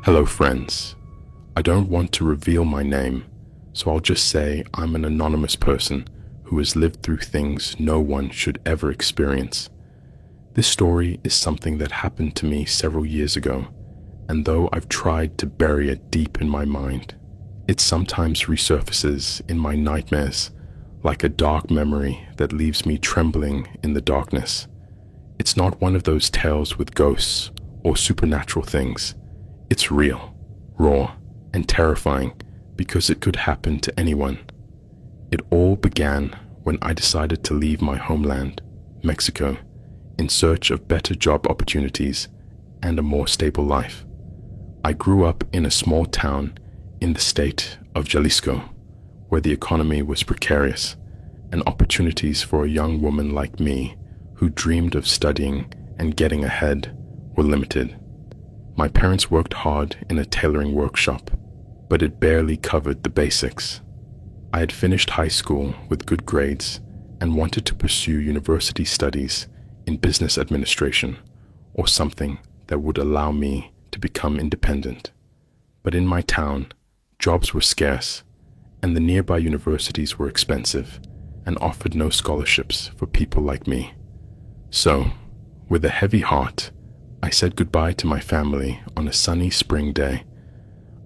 Hello friends, I don't want to reveal my name, so I'll just say I'm an anonymous person who has lived through things no one should ever experience. This story is something that happened to me several years ago, and though I've tried to bury it deep in my mind, it sometimes resurfaces in my nightmares like a dark memory that leaves me trembling in the darkness. It's not one of those tales with ghosts or supernatural things. It's real, raw, and terrifying because it could happen to anyone. It all began when I decided to leave my homeland, Mexico, in search of better job opportunities and a more stable life. I grew up in a small town in the state of Jalisco, where the economy was precarious and opportunities for a young woman like me who dreamed of studying and getting ahead were limited. My parents worked hard in a tailoring workshop, but it barely covered the basics. I had finished high school with good grades and wanted to pursue university studies in business administration or something that would allow me to become independent. But in my town, jobs were scarce, and the nearby universities were expensive and offered no scholarships for people like me. So, with a heavy heart, I said goodbye to my family on a sunny spring day.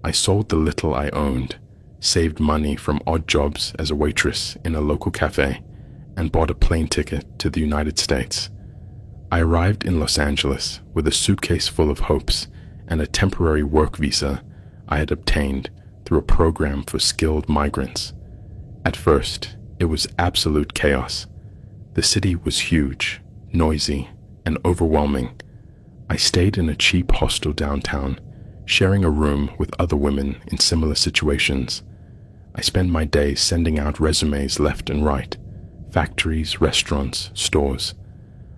I sold the little I owned, saved money from odd jobs as a waitress in a local cafe, and bought a plane ticket to the United States. I arrived in Los Angeles with a suitcase full of hopes and a temporary work visa I had obtained through a program for skilled migrants. At first, it was absolute chaos. The city was huge, noisy, and overwhelming. I stayed in a cheap hostel downtown, sharing a room with other women in similar situations. I spent my days sending out resumes left and right, factories, restaurants, stores.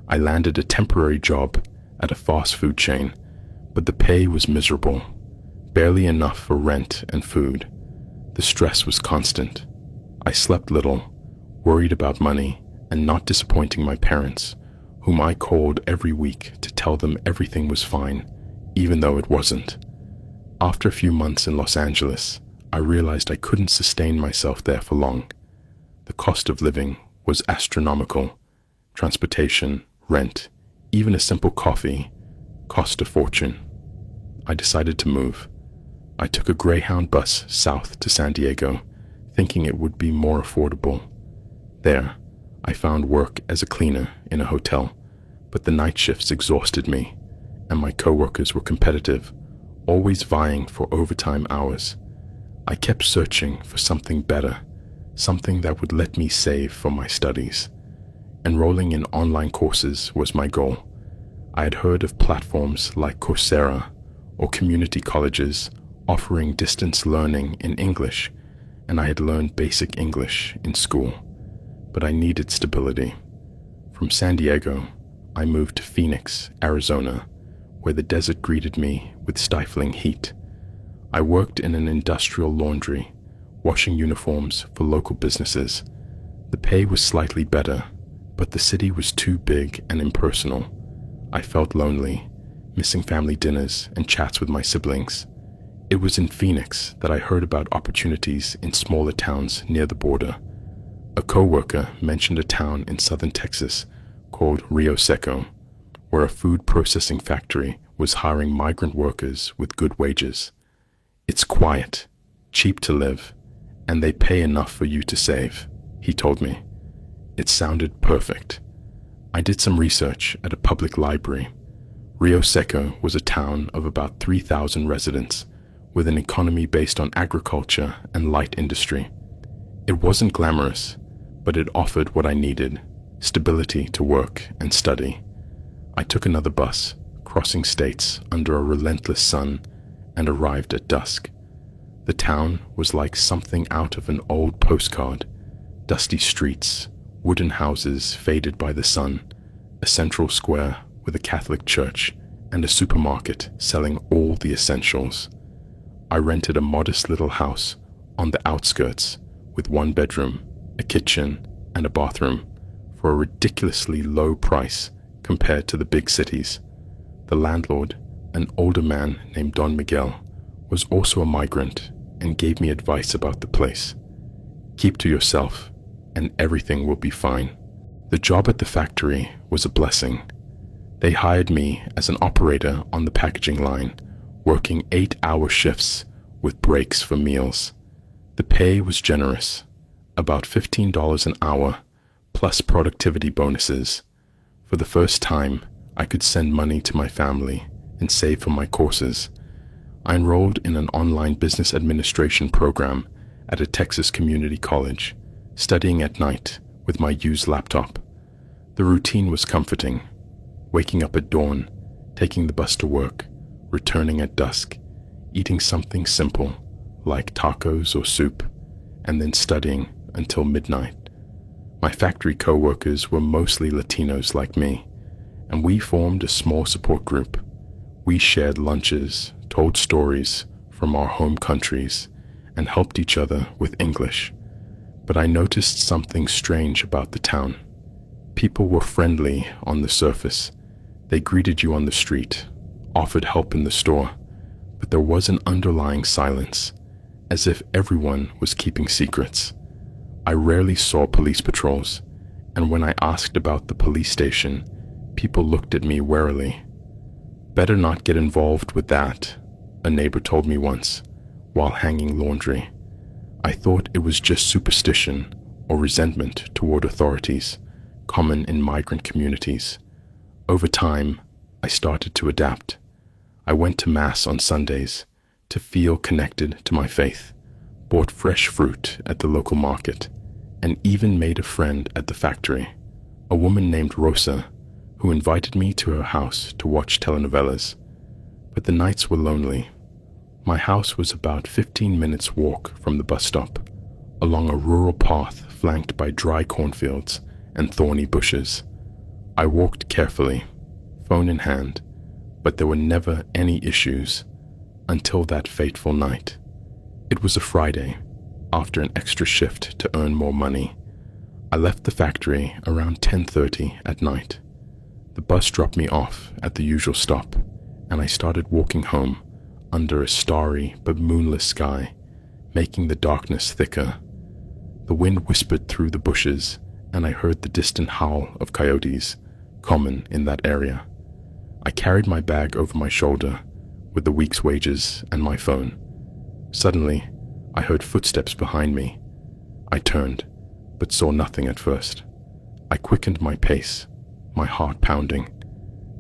I landed a temporary job at a fast food chain, but the pay was miserable, barely enough for rent and food. The stress was constant. I slept little, worried about money, and not disappointing my parents, whom I called every week to tell them everything was fine, even though it wasn't. After a few months in Los Angeles, I realized I couldn't sustain myself there for long. The cost of living was astronomical. Transportation, rent, even a simple coffee cost a fortune. I decided to move. I took a Greyhound bus south to San Diego, thinking it would be more affordable. There, I found work as a cleaner in a hotel, but the night shifts exhausted me, and my coworkers were competitive, always vying for overtime hours. I kept searching for something better, something that would let me save for my studies. Enrolling in online courses was my goal. I had heard of platforms like Coursera or community colleges offering distance learning in English, and I had learned basic English in school, but I needed stability. From San Diego, I moved to Phoenix, Arizona, where the desert greeted me with stifling heat. I worked in an industrial laundry, washing uniforms for local businesses. The pay was slightly better, but the city was too big and impersonal. I felt lonely, missing family dinners and chats with my siblings. It was in Phoenix that I heard about opportunities in smaller towns near the border. A coworker mentioned a town in southern Texas called Rio Secco, where a food processing factory was hiring migrant workers with good wages. It's quiet, cheap to live, and they pay enough for you to save, he told me. It sounded perfect. I did some research at a public library. Rio Secco was a town of about 3,000 residents, with an economy based on agriculture and light industry. It wasn't glamorous, but it offered what I needed, stability to work and study. I took another bus, crossing states under a relentless sun, and arrived at dusk. The town was like something out of an old postcard. Dusty streets, wooden houses faded by the sun, a central square with a Catholic church, and a supermarket selling all the essentials. I rented a modest little house on the outskirts with one bedroom, a kitchen, and a bathroom for a ridiculously low price compared to the big cities. The landlord, an older man named Don Miguel, was also a migrant and gave me advice about the place. Keep to yourself and everything will be fine. The job at the factory was a blessing. They hired me as an operator on the packaging line, working 8-hour shifts with breaks for meals. The pay was generous, about $15 an hour, plus productivity bonuses. For the first time, I could send money to my family and save for my courses. I enrolled in an online business administration program at a Texas community college, studying at night with my used laptop. The routine was comforting, waking up at dawn, taking the bus to work, returning at dusk, eating something simple like tacos or soup, and then studying until midnight. My factory co-workers were mostly Latinos like me, and we formed a small support group. We shared lunches, told stories from our home countries, and helped each other with English. But I noticed something strange about the town. People were friendly on the surface. They greeted you on the street, offered help in the store, but there was an underlying silence, as if everyone was keeping secrets. I rarely saw police patrols, and when I asked about the police station, people looked at me warily. Better not get involved with that, a neighbor told me once, while hanging laundry. I thought it was just superstition or resentment toward authorities, common in migrant communities. Over time, I started to adapt. I went to Mass on Sundays to feel connected to my faith, bought fresh fruit at the local market, and even made a friend at the factory, a woman named Rosa, who invited me to her house to watch telenovelas. But the nights were lonely. My house was about 15 minutes walk from the bus stop, along a rural path flanked by dry cornfields and thorny bushes. I walked carefully, phone in hand, but there were never any issues until that fateful night. It was a Friday, after an extra shift to earn more money. I left the factory around 10:30 at night. The bus dropped me off at the usual stop, and I started walking home under a starry but moonless sky, making the darkness thicker. The wind whispered through the bushes, and I heard the distant howl of coyotes, common in that area. I carried my bag over my shoulder with the week's wages and my phone. Suddenly, I heard footsteps behind me. I turned, but saw nothing at first. I quickened my pace, my heart pounding.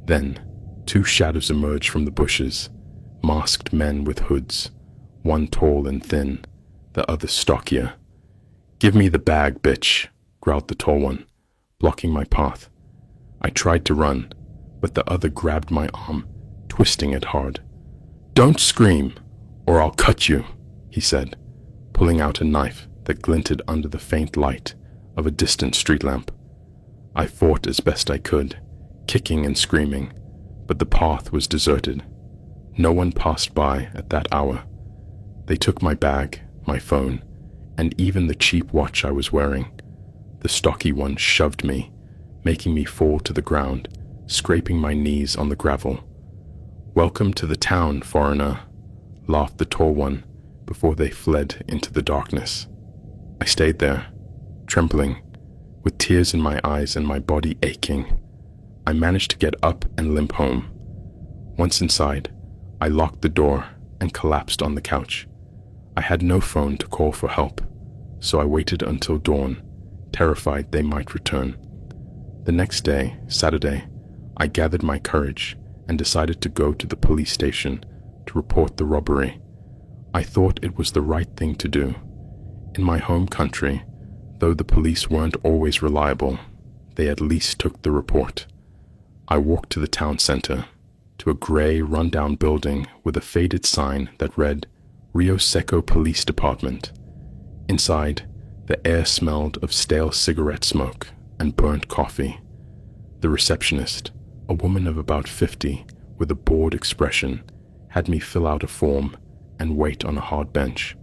Then, 2 shadows emerged from the bushes, masked men with hoods, one tall and thin, the other stockier. "Give me the bag, bitch," growled the tall one, blocking my path. I tried to run, but the other grabbed my arm, twisting it hard. "Don't scream, or I'll cut you," he said, pulling out a knife that glinted under the faint light of a distant street lamp. I fought as best I could, kicking and screaming, but the path was deserted. No one passed by at that hour. They took my bag, my phone, and even the cheap watch I was wearing. The stocky one shoved me, making me fall to the ground, scraping my knees on the gravel. "Welcome to the town, foreigner," laughed the tall one before they fled into the darkness. I stayed there, trembling, with tears in my eyes and my body aching. I managed to get up and limp home. Once inside, I locked the door and collapsed on the couch. I had no phone to call for help, so I waited until dawn, terrified they might return. The next day, Saturday, I gathered my courage and decided to go to the police station to report the robbery. I thought it was the right thing to do. In my home country, though the police weren't always reliable, they at least took the report. I walked to the town center, to a gray, run-down building with a faded sign that read, Rio Secco Police Department. Inside, the air smelled of stale cigarette smoke and burnt coffee. The receptionist, a woman of about 50 with a bored expression, had me fill out a form and wait on a hard bench.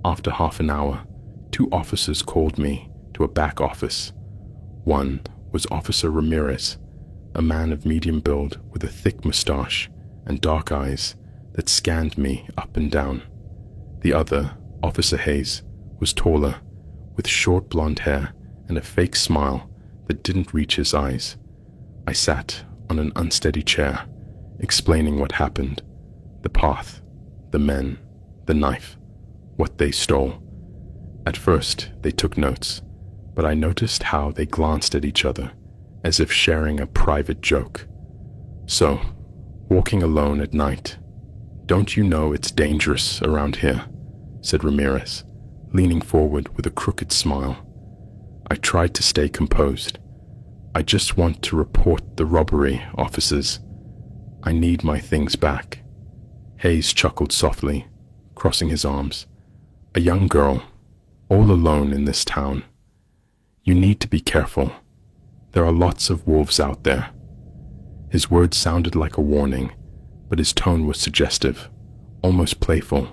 After half an hour, 2 officers called me to a back office. One was Officer Ramirez, a man of medium build with a thick mustache and dark eyes that scanned me up and down. The other, Officer Hayes, was taller, with short blonde hair and a fake smile that didn't reach his eyes. I sat on an unsteady chair, explaining what happened, the path, the men, the knife, what they stole. At first, they took notes, but I noticed how they glanced at each other, as if sharing a private joke. So, walking alone at night, "Don't you know it's dangerous around here?" said Ramirez, leaning forward with a crooked smile. I tried to stay composed. "I just want to report the robbery, officers. I need my things back." Hayes chuckled softly, crossing his arms. "A young girl, all alone in this town. You need to be careful. There are lots of wolves out there." His words sounded like a warning, but his tone was suggestive, almost playful.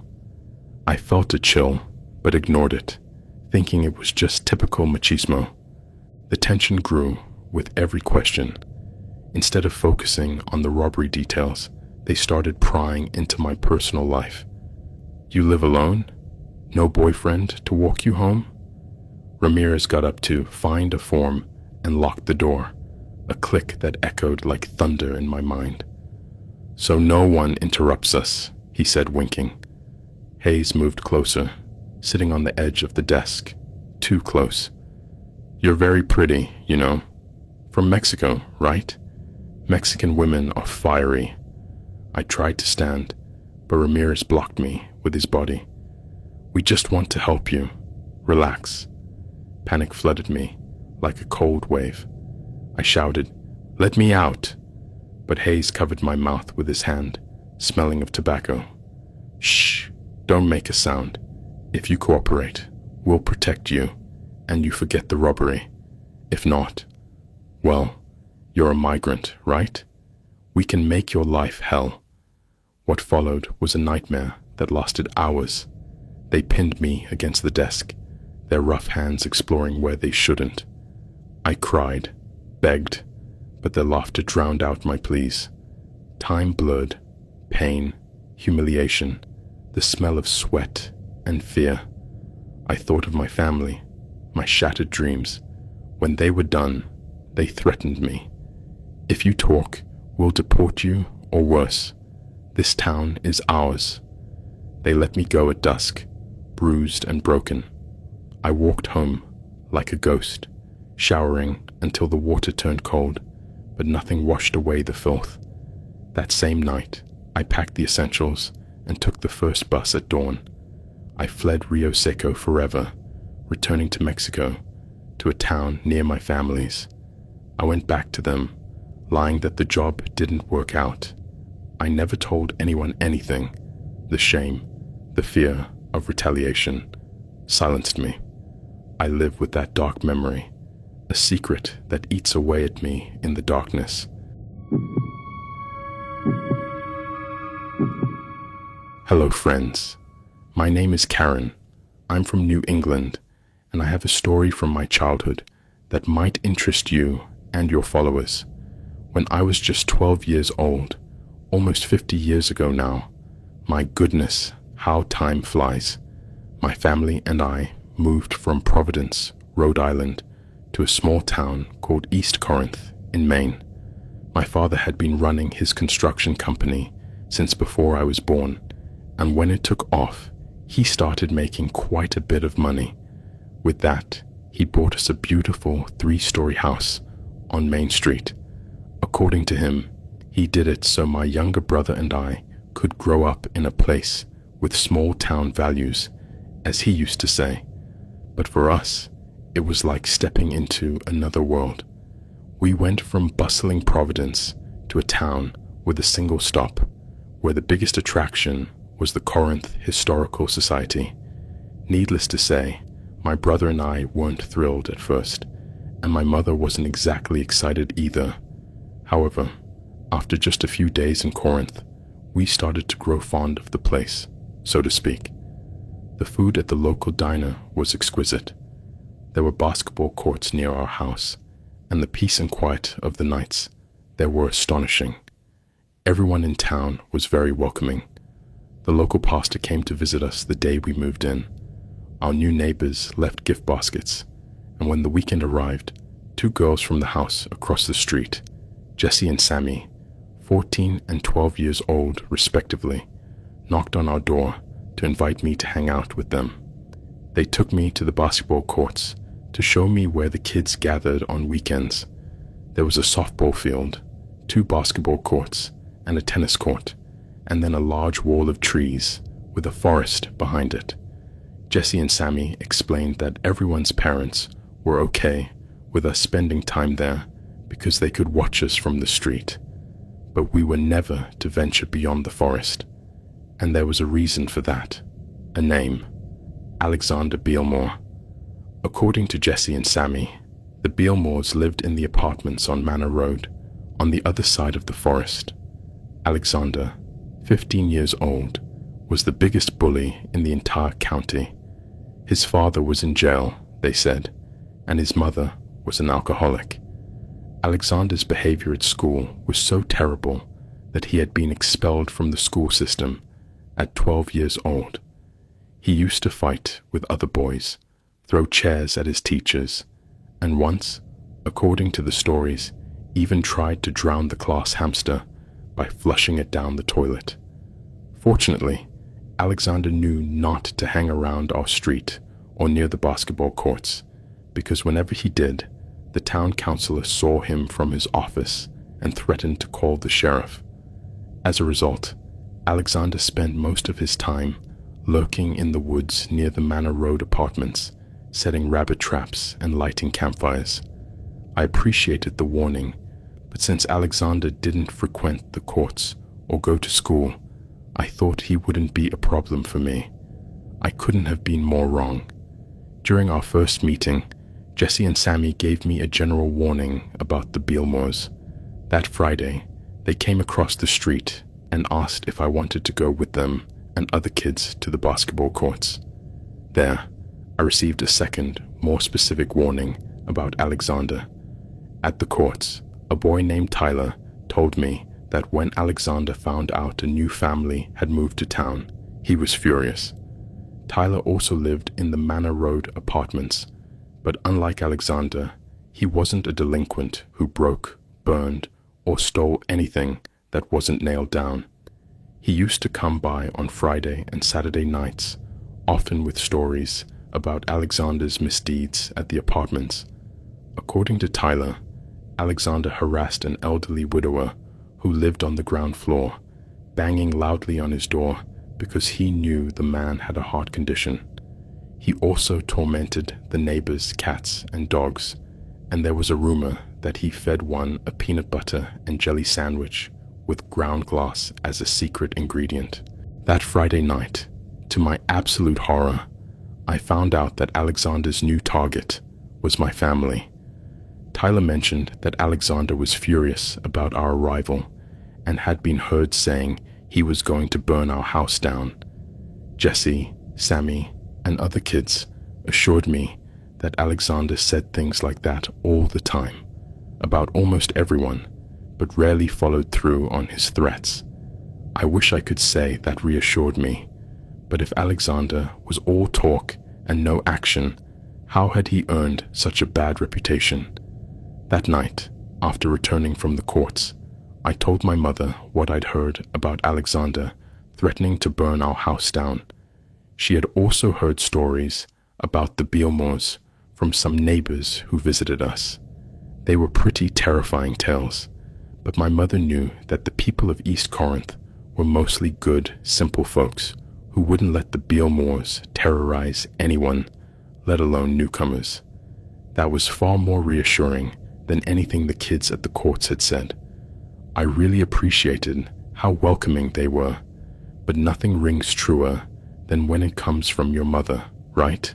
I felt a chill, but ignored it, thinking it was just typical machismo. The tension grew with every question. Instead of focusing on the robbery details, they started prying into my personal life. "You live alone? No boyfriend to walk you home?" Ramirez got up to find a form and locked the door, a click that echoed like thunder in my mind. "So no one interrupts us," he said, winking. Hayes moved closer, sitting on the edge of the desk, too close. "You're very pretty, you know. From Mexico, right? Mexican women are fiery." I tried to stand, but Ramirez blocked me with his body. "We just want to help you. Relax." Panic flooded me like a cold wave. I shouted, "Let me out!" But Hayes covered my mouth with his hand, smelling of tobacco. "Shh, don't make a sound. If you cooperate, we'll protect you, and you forget the robbery. If not, well, you're a migrant, right? We can make your life hell." What followed was a nightmare that lasted hours. They pinned me against the desk, their rough hands exploring where they shouldn't. I cried, begged, but their laughter drowned out my pleas. Time blurred, pain, humiliation, the smell of sweat and fear. I thought of my family, my shattered dreams. When they were done, they threatened me. "If you talk, we'll deport you, or worse. This town is ours." They let me go at dusk, bruised and broken. I walked home like a ghost, showering until the water turned cold, but nothing washed away the filth. That same night, I packed the essentials and took the first bus at dawn. I fled Rio Secco forever, returning to Mexico, to a town near my family's. I went back to them, lying that the job didn't work out. I never told anyone anything. The shame, the fear of retaliation, silenced me. I live with that dark memory, a secret that eats away at me in the darkness. Hello friends, my name is Karen. I'm from New England, and I have a story from my childhood that might interest you and your followers. When I was just 12 years old, almost 50 years ago now, my goodness, how time flies. My family and I moved from Providence, Rhode Island, to a small town called East Corinth in Maine. My father had been running his construction company since before I was born, and when it took off, he started making quite a bit of money. With that, he bought us a beautiful 3-story house on Main Street. According to him, he did it so my younger brother and I could grow up in a place with small town values, as he used to say. But for us, it was like stepping into another world. We went from bustling Providence to a town with a single stop, where the biggest attraction was the Corinth Historical Society. Needless to say, my brother and I weren't thrilled at first, and my mother wasn't exactly excited either. However, after just a few days in Corinth, we started to grow fond of the place, so to speak. The food at the local diner was exquisite. There were basketball courts near our house, and the peace and quiet of the nights there were astonishing. Everyone in town was very welcoming. The local pastor came to visit us the day we moved in. Our new neighbors left gift baskets, and when the weekend arrived, two girls from the house across the street, Jessie and Sammy, 14 and 12 years old respectively, knocked on our door to invite me to hang out with them. They took me to the basketball courts to show me where the kids gathered on weekends. There was a softball field, 2 basketball courts, and a tennis court, and then a large wall of trees with a forest behind it. Jessie and Sammy explained that everyone's parents were okay with us spending time there because they could watch us from the street, but we were never to venture beyond the forest, and there was a reason for that, a name, Alexander Bealmore. According to Jessie and Sammy, the Bealmores lived in the apartments on Manor Road, on the other side of the forest. Alexander, 15 years old, was the biggest bully in the entire county. His father was in jail, they said, and his mother was an alcoholic. Alexander's behavior at school was so terrible that he had been expelled from the school system at 12 years old. He used to fight with other boys, throw chairs at his teachers, and once, according to the stories, even tried to drown the class hamster by flushing it down the toilet. Fortunately, Alexander knew not to hang around our street or near the basketball courts, because whenever he did, the town councilor saw him from his office and threatened to call the sheriff. As a result, Alexander spent most of his time lurking in the woods near the Manor Road apartments, setting rabbit traps and lighting campfires. I appreciated the warning, but since Alexander didn't frequent the courts or go to school, I thought he wouldn't be a problem for me. I couldn't have been more wrong. During our first meeting, Jessie and Sammy gave me a general warning about the Bealmores. That Friday, they came across the street and asked if I wanted to go with them and other kids to the basketball courts. There, I received a second, more specific warning about Alexander. At the courts, a boy named Tyler told me that when Alexander found out a new family had moved to town, he was furious. Tyler also lived in the Manor Road apartments, but unlike Alexander, he wasn't a delinquent who broke, burned, or stole anything that wasn't nailed down. He used to come by on Friday and Saturday nights, often with stories about Alexander's misdeeds at the apartments. According to Tyler, Alexander harassed an elderly widower who lived on the ground floor, banging loudly on his door because he knew the man had a heart condition. He also tormented the neighbors' cats and dogs, and there was a rumor that he fed one a peanut butter and jelly sandwich with ground glass as a secret ingredient. That Friday night, to my absolute horror, I found out that Alexander's new target was my family. Tyler mentioned that Alexander was furious about our arrival and had been heard saying he was going to burn our house down. Jessie, Sammy, and other kids assured me that Alexander said things like that all the time, about almost everyone, but rarely followed through on his threats. I wish I could say that reassured me, but if Alexander was all talk and no action, how had he earned such a bad reputation? That night, after returning from the courts, I told my mother what I'd heard about Alexander threatening to burn our house down. She had also heard stories about the Bealmores from some neighbors who visited us. They were pretty terrifying tales, but my mother knew that the people of East Corinth were mostly good, simple folks who wouldn't let the Bealmores terrorize anyone, let alone newcomers. That was far more reassuring than anything the kids at the courts had said. I really appreciated how welcoming they were, but nothing rings truer than when it comes from your mother, right?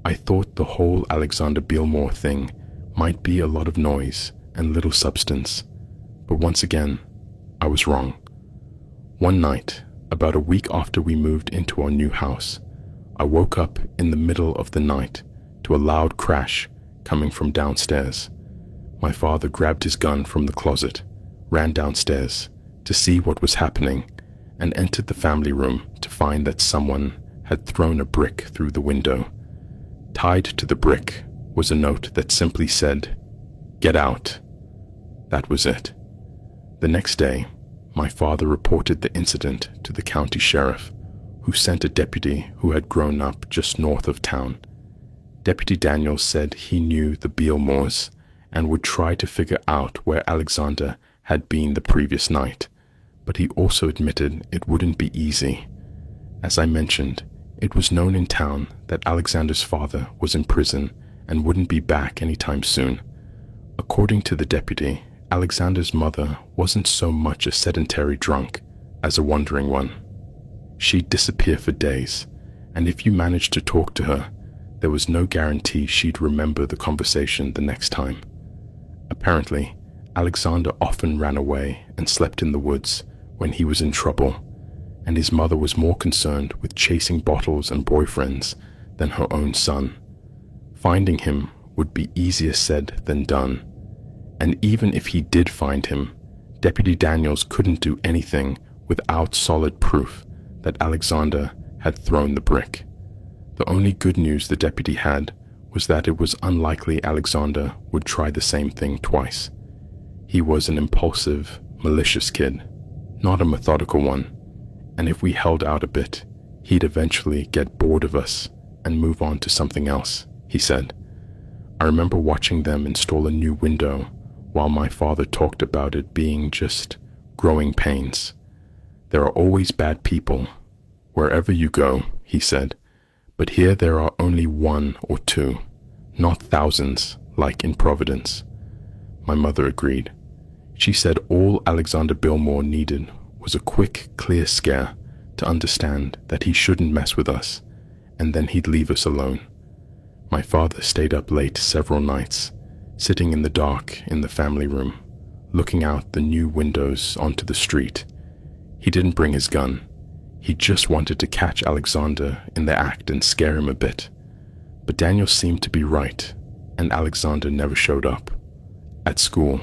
I thought the whole Alexander Bealmore thing might be a lot of noise and little substance, but once again, I was wrong. One night, about a week after we moved into our new house, I woke up in the middle of the night to a loud crash coming from downstairs. My father grabbed his gun from the closet, ran downstairs, to see what was happening and entered the family room to find that someone had thrown a brick through the window. Tied to the brick was a note that simply said, "Get out." That was it. The next day, my father reported the incident to the county sheriff, who sent a deputy who had grown up just north of town. Deputy Daniels said he knew the Bealmores and would try to figure out where Alexander had been the previous night, but he also admitted it wouldn't be easy. As I mentioned, it was known in town that Alexander's father was in prison and wouldn't be back anytime soon. According to the deputy, Alexander's mother wasn't so much a sedentary drunk as a wandering one. She'd disappear for days, and if you managed to talk to her, there was no guarantee she'd remember the conversation the next time. Apparently, Alexander often ran away and slept in the woods when he was in trouble, and his mother was more concerned with chasing bottles and boyfriends than her own son. Finding him would be easier said than done, and even if he did find him, Deputy Daniels couldn't do anything without solid proof that Alexander had thrown the brick. The only good news the deputy had was that it was unlikely Alexander would try the same thing twice. He was an impulsive, malicious kid, not a methodical one, and if we held out a bit, he'd eventually get bored of us and move on to something else, he said. I remember watching them install a new window while my father talked about it being just growing pains. There are always bad people, wherever you go, he said, but here there are only one or two, not thousands like in Providence. My mother agreed. She said all Alexander Bilmore needed was a quick, clear scare to understand that he shouldn't mess with us, and then he'd leave us alone. My father stayed up late several nights, sitting in the dark in the family room, looking out the new windows onto the street. He didn't bring his gun. He just wanted to catch Alexander in the act and scare him a bit. But Daniel seemed to be right, and Alexander never showed up. At school,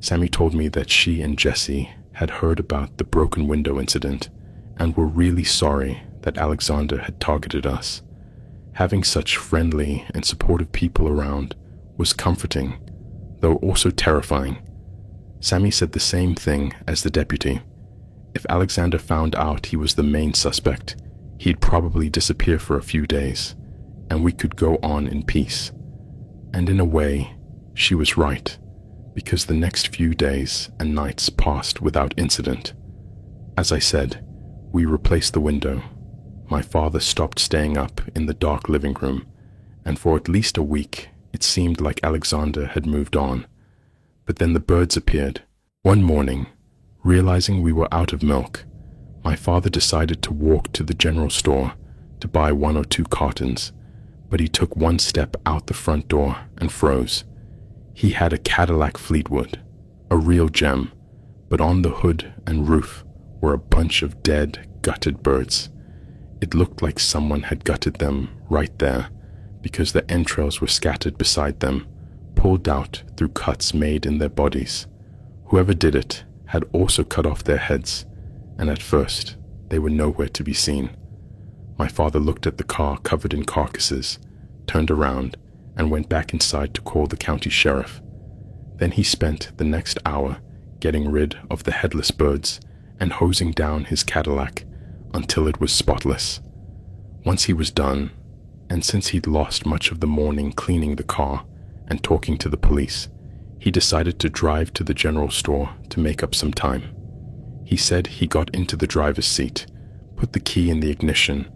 Sammy told me that she and Jesse had heard about the broken window incident and were really sorry that Alexander had targeted us. Having such friendly and supportive people around was comforting, though also terrifying. Sammy said the same thing as the deputy. If Alexander found out he was the main suspect, he'd probably disappear for a few days, and we could go on in peace. And in a way, she was right, because the next few days and nights passed without incident. As I said, we replaced the window. My father stopped staying up in the dark living room, and for at least a week, it seemed like Alexander had moved on. But then the birds appeared. One morning, realizing we were out of milk, my father decided to walk to the general store to buy 1 or 2 cartons, but he took one step out the front door and froze. He had a Cadillac Fleetwood, a real gem, but on the hood and roof were a bunch of dead, gutted birds. It looked like someone had gutted them right there, because the entrails were scattered beside them, pulled out through cuts made in their bodies. Whoever did it had also cut off their heads, and at first they were nowhere to be seen. My father looked at the car covered in carcasses, turned around, and went back inside to call the county sheriff. Then he spent the next hour getting rid of the headless birds and hosing down his Cadillac until it was spotless. Once he was done, and since he'd lost much of the morning cleaning the car and talking to the police, he decided to drive to the general store to make up some time. He said he got into the driver's seat, put the key in the ignition,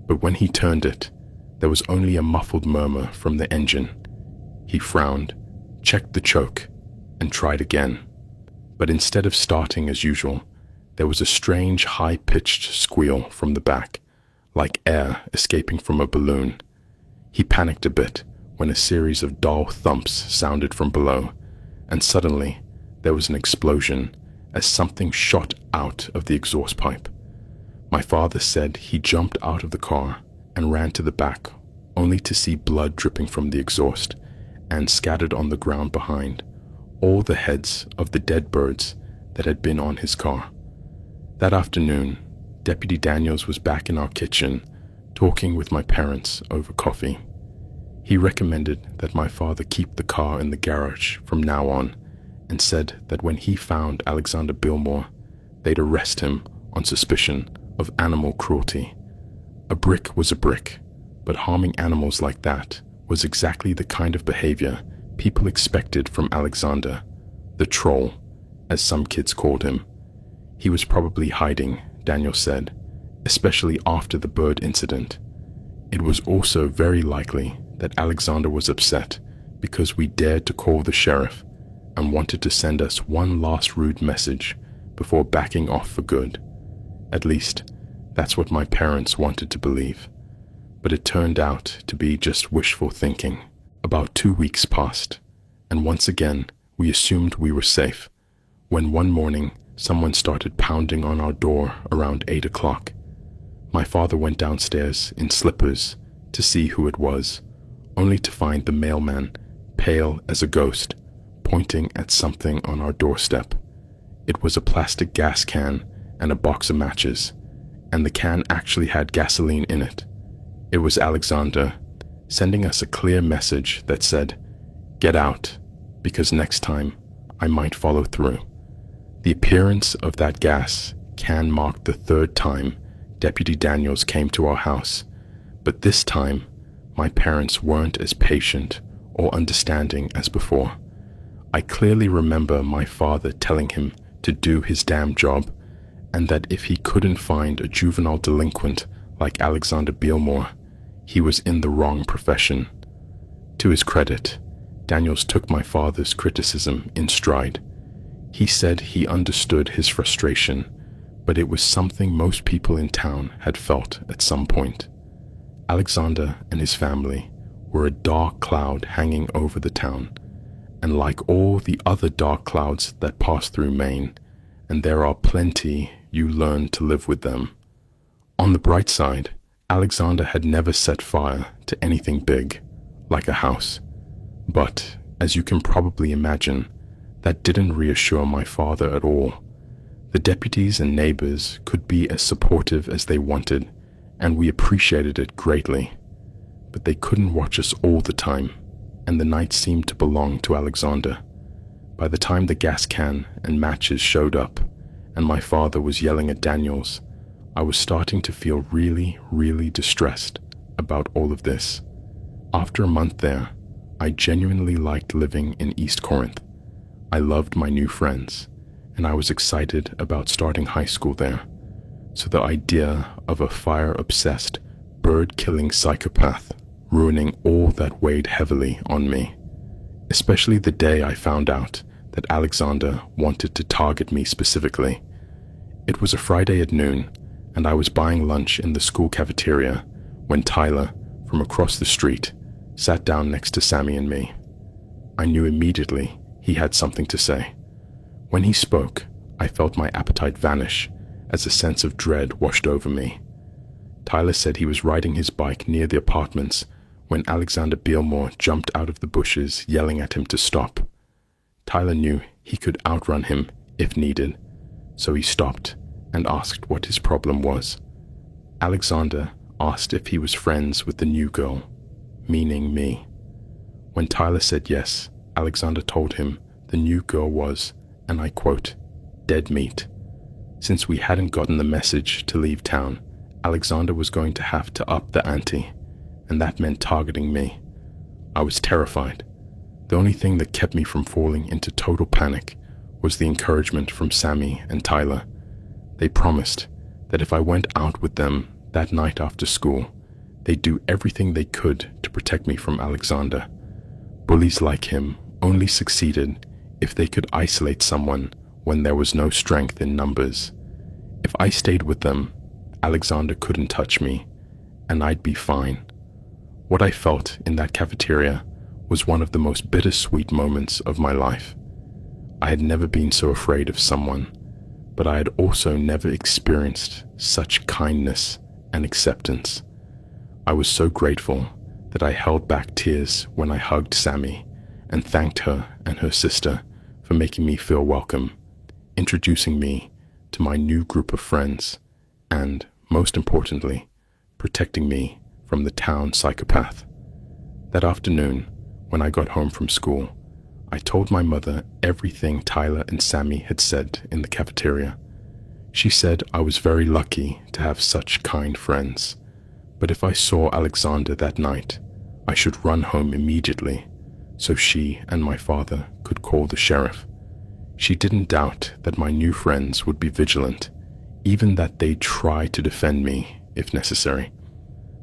but when he turned it, there was only a muffled murmur from the engine. He frowned, checked the choke, and tried again. But instead of starting as usual, there was a strange high-pitched squeal from the back, like air escaping from a balloon. He panicked a bit when a series of dull thumps sounded from below, and suddenly there was an explosion as something shot out of the exhaust pipe. My father said he jumped out of the car and ran to the back, only to see blood dripping from the exhaust and scattered on the ground behind, all the heads of the dead birds that had been on his car. That afternoon, Deputy Daniels was back in our kitchen, talking with my parents over coffee. He recommended that my father keep the car in the garage from now on, and said that when he found Alexander Bilmore, they'd arrest him on suspicion of animal cruelty. A brick was a brick, but harming animals like that was exactly the kind of behavior people expected from Alexander, the troll, as some kids called him. He was probably hiding, Daniel said, especially after the bird incident. It was also very likely that Alexander was upset because we dared to call the sheriff and wanted to send us one last rude message before backing off for good. At least, that's what my parents wanted to believe. But it turned out to be just wishful thinking. About 2 weeks passed, and once again we assumed we were safe, when one morning someone started pounding on our door around 8 o'clock. My father went downstairs in slippers to see who it was, only to find the mailman, pale as a ghost, pointing at something on our doorstep. It was a plastic gas can and a box of matches, and the can actually had gasoline in it. It was Alexander, sending us a clear message that said, "Get out, because next time I might follow through." The appearance of that gas can marked the third time Deputy Daniels came to our house, but this time my parents weren't as patient or understanding as before. I clearly remember my father telling him to do his damn job, and that if he couldn't find a juvenile delinquent like Alexander Bilmore, he was in the wrong profession. To his credit, Daniels took my father's criticism in stride. He said he understood his frustration, but it was something most people in town had felt at some point. Alexander and his family were a dark cloud hanging over the town, and like all the other dark clouds that pass through Maine, and there are plenty, you learn to live with them. On the bright side, Alexander had never set fire to anything big, like a house. But, as you can probably imagine, that didn't reassure my father at all. The deputies and neighbors could be as supportive as they wanted, and we appreciated it greatly. But they couldn't watch us all the time, and the night seemed to belong to Alexander. By the time the gas can and matches showed up, and my father was yelling at Daniels, I was starting to feel really, really distressed about all of this. After a month there, I genuinely liked living in East Corinth. I loved my new friends, and I was excited about starting high school there. So the idea of a fire-obsessed, bird-killing psychopath ruining all that weighed heavily on me, especially the day I found out that Alexander wanted to target me specifically. It was a Friday at noon, and I was buying lunch in the school cafeteria when Tyler, from across the street, sat down next to Sammy and me. I knew immediately he had something to say. When he spoke, I felt my appetite vanish as a sense of dread washed over me. Tyler said he was riding his bike near the apartments when Alexander Bilmore jumped out of the bushes yelling at him to stop. Tyler knew he could outrun him if needed, so he stopped and asked what his problem was. Alexander asked if he was friends with the new girl, meaning me. When Tyler said yes, Alexander told him the new girl was, and I quote, dead meat. Since we hadn't gotten the message to leave town, Alexander was going to have to up the ante, and that meant targeting me. I was terrified. The only thing that kept me from falling into total panic was the encouragement from Sammy and Tyler. They promised that if I went out with them that night after school, they'd do everything they could to protect me from Alexander. Bullies like him only succeeded if they could isolate someone when there was no strength in numbers. If I stayed with them, Alexander couldn't touch me, and I'd be fine. What I felt in that cafeteria was one of the most bittersweet moments of my life. I had never been so afraid of someone, but I had also never experienced such kindness and acceptance. I was so grateful that I held back tears when I hugged Sammy and thanked her and her sister for making me feel welcome, introducing me to to my new group of friends, and, most importantly, protecting me from the town psychopath. That afternoon, when I got home from school, I told my mother everything Tyler and Sammy had said in the cafeteria. She said I was very lucky to have such kind friends, but if I saw Alexander that night, I should run home immediately so she and my father could call the sheriff. She didn't doubt that my new friends would be vigilant, even that they'd try to defend me if necessary.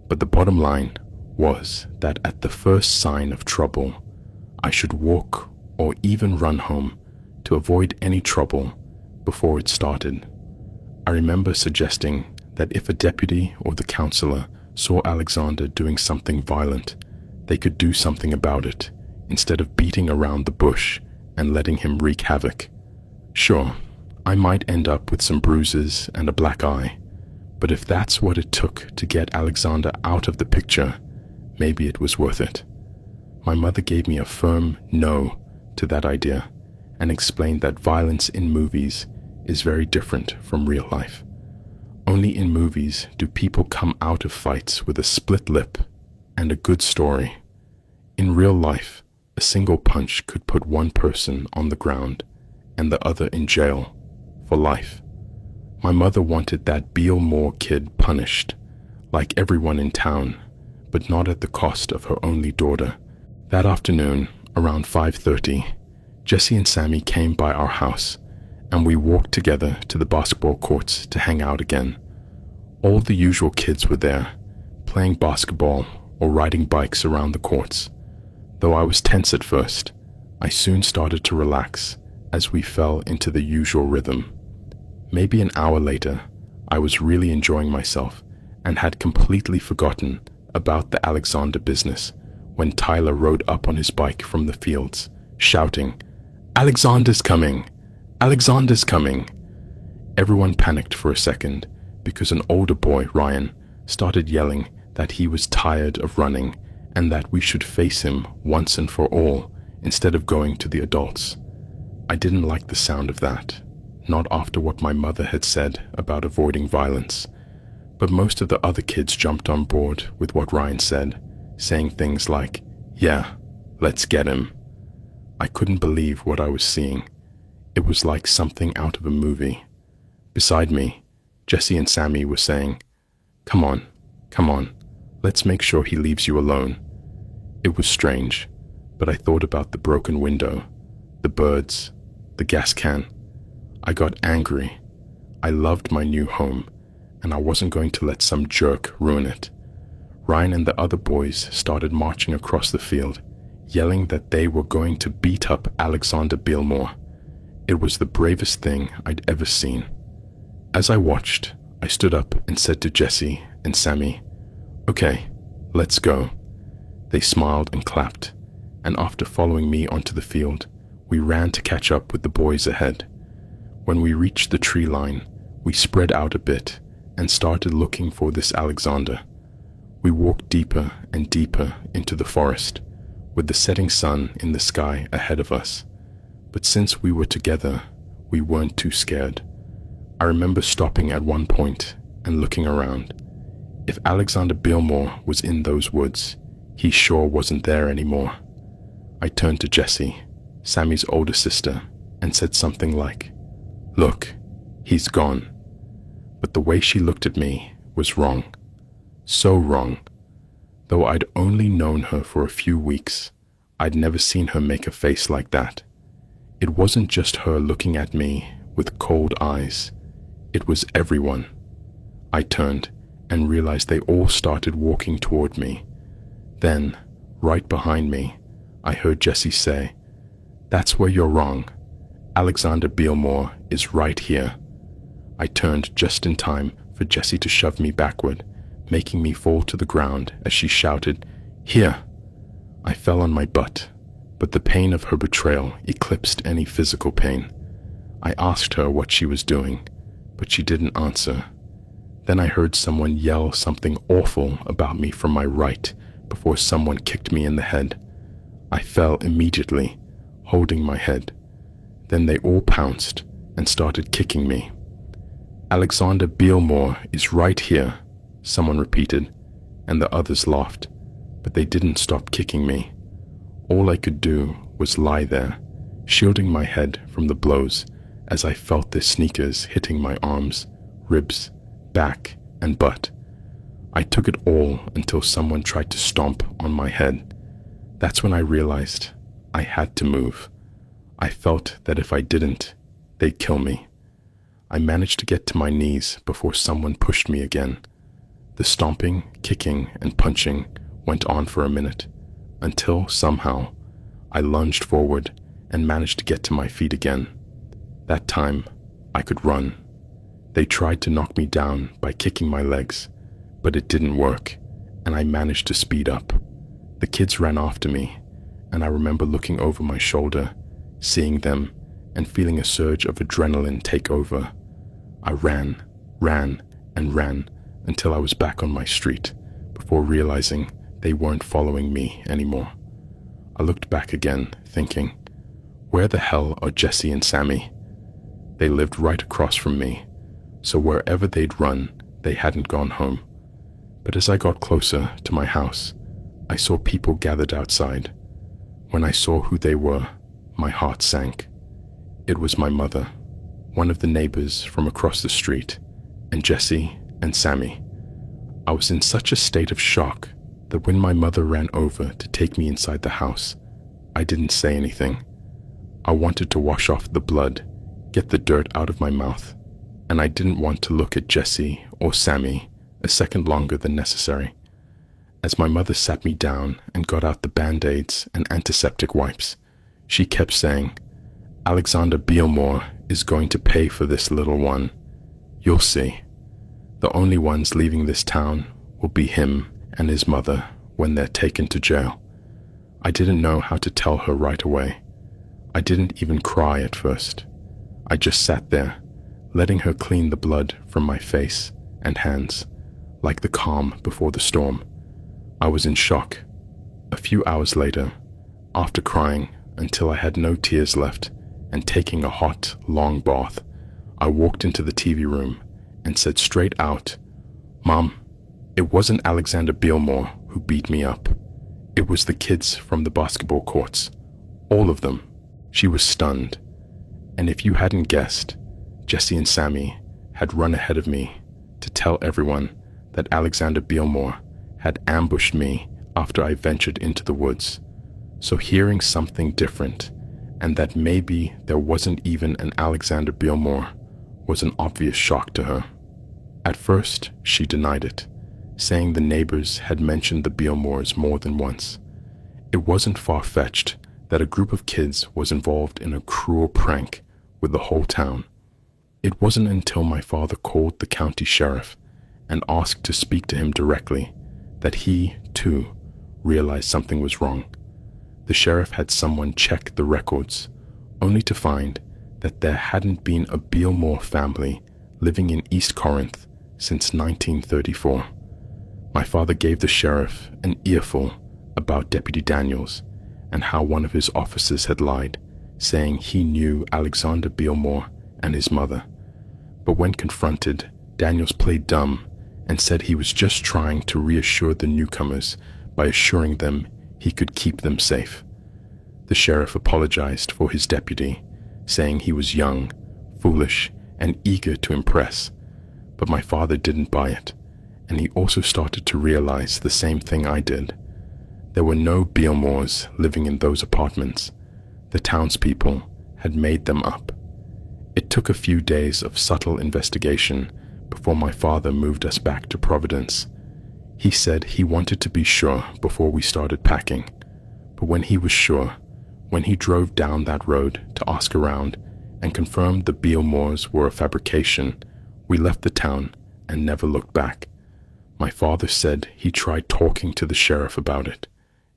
But the bottom line was that at the first sign of trouble, I should walk or even run home to avoid any trouble before it started. I remember suggesting that if a deputy or the counselor saw Alexander doing something violent, they could do something about it instead of beating around the bush and letting him wreak havoc. Sure, I might end up with some bruises and a black eye, but if that's what it took to get Alexander out of the picture, maybe it was worth it. My mother gave me a firm no to that idea and explained that violence in movies is very different from real life. Only in movies do people come out of fights with a split lip and a good story. In real life, a single punch could put one person on the ground and the other in jail for life. My mother wanted that Beale Moore kid punished, like everyone in town, but not at the cost of her only daughter. That afternoon, around 5:30, Jesse and Sammy came by our house, and we walked together to the basketball courts to hang out again. All the usual kids were there, playing basketball or riding bikes around the courts. Though I was tense at first, I soon started to relax as we fell into the usual rhythm. Maybe an hour later, I was really enjoying myself and had completely forgotten about the Alexander business when Tyler rode up on his bike from the fields, shouting, "Alexander's coming! Alexander's coming!" Everyone panicked for a second because an older boy, Ryan, started yelling that he was tired of running and that we should face him once and for all instead of going to the adults. I didn't like the sound of that, not after what my mother had said about avoiding violence. But most of the other kids jumped on board with what Ryan said, saying things like, "Yeah, let's get him." I couldn't believe what I was seeing. It was like something out of a movie. Beside me, Jesse and Sammy were saying, come on, let's make sure he leaves you alone." It was strange, but I thought about the broken window, the birds, the gas can. I got angry. I loved my new home, and I wasn't going to let some jerk ruin it. Ryan and the other boys started marching across the field, yelling that they were going to beat up Alexander Beale Moore. It was the bravest thing I'd ever seen. As I watched, I stood up and said to Jesse and Sammy, "Okay, let's go." They smiled and clapped, and after following me onto the field, we ran to catch up with the boys ahead. When we reached the tree line, we spread out a bit and started looking for this Alexander. We walked deeper and deeper into the forest, with the setting sun in the sky ahead of us. But since we were together, we weren't too scared. I remember stopping at one point and looking around. If Alexander Beale Moore was in those woods, he sure wasn't there anymore. I turned to Jessie, Sammy's older sister, and said something like, "Look, he's gone." But the way she looked at me was wrong. So wrong. Though I'd only known her for a few weeks, I'd never seen her make a face like that. It wasn't just her looking at me with cold eyes. It was everyone. I turned and realized they all started walking toward me. Then, right behind me, I heard Jessie say, "That's where you're wrong. Alexander Beale Moore is right here." I turned just in time for Jessie to shove me backward, making me fall to the ground as she shouted, "Here!" I fell on my butt, but the pain of her betrayal eclipsed any physical pain. I asked her what she was doing, but she didn't answer. Then I heard someone yell something awful about me from my right before someone kicked me in the head. I fell immediately, holding my head. Then they all pounced and started kicking me. Alexander Bealmore is right here, someone repeated, and the others laughed, but they didn't stop kicking me. All I could do was lie there, shielding my head from the blows as I felt their sneakers hitting my arms, ribs, back, and butt. I took it all until someone tried to stomp on my head. That's when I realized I had to move. I felt that if I didn't, they'd kill me. I managed to get to my knees before someone pushed me again. The stomping, kicking, and punching went on for a minute, until somehow I lunged forward and managed to get to my feet again. That time, I could run. They tried to knock me down by kicking my legs, but it didn't work, and I managed to speed up. The kids ran after me, and I remember looking over my shoulder, seeing them, and feeling a surge of adrenaline take over. I ran, and ran until I was back on my street, before realizing they weren't following me anymore. I looked back again, thinking, where the hell are Jesse and Sammy? They lived right across from me, so wherever they'd run, they hadn't gone home. But as I got closer to my house, I saw people gathered outside. When I saw who they were, my heart sank. It was my mother, one of the neighbors from across the street, and Jesse and Sammy. I was in such a state of shock that when my mother ran over to take me inside the house, I didn't say anything. I wanted to wash off the blood, get the dirt out of my mouth, and I didn't want to look at Jesse or Sammy a second longer than necessary. As my mother sat me down and got out the Band-Aids and antiseptic wipes, she kept saying, Alexander Bealmore is going to pay for this little one. You'll see. The only ones leaving this town will be him and his mother when they're taken to jail. I didn't know how to tell her right away. I didn't even cry at first. I just sat there, letting her clean the blood from my face and hands, like the calm before the storm. I was in shock. A few hours later, after crying until I had no tears left and taking a hot, long bath, I walked into the TV room and said straight out, Mom, it wasn't Alexander Bealmore who beat me up. It was the kids from the basketball courts. All of them. She was stunned. And if you hadn't guessed, Jesse and Sammy had run ahead of me to tell everyone that Alexander Bealmore had ambushed me after I ventured into the woods. So hearing something different, and that maybe there wasn't even an Alexander Bealmore, was an obvious shock to her. At first, she denied it, saying the neighbors had mentioned the Bealmores more than once. It wasn't far-fetched that a group of kids was involved in a cruel prank with the whole town. It wasn't until my father called the county sheriff and asked to speak to him directly that he, too, realized something was wrong. The sheriff had someone check the records, only to find that there hadn't been a Bealmore family living in East Corinth since 1934. My father gave the sheriff an earful about Deputy Daniels and how one of his officers had lied, saying he knew Alexander Bealmore and his mother. But when confronted, Daniels played dumb and said he was just trying to reassure the newcomers by assuring them he could keep them safe. The sheriff apologized for his deputy, saying he was young, foolish, and eager to impress. But my father didn't buy it, and he also started to realize the same thing I did. There were no Bealmores living in those apartments. The townspeople had made them up. It took a few days of subtle investigation before my father moved us back to Providence. He said he wanted to be sure before we started packing. But when he was sure, when he drove down that road to ask around and confirmed the Bealmores were a fabrication, we left the town and never looked back. My father said he tried talking to the sheriff about it,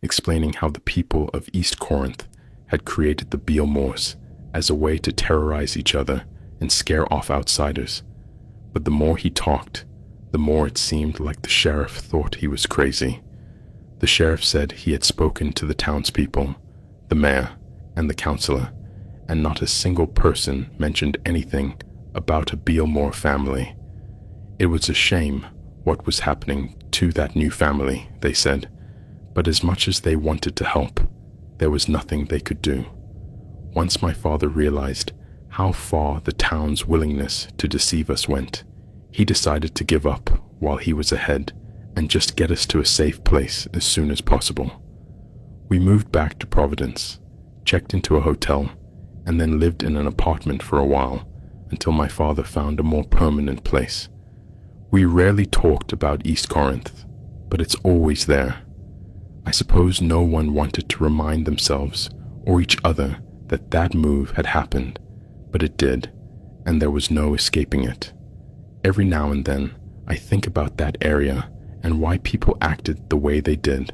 explaining how the people of East Corinth had created the Bealmores as a way to terrorize each other and scare off outsiders. But the more he talked, the more it seemed like the sheriff thought he was crazy. The sheriff said he had spoken to the townspeople, the mayor, and the councilor, and not a single person mentioned anything about a Bealmore family. It was a shame what was happening to that new family, they said, but as much as they wanted to help, there was nothing they could do. Once my father realized how far the town's willingness to deceive us went, he decided to give up while he was ahead and just get us to a safe place as soon as possible. We moved back to Providence, checked into a hotel, and then lived in an apartment for a while until my father found a more permanent place. We rarely talked about East Corinth, but it's always there. I suppose no one wanted to remind themselves or each other that that move had happened, but it did, and there was no escaping it. Every now and then, I think about that area and why people acted the way they did.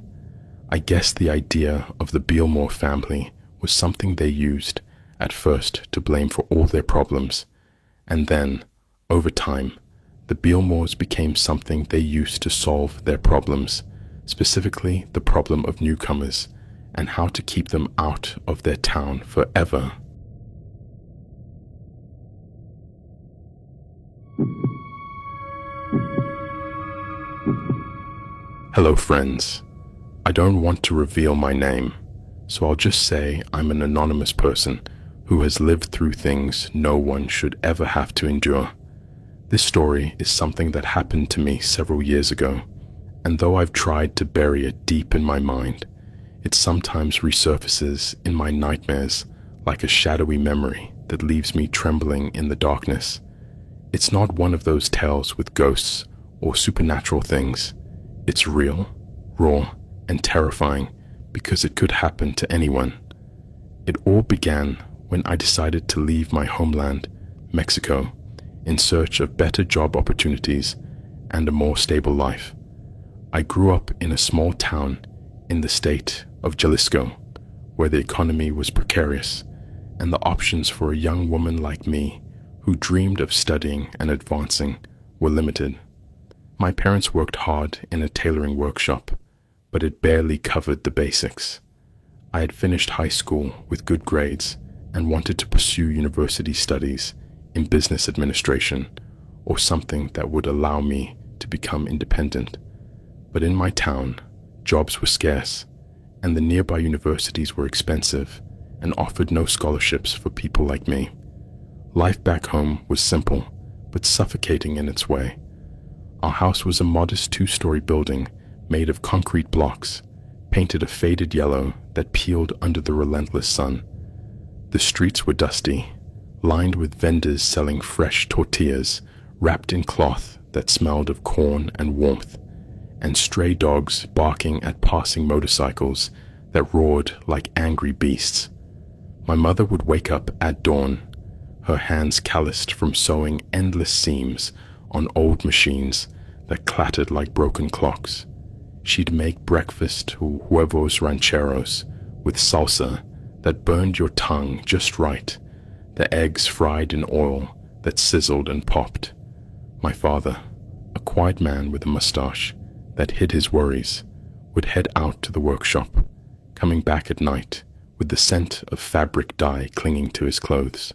I guess the idea of the Bealmore family was something they used at first to blame for all their problems, and then, over time, the Bealmores became something they used to solve their problems, specifically the problem of newcomers and how to keep them out of their town forever. Hello friends, I don't want to reveal my name, so I'll just say I'm an anonymous person who has lived through things no one should ever have to endure. This story is something that happened to me several years ago, and though I've tried to bury it deep in my mind, it sometimes resurfaces in my nightmares like a shadowy memory that leaves me trembling in the darkness. It's not one of those tales with ghosts or supernatural things. It's real, raw, and terrifying because it could happen to anyone. It all began when I decided to leave my homeland, Mexico, in search of better job opportunities and a more stable life. I grew up in a small town in the state of Jalisco, where the economy was precarious, and the options for a young woman like me who dreamed of studying and advancing were limited. My parents worked hard in a tailoring workshop, but it barely covered the basics. I had finished high school with good grades and wanted to pursue university studies in business administration or something that would allow me to become independent. But in my town, jobs were scarce, and the nearby universities were expensive and offered no scholarships for people like me. Life back home was simple, but suffocating in its way. Our house was a modest 2-story building made of concrete blocks, painted a faded yellow that peeled under the relentless sun. The streets were dusty, lined with vendors selling fresh tortillas wrapped in cloth that smelled of corn and warmth, and stray dogs barking at passing motorcycles that roared like angry beasts. My mother would wake up at dawn, her hands calloused from sewing endless seams on old machines that clattered like broken clocks. She'd make breakfast huevos rancheros with salsa that burned your tongue just right, the eggs fried in oil that sizzled and popped. My father, a quiet man with a mustache that hid his worries, would head out to the workshop, coming back at night with the scent of fabric dye clinging to his clothes.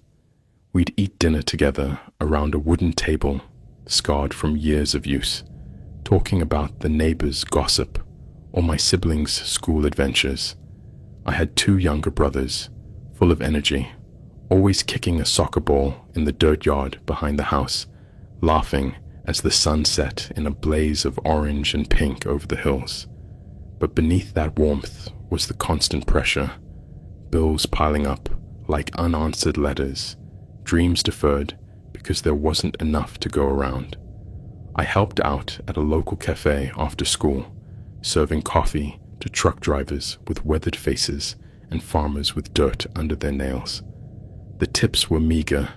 We'd eat dinner together around a wooden table, scarred from years of use, talking about the neighbors' gossip or my siblings' school adventures. I had 2 younger brothers, full of energy, always kicking a soccer ball in the dirt yard behind the house, laughing as the sun set in a blaze of orange and pink over the hills. But beneath that warmth was the constant pressure, bills piling up like unanswered letters, dreams deferred because there wasn't enough to go around. I helped out at a local cafe after school, serving coffee to truck drivers with weathered faces and farmers with dirt under their nails. The tips were meager,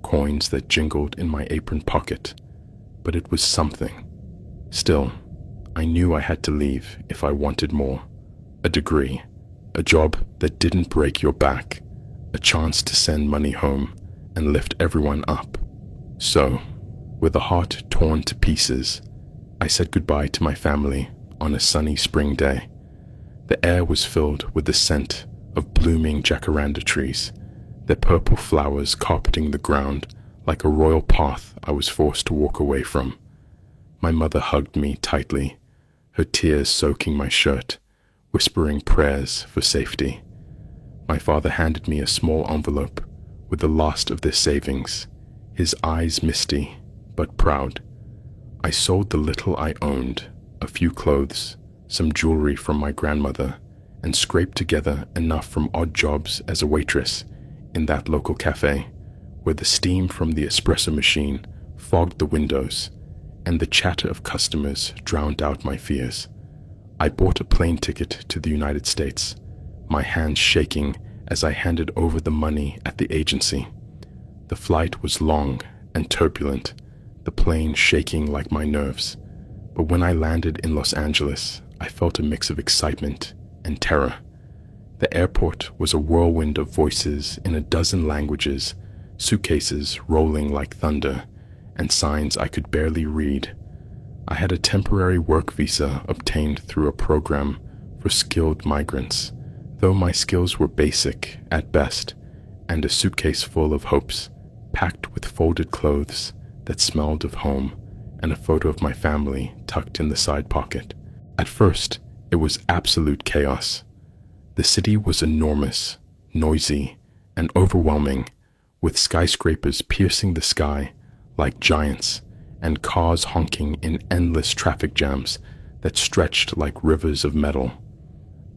coins that jingled in my apron pocket, but it was something. Still, I knew I had to leave if I wanted more. A degree, a job that didn't break your back, a chance to send money home and lift everyone up. So, with a heart torn to pieces, I said goodbye to my family on a sunny spring day. The air was filled with the scent of blooming jacaranda trees, their purple flowers carpeting the ground like a royal path I was forced to walk away from. My mother hugged me tightly, her tears soaking my shirt, whispering prayers for safety. My father handed me a small envelope with the last of their savings, his eyes misty but proud. I sold the little I owned, a few clothes, some jewelry from my grandmother, and scraped together enough from odd jobs as a waitress in that local cafe, where the steam from the espresso machine fogged the windows and the chatter of customers drowned out my fears. I bought a plane ticket to the United States, my hands shaking as I handed over the money at the agency. The flight was long and turbulent, the plane shaking like my nerves. But when I landed in Los Angeles, I felt a mix of excitement and terror. The airport was a whirlwind of voices in a dozen languages, suitcases rolling like thunder, and signs I could barely read. I had a temporary work visa obtained through a program for skilled migrants, though my skills were basic at best, and a suitcase full of hopes, packed with folded clothes that smelled of home and a photo of my family tucked in the side pocket. At first, it was absolute chaos. The city was enormous, noisy, and overwhelming, with skyscrapers piercing the sky like giants and cars honking in endless traffic jams that stretched like rivers of metal.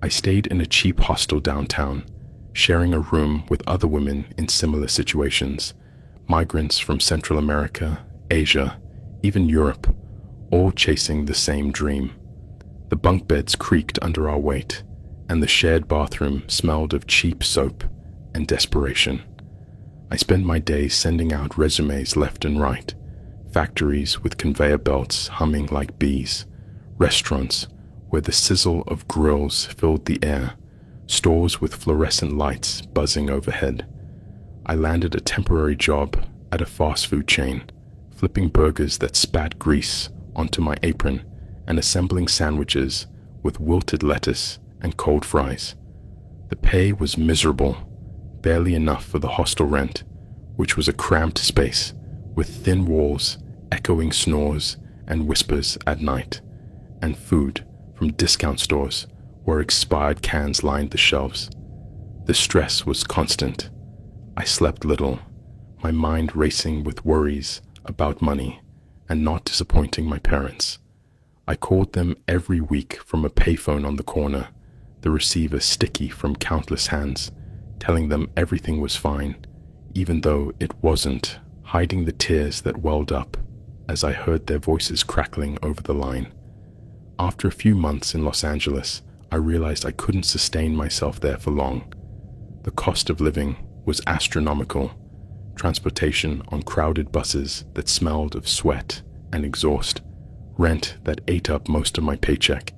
I stayed in a cheap hostel downtown, sharing a room with other women in similar situations, migrants from Central America, Asia, even Europe, all chasing the same dream. The bunk beds creaked under our weight, and the shared bathroom smelled of cheap soap and desperation. I spent my days sending out resumes left and right, factories with conveyor belts humming like bees, restaurants where the sizzle of grills filled the air, stores with fluorescent lights buzzing overhead. I landed a temporary job at a fast food chain, flipping burgers that spat grease onto my apron and assembling sandwiches with wilted lettuce and cold fries. The pay was miserable, barely enough for the hostel rent, which was a cramped space with thin walls, echoing snores and whispers at night, and food from discount stores where expired cans lined the shelves. The stress was constant. I slept little, my mind racing with worries about money and not disappointing my parents. I called them every week from a payphone on the corner, the receiver sticky from countless hands, telling them everything was fine, even though it wasn't, hiding the tears that welled up as I heard their voices crackling over the line. After a few months in Los Angeles, I realized I couldn't sustain myself there for long. The cost of living was astronomical. Transportation on crowded buses that smelled of sweat and exhaust, rent that ate up most of my paycheck.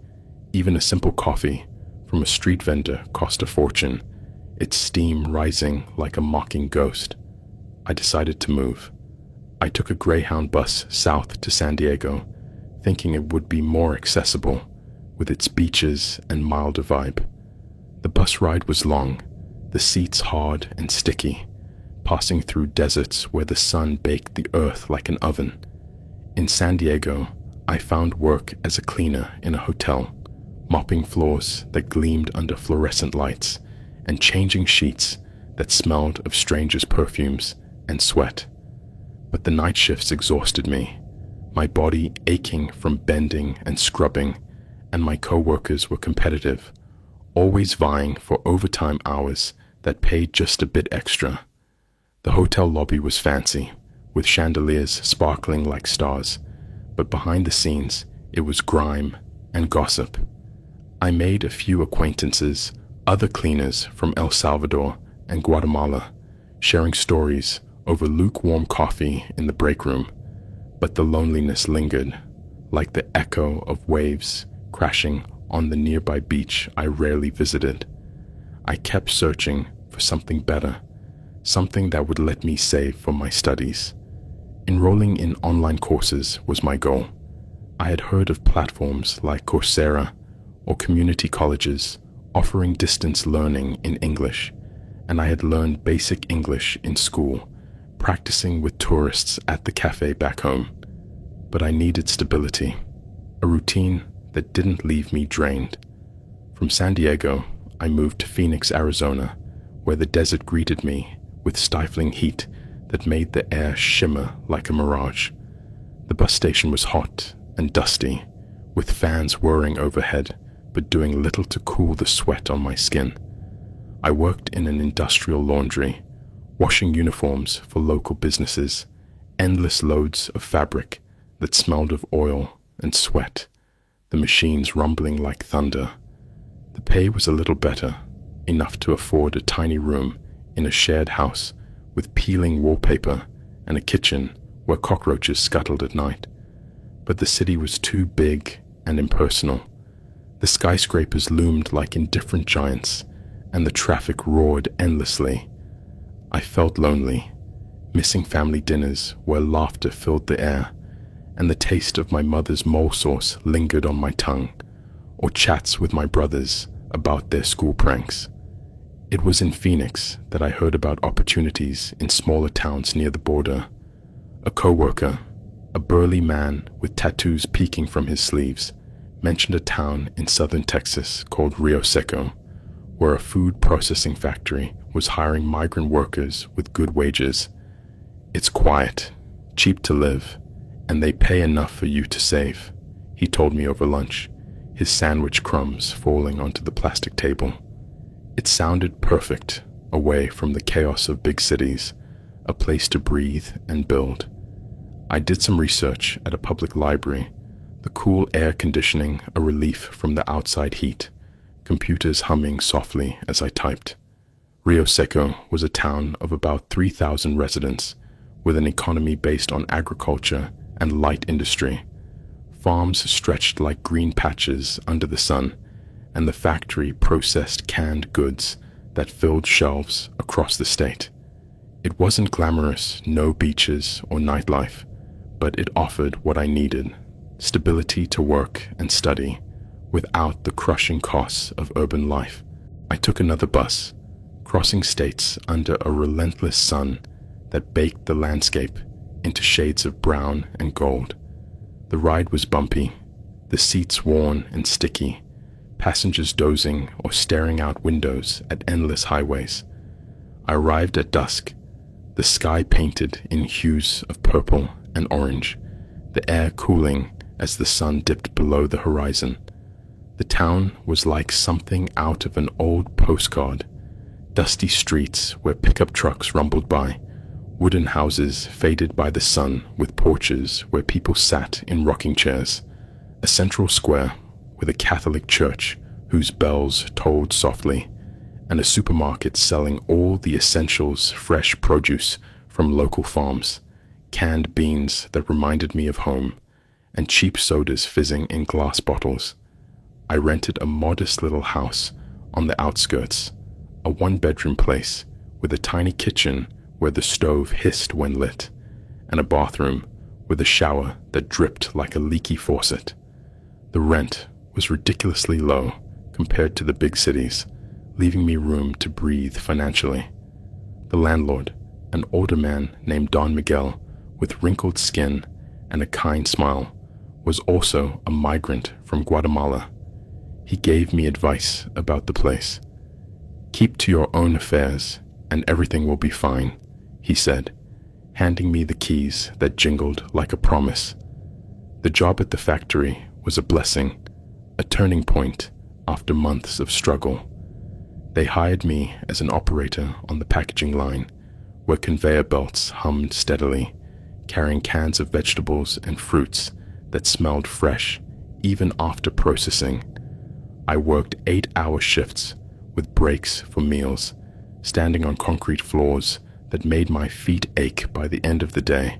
Even a simple coffee from a street vendor cost a fortune, its steam rising like a mocking ghost. I decided to move. I took a Greyhound bus south to San Diego, thinking it would be more accessible, with its beaches and milder vibe. The bus ride was long, the seats hard and sticky, passing through deserts where the sun baked the earth like an oven. In San Diego, I found work as a cleaner in a hotel, mopping floors that gleamed under fluorescent lights and changing sheets that smelled of strangers' perfumes and sweat. But the night shifts exhausted me, my body aching from bending and scrubbing, and my co-workers were competitive, always vying for overtime hours that paid just a bit extra. The hotel lobby was fancy, with chandeliers sparkling like stars, but behind the scenes, it was grime and gossip. I made a few acquaintances, other cleaners from El Salvador and Guatemala, sharing stories over lukewarm coffee in the break room, but the loneliness lingered, like the echo of waves crashing on the nearby beach I rarely visited. I kept searching for something better, something that would let me save for my studies. Enrolling in online courses was my goal. I had heard of platforms like Coursera or community colleges offering distance learning in English, and I had learned basic English in school, practicing with tourists at the cafe back home. But I needed stability, a routine that didn't leave me drained. From San Diego, I moved to Phoenix, Arizona, where the desert greeted me with stifling heat that made the air shimmer like a mirage. The bus station was hot and dusty, with fans whirring overhead, but doing little to cool the sweat on my skin. I worked in an industrial laundry, washing uniforms for local businesses, endless loads of fabric that smelled of oil and sweat, the machines rumbling like thunder. The pay was a little better, enough to afford a tiny room in a shared house with peeling wallpaper and a kitchen where cockroaches scuttled at night. But the city was too big and impersonal. The skyscrapers loomed like indifferent giants, and the traffic roared endlessly. I felt lonely, missing family dinners where laughter filled the air, and the taste of my mother's mole sauce lingered on my tongue, or chats with my brothers about their school pranks. It was in Phoenix that I heard about opportunities in smaller towns near the border. A coworker, a burly man with tattoos peeking from his sleeves, mentioned a town in southern Texas called Rio Secco, where a food processing factory was hiring migrant workers with good wages. It's quiet, cheap to live, and they pay enough for you to save, he told me over lunch, his sandwich crumbs falling onto the plastic table. It sounded perfect, away from the chaos of big cities, a place to breathe and build. I did some research at a public library, the cool air conditioning a relief from the outside heat, computers humming softly as I typed. Rio Secco was a town of about 3,000 residents, with an economy based on agriculture and light industry. Farms stretched like green patches under the sun, and the factory processed canned goods that filled shelves across the state. It wasn't glamorous, no beaches or nightlife, but it offered what I needed: stability to work and study, without the crushing costs of urban life. I took another bus, crossing states under a relentless sun that baked the landscape into shades of brown and gold. The ride was bumpy, the seats worn and sticky, passengers dozing or staring out windows at endless highways. I arrived at dusk, the sky painted in hues of purple and orange, the air cooling as the sun dipped below the horizon. The town was like something out of an old postcard: dusty streets where pickup trucks rumbled by, wooden houses faded by the sun with porches where people sat in rocking chairs, a central square with a Catholic church whose bells tolled softly, and a supermarket selling all the essentials: fresh produce from local farms, canned beans that reminded me of home, and cheap sodas fizzing in glass bottles. I rented a modest little house on the outskirts, a one-bedroom place with a tiny kitchen where the stove hissed when lit, and a bathroom with a shower that dripped like a leaky faucet. The rent was ridiculously low compared to the big cities, leaving me room to breathe financially. The landlord, an older man named Don Miguel with wrinkled skin and a kind smile, was also a migrant from Guatemala. He gave me advice about the place. "Keep to your own affairs and everything will be fine," he said, handing me the keys that jingled like a promise. The job at the factory was a blessing, a turning point after months of struggle. They hired me as an operator on the packaging line, where conveyor belts hummed steadily, carrying cans of vegetables and fruits that smelled fresh even after processing. I worked 8-hour shifts with breaks for meals, standing on concrete floors that made my feet ache by the end of the day.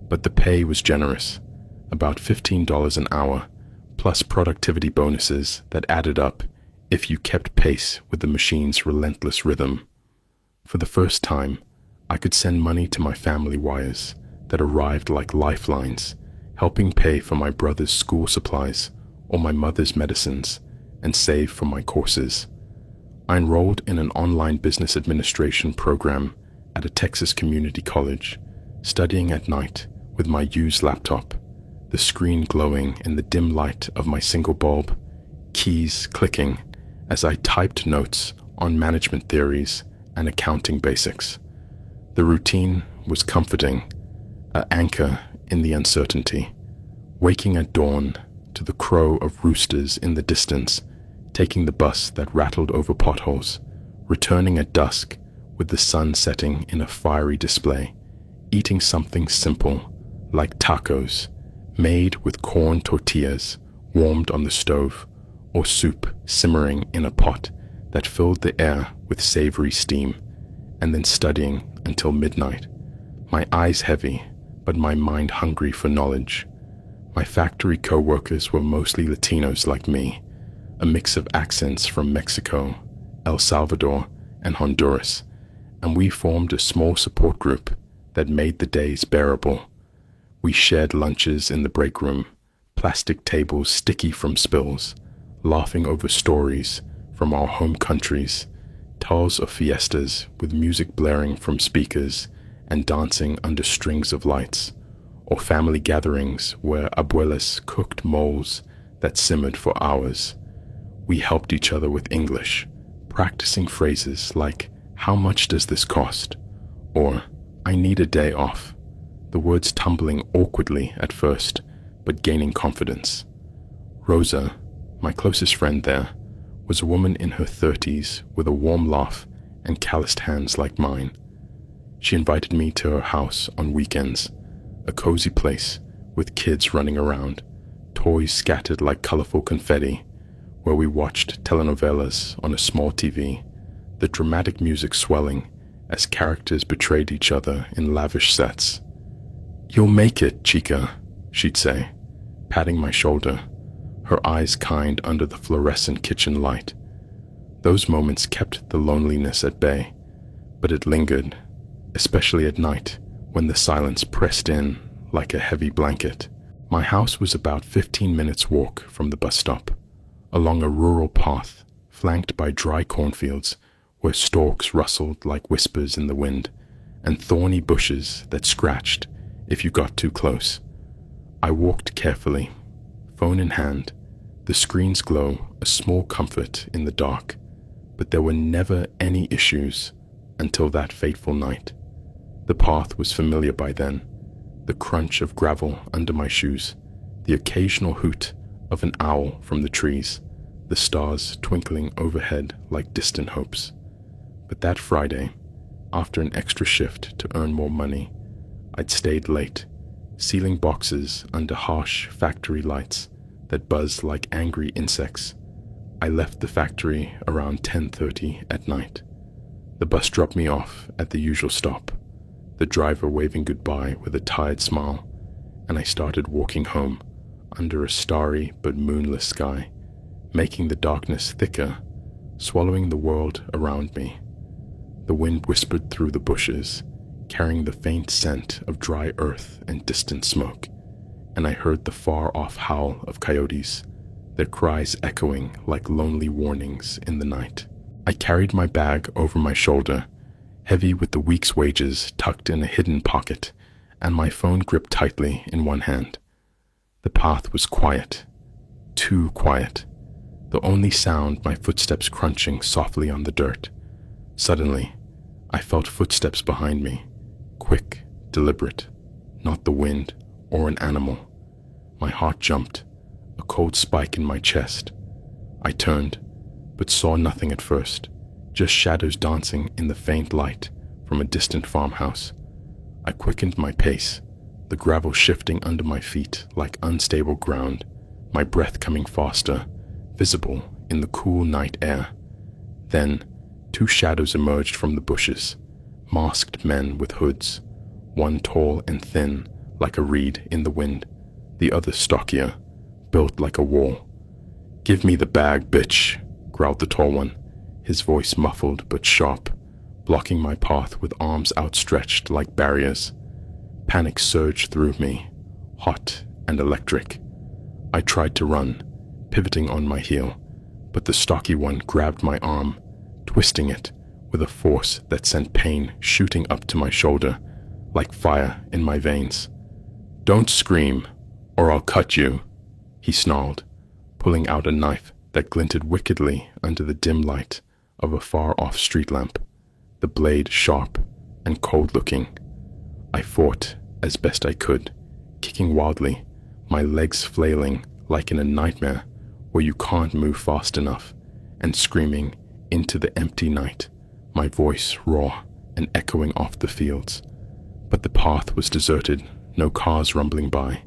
But the pay was generous, about $15 an hour, plus productivity bonuses that added up if you kept pace with the machine's relentless rhythm. For the first time, I could send money to my family wires that arrived like lifelines, helping pay for my brother's school supplies or my mother's medicines and save for my courses. I enrolled in an online business administration program at a Texas community college, studying at night with my used laptop, the screen glowing in the dim light of my single bulb, keys clicking as I typed notes on management theories and accounting basics. The routine was comforting, an anchor in the uncertainty, waking at dawn to the crow of roosters in the distance, taking the bus that rattled over potholes, returning at dusk with the sun setting in a fiery display, eating something simple like tacos, made with corn tortillas warmed on the stove, or soup simmering in a pot that filled the air with savory steam, and then studying until midnight, my eyes heavy, but my mind hungry for knowledge. My factory co-workers were mostly Latinos like me, a mix of accents from Mexico, El Salvador, and Honduras, and we formed a small support group that made the days bearable. We shared lunches in the break room, plastic tables sticky from spills, laughing over stories from our home countries, tales of fiestas with music blaring from speakers and dancing under strings of lights, or family gatherings where abuelas cooked moles that simmered for hours. We helped each other with English, practicing phrases like, "How much does this cost?" or "I need a day off," the words tumbling awkwardly at first, but gaining confidence. Rosa, my closest friend there, was a woman in her 30s with a warm laugh and calloused hands like mine. She invited me to her house on weekends, a cozy place with kids running around, toys scattered like colorful confetti, where we watched telenovelas on a small TV, the dramatic music swelling as characters betrayed each other in lavish sets. "You'll make it, chica," she'd say, patting my shoulder, her eyes kind under the fluorescent kitchen light. Those moments kept the loneliness at bay, but it lingered, especially at night when the silence pressed in like a heavy blanket. My house was about 15 minutes walk from the bus stop, along a rural path flanked by dry cornfields where stalks rustled like whispers in the wind, and thorny bushes that scratched if you got too close. I walked carefully, phone in hand, the screen's glow a small comfort in the dark, but there were never any issues until that fateful night. The path was familiar by then, the crunch of gravel under my shoes, the occasional hoot of an owl from the trees, the stars twinkling overhead like distant hopes. But that Friday, after an extra shift to earn more money, I'd stayed late, sealing boxes under harsh factory lights that buzzed like angry insects. I left the factory around 10:30 at night. The bus dropped me off at the usual stop, the driver waving goodbye with a tired smile, and I started walking home under a starry but moonless sky, making the darkness thicker, swallowing the world around me. The wind whispered through the bushes, carrying the faint scent of dry earth and distant smoke, and I heard the far-off howl of coyotes, their cries echoing like lonely warnings in the night. I carried my bag over my shoulder, heavy with the week's wages tucked in a hidden pocket, and my phone gripped tightly in one hand. The path was quiet, too quiet, the only sound my footsteps crunching softly on the dirt. Suddenly, I felt footsteps behind me, quick, deliberate, not the wind or an animal. My heart jumped, a cold spike in my chest. I turned, but saw nothing at first, just shadows dancing in the faint light from a distant farmhouse. I quickened my pace, the gravel shifting under my feet like unstable ground, my breath coming faster, visible in the cool night air. Then, two shadows emerged from the bushes, masked men with hoods, one tall and thin like a reed in the wind, the other stockier, built like a wall. "Give me the bag, bitch," growled the tall one, his voice muffled but sharp, blocking my path with arms outstretched like barriers. Panic surged through me, hot and electric. I tried to run, pivoting on my heel, but the stocky one grabbed my arm, twisting it, with a force that sent pain shooting up to my shoulder like fire in my veins. "Don't scream, or I'll cut you," he snarled, pulling out a knife that glinted wickedly under the dim light of a far-off street lamp, the blade sharp and cold-looking. I fought as best I could, kicking wildly, my legs flailing like in a nightmare where you can't move fast enough, and screaming into the empty night, my voice raw and echoing off the fields. But the path was deserted, no cars rumbling by,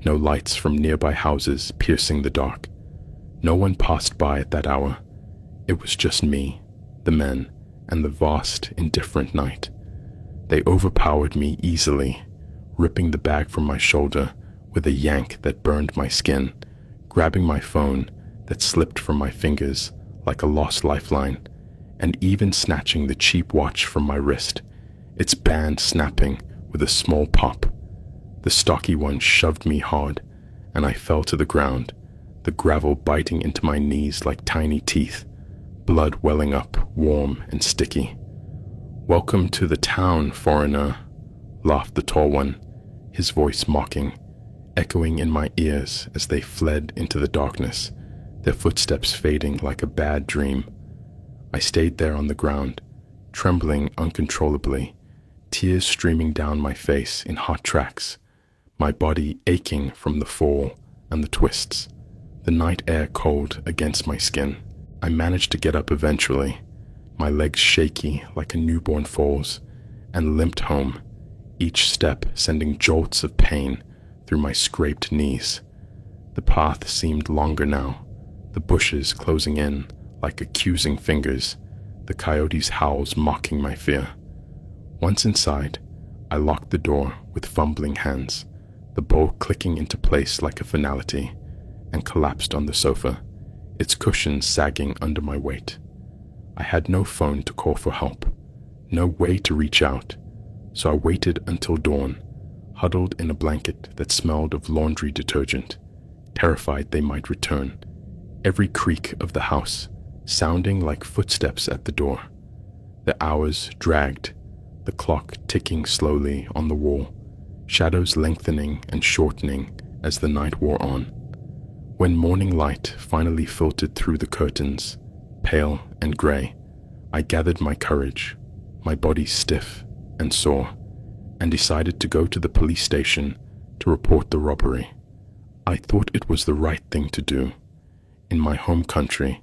no lights from nearby houses piercing the dark. No one passed by at that hour. It was just me, the men, and the vast, indifferent night. They overpowered me easily, ripping the bag from my shoulder with a yank that burned my skin, grabbing my phone that slipped from my fingers like a lost lifeline, and even snatching the cheap watch from my wrist, its band snapping with a small pop. The stocky one shoved me hard, and I fell to the ground, the gravel biting into my knees like tiny teeth, blood welling up, warm and sticky. "Welcome to the town, foreigner," laughed the tall one, his voice mocking, echoing in my ears as they fled into the darkness, their footsteps fading like a bad dream. I stayed there on the ground, trembling uncontrollably, tears streaming down my face in hot tracks, my body aching from the fall and the twists, the night air cold against my skin. I managed to get up eventually, my legs shaky like a newborn foal's, and limped home, each step sending jolts of pain through my scraped knees. The path seemed longer now, the bushes closing in like accusing fingers, the coyotes' howls mocking my fear. Once inside, I locked the door with fumbling hands, the bolt clicking into place like a finality, and collapsed on the sofa, its cushions sagging under my weight. I had no phone to call for help, no way to reach out, so I waited until dawn, huddled in a blanket that smelled of laundry detergent, terrified they might return, every creak of the house sounding like footsteps at the door. The hours dragged, the clock ticking slowly on the wall, shadows lengthening and shortening as the night wore on. When morning light finally filtered through the curtains, pale and gray, I gathered my courage, my body stiff and sore, and decided to go to the police station to report the robbery. I thought it was the right thing to do. In my home country,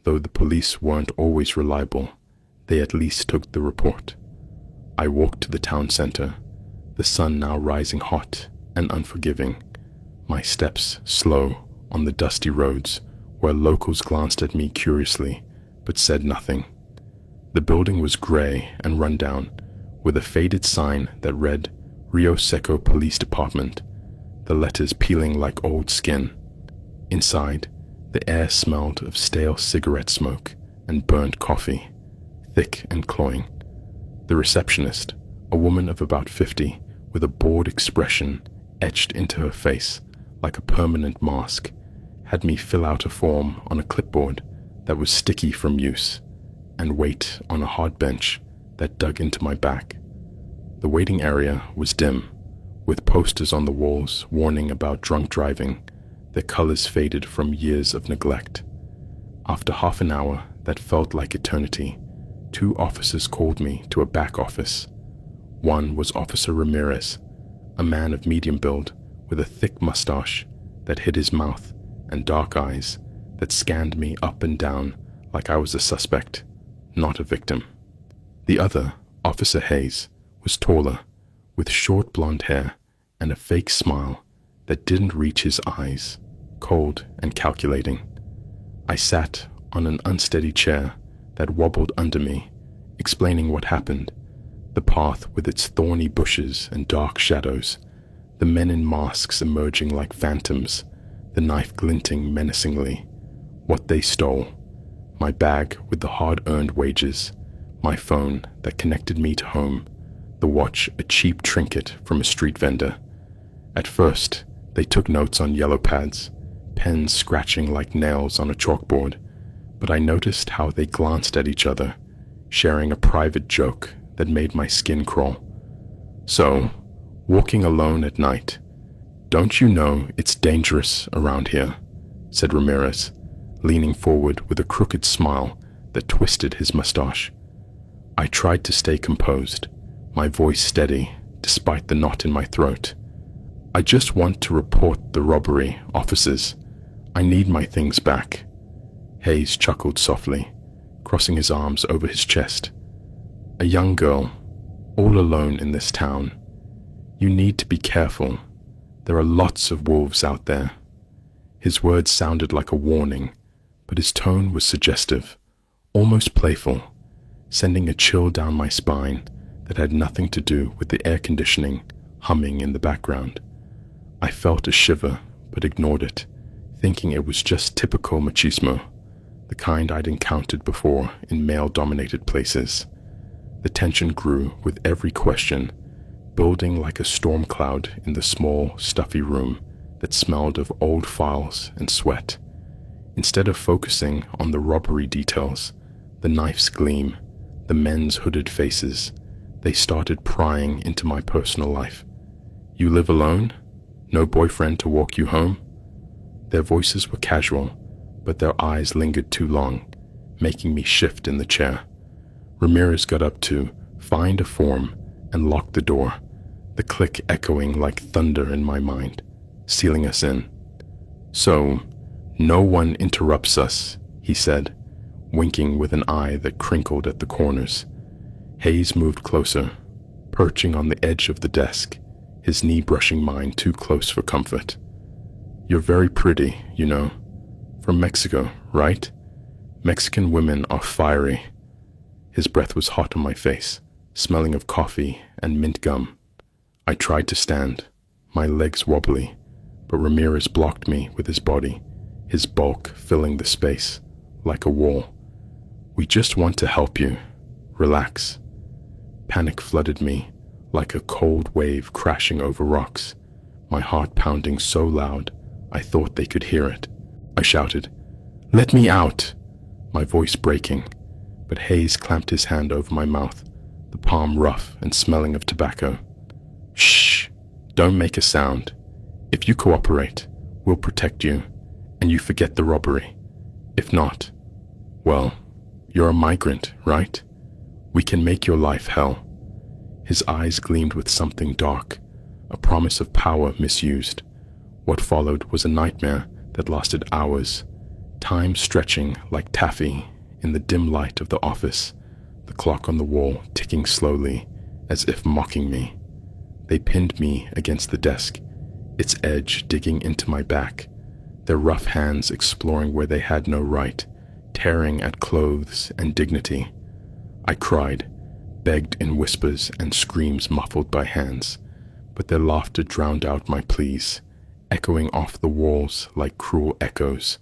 though the police weren't always reliable, they at least took the report. I walked to the town center, the sun now rising hot and unforgiving, my steps slow on the dusty roads where locals glanced at me curiously but said nothing. The building was gray and run down, with a faded sign that read Rio Secco Police Department, the letters peeling like old skin. Inside, the air smelled of stale cigarette smoke and burnt coffee, thick and cloying. The receptionist, a woman of about 50, with a bored expression etched into her face like a permanent mask, had me fill out a form on a clipboard that was sticky from use, and wait on a hard bench that dug into my back. The waiting area was dim, with posters on the walls warning about drunk driving, their colors faded from years of neglect. After half an hour that felt like eternity, 2 officers called me to a back office. One was Officer Ramirez, a man of medium build with a thick mustache that hid his mouth and dark eyes that scanned me up and down like I was a suspect, not a victim. The other, Officer Hayes, was taller, with short blonde hair and a fake smile that didn't reach his eyes, cold and calculating. I sat on an unsteady chair that wobbled under me, explaining what happened, the path with its thorny bushes and dark shadows, the men in masks emerging like phantoms, the knife glinting menacingly, what they stole, my bag with the hard-earned wages, my phone that connected me to home, the watch a cheap trinket from a street vendor. At first, they took notes on yellow pads, pens scratching like nails on a chalkboard, but I noticed how they glanced at each other, sharing a private joke that made my skin crawl. "So, walking alone at night, don't you know it's dangerous around here?" said Ramirez, leaning forward with a crooked smile that twisted his mustache. I tried to stay composed, my voice steady despite the knot in my throat. "I just want to report the robbery, officers. I need my things back." Hayes chuckled softly, crossing his arms over his chest. "A young girl, all alone in this town. You need to be careful. There are lots of wolves out there." His words sounded like a warning, but his tone was suggestive, almost playful, sending a chill down my spine that had nothing to do with the air conditioning humming in the background. I felt a shiver, but ignored it, thinking it was just typical machismo, the kind I'd encountered before in male-dominated places. The tension grew with every question, building like a storm cloud in the small, stuffy room that smelled of old files and sweat. Instead of focusing on the robbery details, the knife's gleam, the men's hooded faces, they started prying into my personal life. "You live alone? No boyfriend to walk you home?" Their voices were casual, but their eyes lingered too long, making me shift in the chair. Ramirez got up to find a form and lock the door, the click echoing like thunder in my mind, sealing us in. "So, no one interrupts us," he said, winking with an eye that crinkled at the corners. Hayes moved closer, perching on the edge of the desk, his knee brushing mine too close for comfort. "You're very pretty, you know. From Mexico, right? Mexican women are fiery." His breath was hot on my face, smelling of coffee and mint gum. I tried to stand, my legs wobbly, but Ramirez blocked me with his body, his bulk filling the space like a wall. "We just want to help you. Relax." Panic flooded me like a cold wave crashing over rocks, my heart pounding so loud I thought they could hear it. I shouted, "Let me out!" my voice breaking, but Hayes clamped his hand over my mouth, the palm rough and smelling of tobacco. "Shh! Don't make a sound. If you cooperate, we'll protect you, and you forget the robbery. If not, well, you're a migrant, right? We can make your life hell." His eyes gleamed with something dark, a promise of power misused. What followed was a nightmare that lasted hours, time stretching like taffy in the dim light of the office, the clock on the wall ticking slowly, as if mocking me. They pinned me against the desk, its edge digging into my back, their rough hands exploring where they had no right, tearing at clothes and dignity. I cried, begged in whispers and screams muffled by hands, but their laughter drowned out my pleas, echoing off the walls like cruel echoes.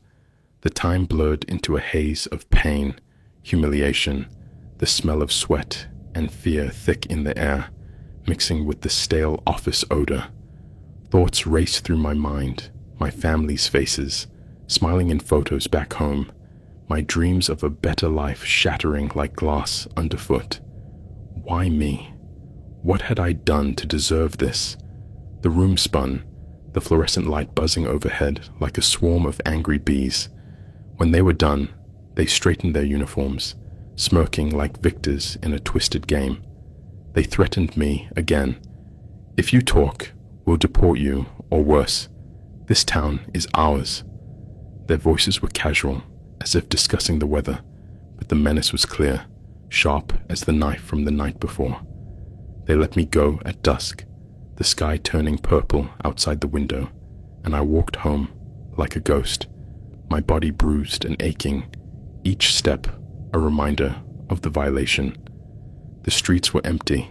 The time blurred into a haze of pain, humiliation, the smell of sweat and fear thick in the air, mixing with the stale office odor. Thoughts raced through my mind, my family's faces, smiling in photos back home, my dreams of a better life shattering like glass underfoot. Why me? What had I done to deserve this? The room spun, the fluorescent light buzzing overhead like a swarm of angry bees. When they were done, they straightened their uniforms, smirking like victors in a twisted game. They threatened me again. "If you talk, we'll deport you, or worse. This town is ours." Their voices were casual, as if discussing the weather, but the menace was clear, sharp as the knife from the night before. They let me go at dusk, the sky turning purple outside the window, and I walked home like a ghost, my body bruised and aching, each step a reminder of the violation. The streets were empty,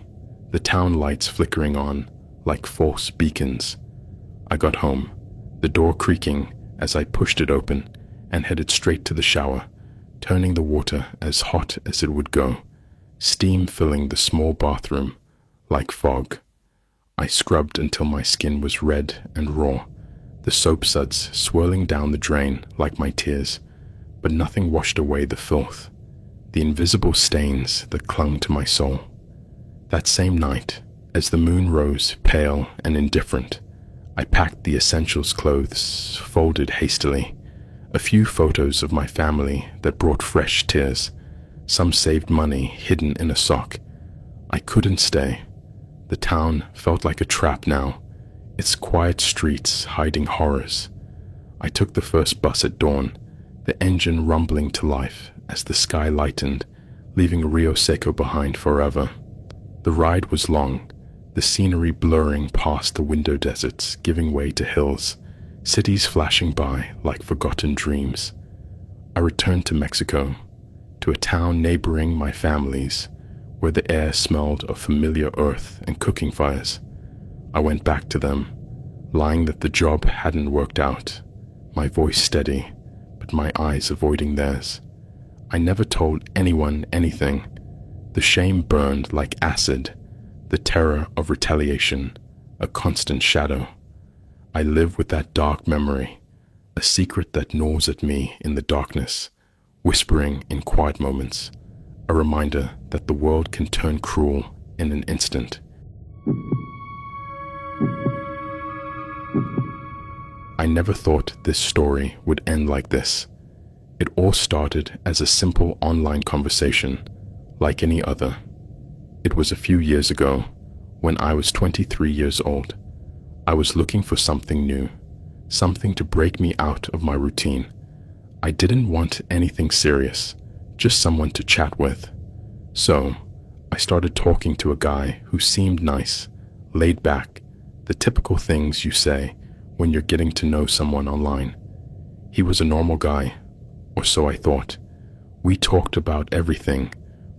the town lights flickering on like false beacons. I got home, the door creaking as I pushed it open and headed straight to the shower, turning the water as hot as it would go, steam filling the small bathroom like fog. I scrubbed until my skin was red and raw, the soap suds swirling down the drain like my tears, but nothing washed away the filth. the invisible stains that clung to my soul. That same night, as the moon rose pale and indifferent, I packed the essentials clothes, folded hastily, a few photos of my family that brought fresh tears, some saved money hidden in a sock. I couldn't stay. The town felt like a trap now, its quiet streets hiding horrors. I took the first bus at dawn, the engine rumbling to life as the sky lightened, leaving Rio Secco behind forever. The ride was long, the scenery blurring past the window deserts, giving way to hills, cities flashing by like forgotten dreams. I returned to Mexico, to a town neighboring my family's, where the air smelled of familiar earth and cooking fires. I went back to them, lying that the job hadn't worked out, my voice steady, but my eyes avoiding theirs. I never told anyone anything. The shame burned like acid, the terror of retaliation, a constant shadow. I live with that dark memory, a secret that gnaws at me in the darkness, whispering in quiet moments, a reminder that the world can turn cruel in an instant. I never thought this story would end like this. It all started as a simple online conversation, like any other. It was a few years ago, when I was 23 years old. I was looking for something new, something to break me out of my routine. I didn't want anything serious, just someone to chat with. So, I started talking to a guy who seemed nice, laid back, the typical things you say when you're getting to know someone online. He was a normal guy, or so I thought. We talked about everything,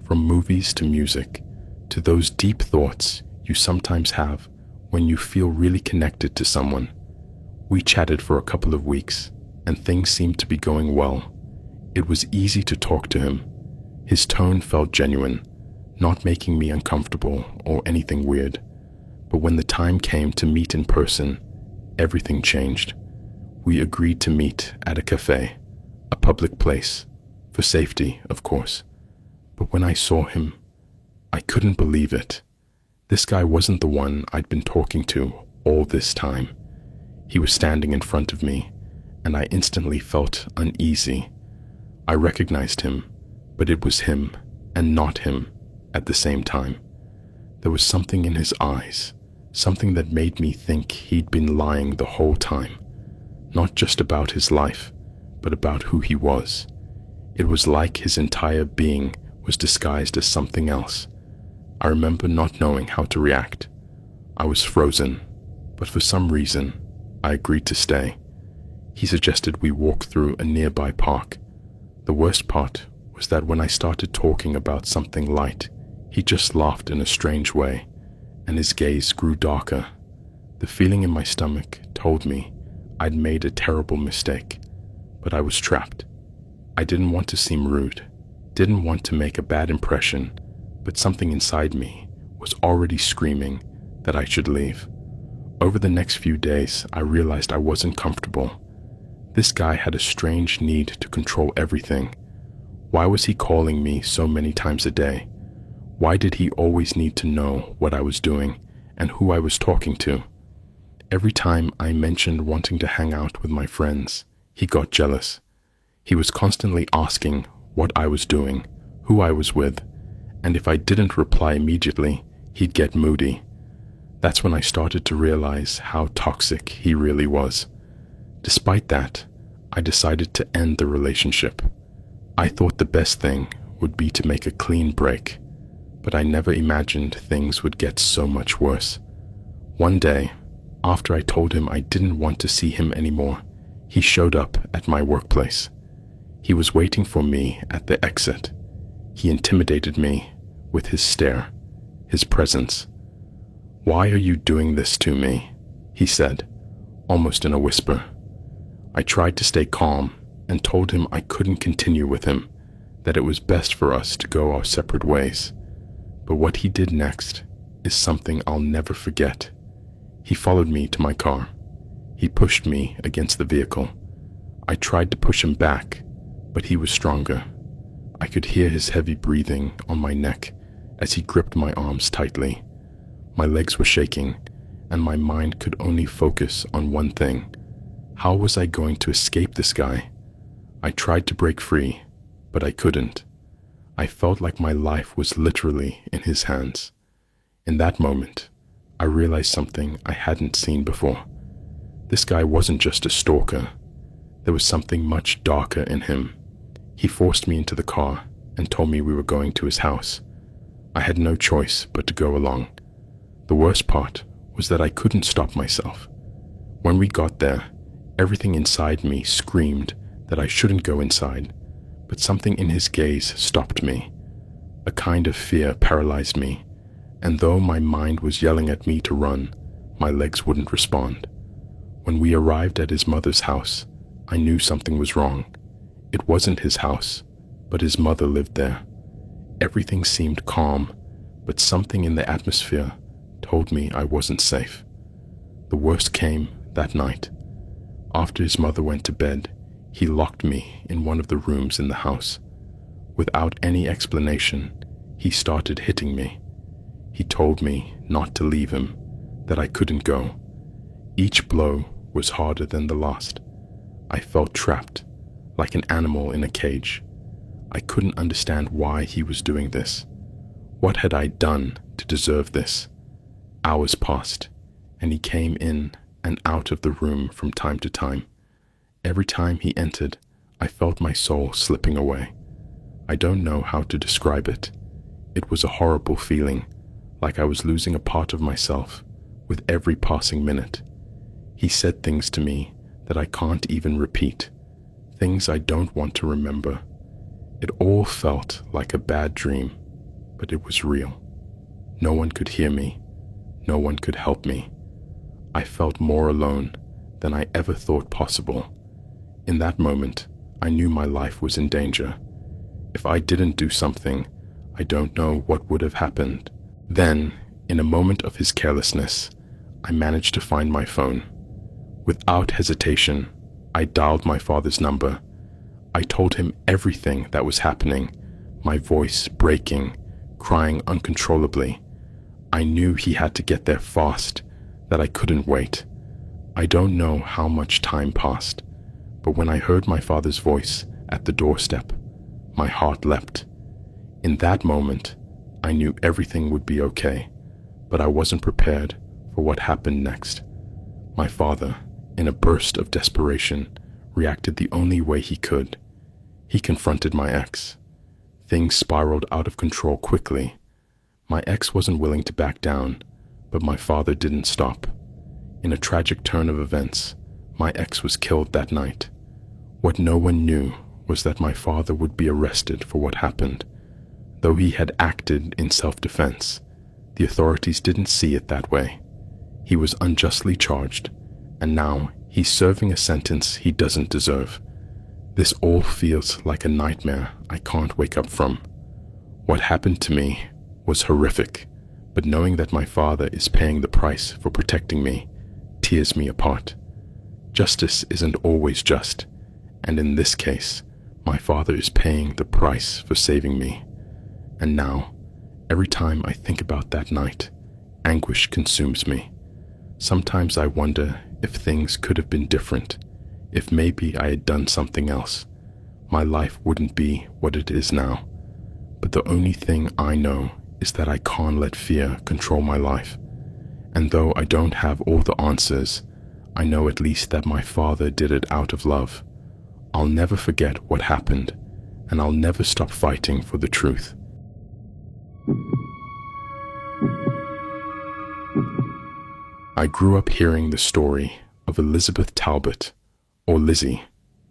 from movies to music, to those deep thoughts you sometimes have when you feel really connected to someone. We chatted for a couple of weeks, and things seemed to be going well. It was easy to talk to him. His tone felt genuine, not making me uncomfortable or anything weird. But when the time came to meet in person, everything changed. We agreed to meet at a cafe, a public place, for safety, of course. But when I saw him, I couldn't believe it. This guy wasn't the one I'd been talking to all this time. He was standing in front of me, and I instantly felt uneasy. I recognized him, but it was him and not him at the same time. There was something in his eyes, something that made me think he'd been lying the whole time, not just about his life, but about who he was. It was like his entire being was disguised as something else. I remember not knowing how to react. I was frozen, but for some reason, I agreed to stay. He suggested we walk through a nearby park. The worst part was that when I started talking about something light, he just laughed in a strange way, and his gaze grew darker. The feeling in my stomach told me I'd made a terrible mistake, but I was trapped. I didn't want to seem rude, didn't want to make a bad impression, but something inside me was already screaming that I should leave. Over the next few days, I realized I wasn't comfortable. This guy had a strange need to control everything. Why was he calling me so many times a day? Why did he always need to know what I was doing and who I was talking to? Every time I mentioned wanting to hang out with my friends, he got jealous. He was constantly asking what I was doing, who I was with, and if I didn't reply immediately, he'd get moody. That's when I started to realize how toxic he really was. Despite that, I decided to end the relationship. I thought the best thing would be to make a clean break, but I never imagined things would get so much worse. One day, after I told him I didn't want to see him anymore, he showed up at my workplace. He was waiting for me at the exit. He intimidated me with his stare, his presence. "Why are you doing this to me?" he said, almost in a whisper. I tried to stay calm and told him I couldn't continue with him, that it was best for us to go our separate ways. But what he did next is something I'll never forget. He followed me to my car. He pushed me against the vehicle. I tried to push him back, but he was stronger. I could hear his heavy breathing on my neck as he gripped my arms tightly. My legs were shaking, and my mind could only focus on one thing. How was I going to escape this guy? I tried to break free, but I couldn't. I felt like my life was literally in his hands. In that moment, I realized something I hadn't seen before. This guy wasn't just a stalker. There was something much darker in him. He forced me into the car and told me we were going to his house. I had no choice but to go along. The worst part was that I couldn't stop myself. When we got there, everything inside me screamed that I shouldn't go inside, but something in his gaze stopped me. A kind of fear paralyzed me, and though my mind was yelling at me to run, my legs wouldn't respond. When we arrived at his mother's house, I knew something was wrong. It wasn't his house, but his mother lived there. Everything seemed calm, but something in the atmosphere told me I wasn't safe. The worst came that night. After his mother went to bed, he locked me in one of the rooms in the house. Without any explanation, he started hitting me. He told me not to leave him, that I couldn't go. Each blow was harder than the last. I felt trapped, like an animal in a cage. I couldn't understand why he was doing this. What had I done to deserve this? Hours passed, and he came in and out of the room from time to time. Every time he entered, I felt my soul slipping away. I don't know how to describe it. It was a horrible feeling, like I was losing a part of myself with every passing minute. He said things to me that I can't even repeat, things I don't want to remember. It all felt like a bad dream, but it was real. No one could hear me. No one could help me. I felt more alone than I ever thought possible. In that moment, I knew my life was in danger. If I didn't do something, I don't know what would have happened. Then, in a moment of his carelessness, I managed to find my phone. Without hesitation, I dialed my father's number. I told him everything that was happening, my voice breaking, crying uncontrollably. I knew he had to get there fast, that I couldn't wait. I don't know how much time passed, but when I heard my father's voice at the doorstep, my heart leapt. In that moment, I knew everything would be okay, but I wasn't prepared for what happened next. My father, in a burst of desperation, reacted the only way he could. He confronted my ex. Things spiraled out of control quickly. My ex wasn't willing to back down, but my father didn't stop. In a tragic turn of events, my ex was killed that night. What no one knew was that my father would be arrested for what happened. Though he had acted in self-defense, the authorities didn't see it that way. He was unjustly charged, and now he's serving a sentence he doesn't deserve. This all feels like a nightmare I can't wake up from. What happened to me was horrific, but knowing that my father is paying the price for protecting me tears me apart. Justice isn't always just, and in this case, my father is paying the price for saving me. And now, every time I think about that night, anguish consumes me. Sometimes I wonder if things could have been different, if maybe I had done something else. My life wouldn't be what it is now. But the only thing I know is that I can't let fear control my life. And though I don't have all the answers, I know at least that my father did it out of love. I'll never forget what happened, and I'll never stop fighting for the truth. I grew up hearing the story of Elizabeth Talbot, or Lizzie,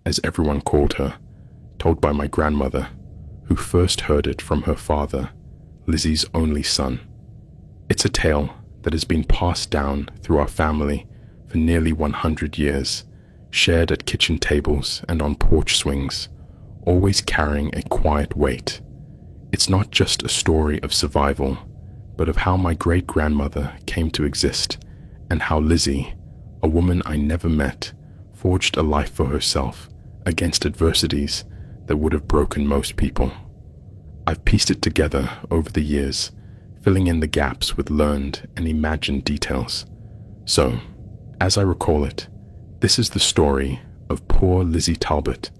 as everyone called her, told by my grandmother, who first heard it from her father, Lizzie's only son. It's a tale that has been passed down through our family for nearly 100 years, shared at kitchen tables and on porch swings, always carrying a quiet weight. It's not just a story of survival, but of how my great-grandmother came to exist, and how Lizzie, a woman I never met, forged a life for herself against adversities that would have broken most people. I've pieced it together over the years, filling in the gaps with learned and imagined details. So, as I recall it, this is the story of poor Lizzie Talbot.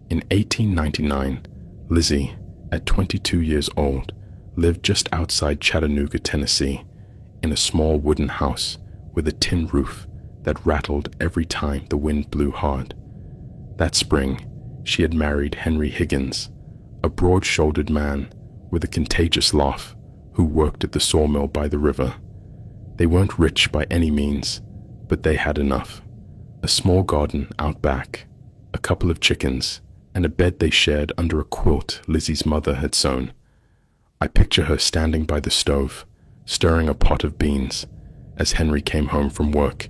In 1899, Lizzie, at 22 years old, lived just outside Chattanooga, Tennessee, in a small wooden house with a tin roof that rattled every time the wind blew hard. That spring, she had married Henry Higgins, a broad-shouldered man with a contagious laugh who worked at the sawmill by the river. They weren't rich by any means, but they had enough. A small garden out back, a couple of chickens, and a bed they shared under a quilt Lizzie's mother had sewn. I picture her standing by the stove, stirring a pot of beans, as Henry came home from work,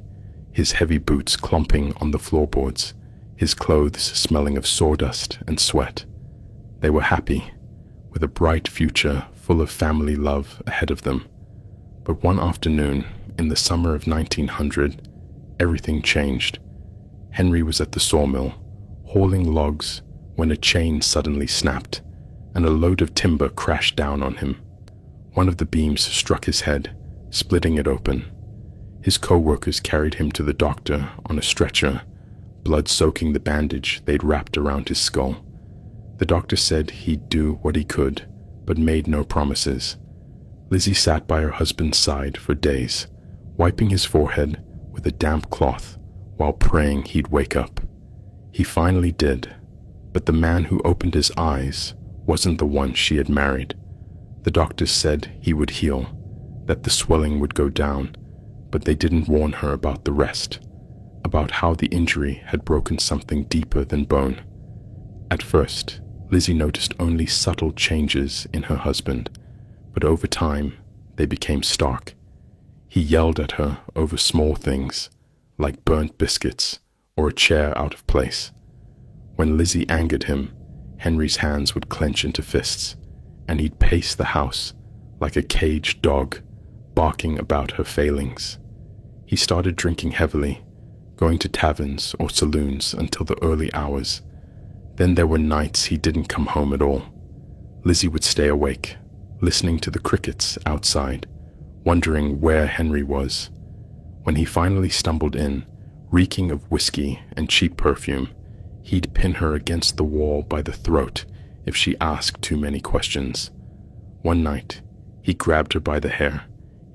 his heavy boots clomping on the floorboards, his clothes smelling of sawdust and sweat. They were happy, with a bright future full of family love ahead of them. But one afternoon, in the summer of 1900, everything changed. Henry was at the sawmill, hauling logs, when a chain suddenly snapped, and a load of timber crashed down on him. One of the beams struck his head, splitting it open. His co-workers carried him to the doctor on a stretcher, blood soaking the bandage they'd wrapped around his skull. The doctor said he'd do what he could, but made no promises. Lizzie sat by her husband's side for days, wiping his forehead with a damp cloth while praying he'd wake up. He finally did, but the man who opened his eyes wasn't the one she had married. The doctors said he would heal, that the swelling would go down, but they didn't warn her about the rest, about how the injury had broken something deeper than bone. At first, Lizzie noticed only subtle changes in her husband, but over time, they became stark. He yelled at her over small things, like burnt biscuits or a chair out of place. When Lizzie angered him, Henry's hands would clench into fists, and he'd pace the house like a caged dog, barking about her failings. He started drinking heavily, going to taverns or saloons until the early hours. Then there were nights he didn't come home at all. Lizzie would stay awake, listening to the crickets outside, wondering where Henry was. When he finally stumbled in, reeking of whiskey and cheap perfume, he'd pin her against the wall by the throat if she asked too many questions. One night, he grabbed her by the hair,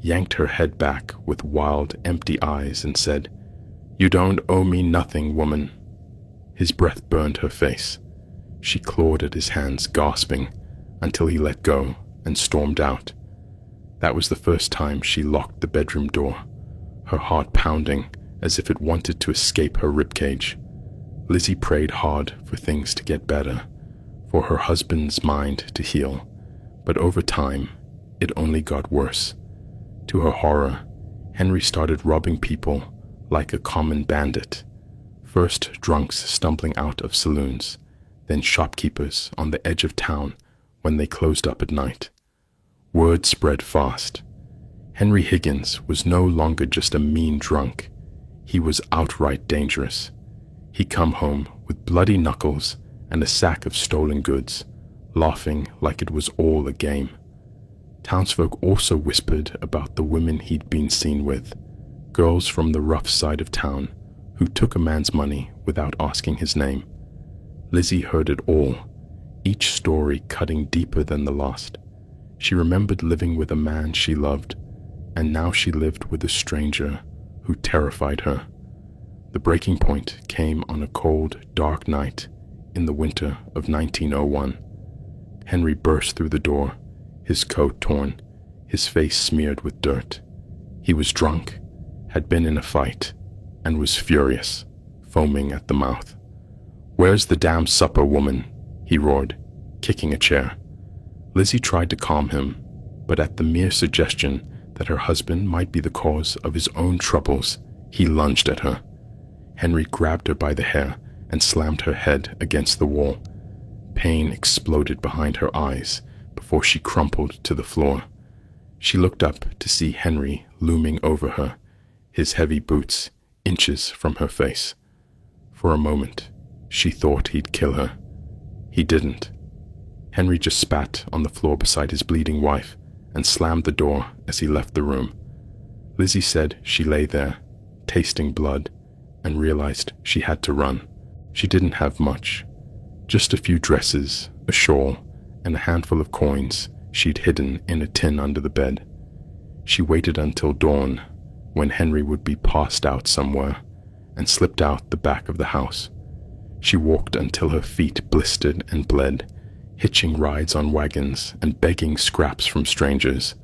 yanked her head back with wild, empty eyes and said, "You don't owe me nothing, woman." His breath burned her face. She clawed at his hands, gasping, until he let go and stormed out. That was the first time she locked the bedroom door, her heart pounding as if it wanted to escape her ribcage. Lizzie prayed hard for things to get better, for her husband's mind to heal, but over time, it only got worse. To her horror, Henry started robbing people like a common bandit. First drunks stumbling out of saloons, then shopkeepers on the edge of town when they closed up at night. Word spread fast. Henry Higgins was no longer just a mean drunk. He was outright dangerous. He'd come home with bloody knuckles and a sack of stolen goods, laughing like it was all a game. Townsfolk also whispered about the women he'd been seen with, girls from the rough side of town who took a man's money without asking his name. Lizzie heard it all, each story cutting deeper than the last. She remembered living with a man she loved, and now she lived with a stranger who terrified her. The breaking point came on a cold, dark night in the winter of 1901. Henry burst through the door, his coat torn, his face smeared with dirt. He was drunk, had been in a fight, and was furious, foaming at the mouth. "Where's the damn supper, woman?" he roared, kicking a chair. Lizzie tried to calm him, but at the mere suggestion that her husband might be the cause of his own troubles, he lunged at her. Henry grabbed her by the hair and slammed her head against the wall. Pain exploded behind her eyes before she crumpled to the floor. She looked up to see Henry looming over her, his heavy boots inches from her face. For a moment, she thought he'd kill her. He didn't. Henry just spat on the floor beside his bleeding wife and slammed the door as he left the room. Lizzie said she lay there, tasting blood, and realized she had to run. She didn't have much, just a few dresses, a shawl, and a handful of coins she'd hidden in a tin under the bed. She waited until dawn, when Henry would be passed out somewhere, and slipped out the back of the house. She walked until her feet blistered and bled, hitching rides on wagons and begging scraps from strangers.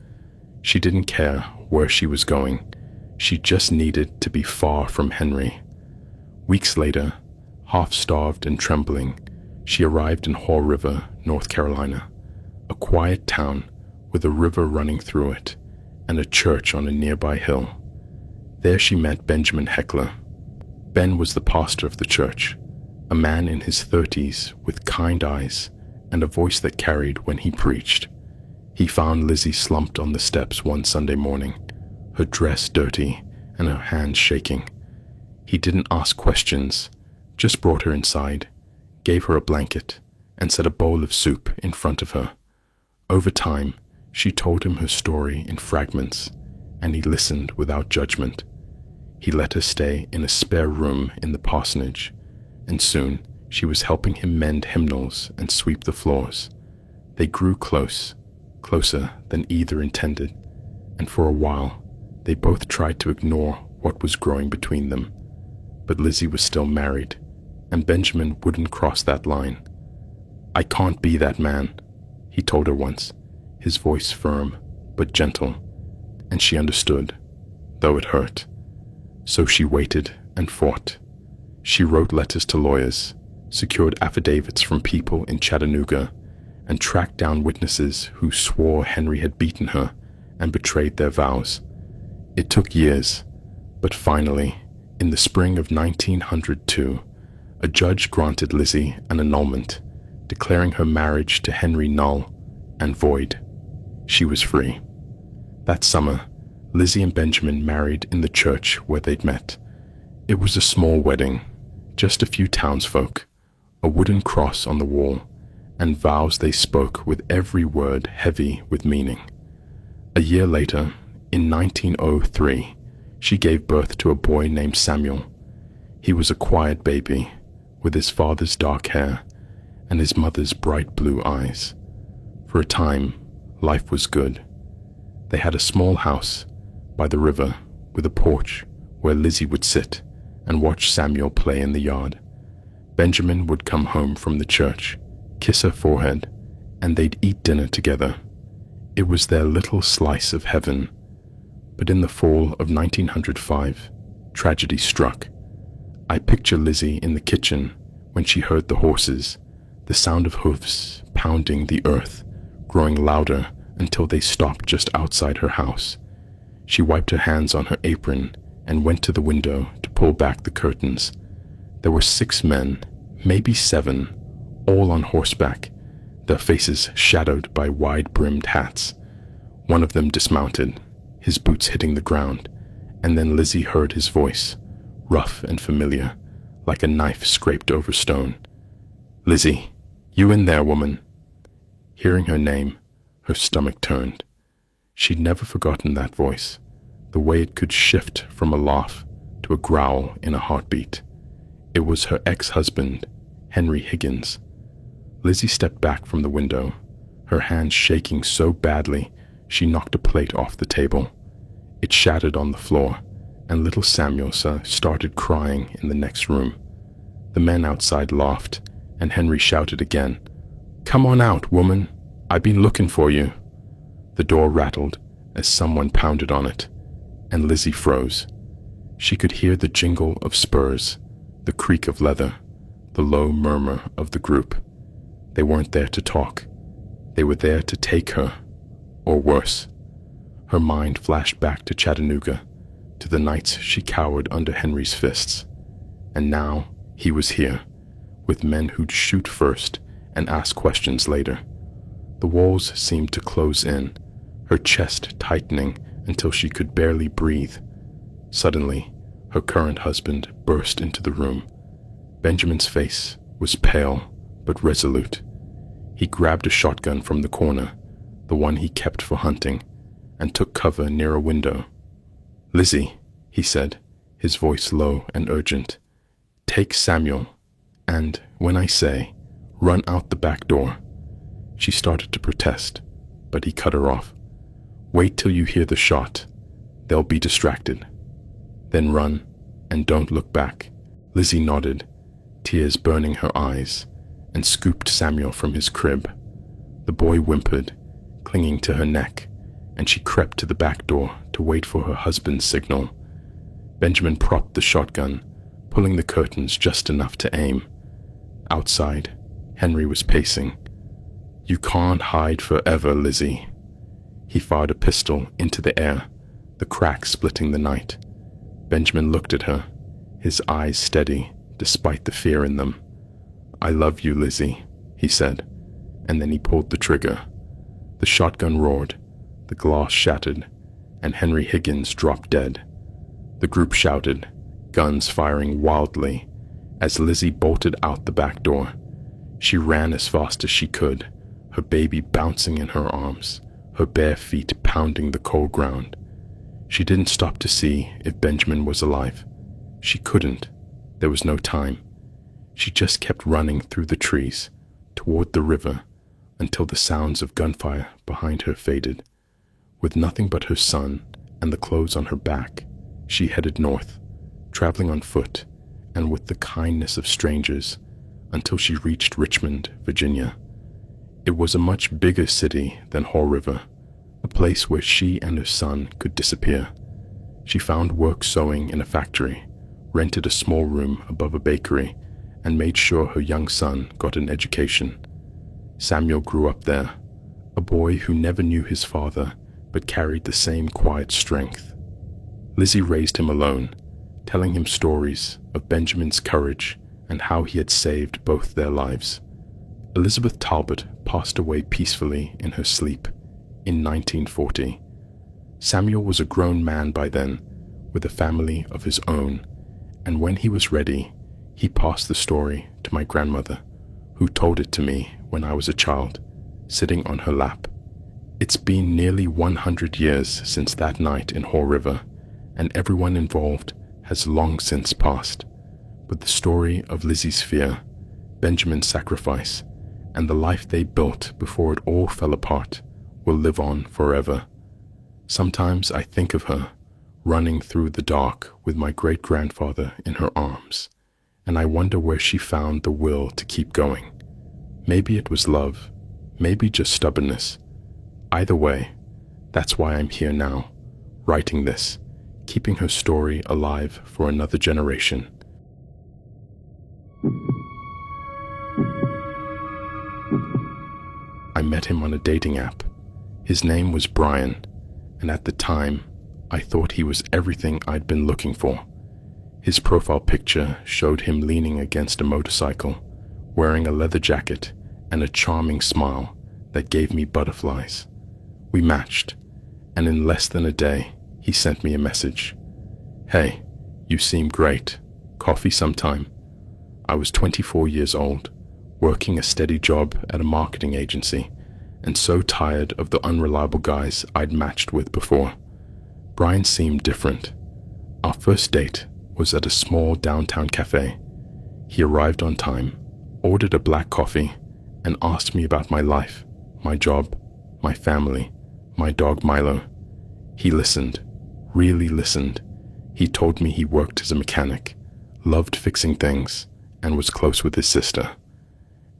She didn't care where she was going. She just needed to be far from Henry. Weeks later, half-starved and trembling, she arrived in Haw River, North Carolina, a quiet town with a river running through it and a church on a nearby hill. There she met Benjamin Heckler. Ben was the pastor of the church, a man in his 30s with kind eyes and a voice that carried when he preached. He found Lizzie slumped on the steps one Sunday morning, her dress dirty and her hands shaking. He didn't ask questions, just brought her inside, gave her a blanket, and set a bowl of soup in front of her. Over time, she told him her story in fragments, and he listened without judgment. He let her stay in a spare room in the parsonage, and soon she was helping him mend hymnals and sweep the floors. They grew close, closer than either intended, and for a while, they both tried to ignore what was growing between them. But Lizzie was still married, and Benjamin wouldn't cross that line. "I can't be that man," he told her once, his voice firm but gentle, and she understood, though it hurt. So she waited and fought. She wrote letters to lawyers, secured affidavits from people in Chattanooga, and tracked down witnesses who swore Henry had beaten her and betrayed their vows. It took years, but finally, in the spring of 1902, a judge granted Lizzie an annulment, declaring her marriage to Henry null and void. She was free. That summer, Lizzie and Benjamin married in the church where they'd met. It was a small wedding, just a few townsfolk, a wooden cross on the wall, and vows they spoke with every word heavy with meaning. A year later, in 1903, she gave birth to a boy named Samuel. He was a quiet baby, with his father's dark hair and his mother's bright blue eyes. For a time, life was good. They had a small house by the river with a porch where Lizzie would sit and watch Samuel play in the yard. Benjamin would come home from the church, kiss her forehead, and they'd eat dinner together. It was their little slice of heaven. But in the fall of 1905, tragedy struck. I picture Lizzie in the kitchen when she heard the horses, the sound of hoofs pounding the earth, growing louder until they stopped just outside her house. She wiped her hands on her apron and went to the window to pull back the curtains. There were 6 men, maybe 7, all on horseback, their faces shadowed by wide-brimmed hats. One of them dismounted, his boots hitting the ground, and then Lizzie heard his voice, rough and familiar, like a knife scraped over stone. "Lizzie, you in there, woman?" Hearing her name, her stomach turned. She'd never forgotten that voice, the way it could shift from a laugh to a growl in a heartbeat. It was her ex-husband, Henry Higgins. Lizzie stepped back from the window, her hands shaking so badly she knocked a plate off the table. It shattered on the floor, and little Samuel started crying in the next room. The men outside laughed, and Henry shouted again, "Come on out, woman. I've been looking for you." The door rattled as someone pounded on it, and Lizzie froze. She could hear the jingle of spurs, the creak of leather, the low murmur of the group. They weren't there to talk. They were there to take her, or worse. Her mind flashed back to Chattanooga, to the nights she cowered under Henry's fists. And now he was here, with men who'd shoot first and ask questions later. The walls seemed to close in, her chest tightening until she could barely breathe. Suddenly, her current husband burst into the room. Benjamin's face was pale but resolute. He grabbed a shotgun from the corner, the one he kept for hunting, and took cover near a window. "Lizzie," he said, his voice low and urgent, "take Samuel, and, when I say, run out the back door." She started to protest, but he cut her off. "Wait till you hear the shot. They'll be distracted. Then run, and don't look back." Lizzie nodded, tears burning her eyes, and scooped Samuel from his crib. The boy whimpered, clinging to her neck, and she crept to the back door to wait for her husband's signal. Benjamin propped the shotgun, pulling the curtains just enough to aim. Outside, Henry was pacing. "You can't hide forever, Lizzie." He fired a pistol into the air, the crack splitting the night. Benjamin looked at her, his eyes steady despite the fear in them. "I love you, Lizzie," he said, and then he pulled the trigger. The shotgun roared, the glass shattered, and Henry Higgins dropped dead. The group shouted, guns firing wildly, as Lizzie bolted out the back door. She ran as fast as she could, her baby bouncing in her arms, her bare feet pounding the cold ground. She didn't stop to see if Benjamin was alive. She couldn't. There was no time. She just kept running through the trees, toward the river, until the sounds of gunfire behind her faded. With nothing but her son and the clothes on her back, she headed north, traveling on foot and with the kindness of strangers, until she reached Richmond, Virginia. It was a much bigger city than Haw River, a place where she and her son could disappear. She found work sewing in a factory, rented a small room above a bakery, and made sure her young son got an education. Samuel grew up there, a boy who never knew his father but carried the same quiet strength. Lizzie raised him alone, telling him stories of Benjamin's courage and how he had saved both their lives. Elizabeth Talbot passed away peacefully in her sleep in 1940. Samuel was a grown man by then, with a family of his own, and when he was ready, he passed the story to my grandmother, who told it to me when I was a child, sitting on her lap. It's been nearly 100 years since that night in Haw River, and everyone involved has long since passed. But the story of Lizzie's fear, Benjamin's sacrifice, and the life they built before it all fell apart will live on forever. Sometimes I think of her running through the dark with my great-grandfather in her arms, and I wonder where she found the will to keep going. Maybe it was love, maybe just stubbornness. Either way, that's why I'm here now, writing this, keeping her story alive for another generation. I met him on a dating app. His name was Brian, and at the time, I thought he was everything I'd been looking for. His profile picture showed him leaning against a motorcycle, wearing a leather jacket and a charming smile that gave me butterflies. We matched, and in less than a day, he sent me a message. "Hey, you seem great. Coffee sometime?" I was 24 years old, working a steady job at a marketing agency, and so tired of the unreliable guys I'd matched with before. Brian seemed different. Our first date was at a small downtown cafe. He arrived on time, ordered a black coffee, and asked me about my life, my job, my family, my dog Milo. He listened, really listened. He told me he worked as a mechanic, loved fixing things, and was close with his sister.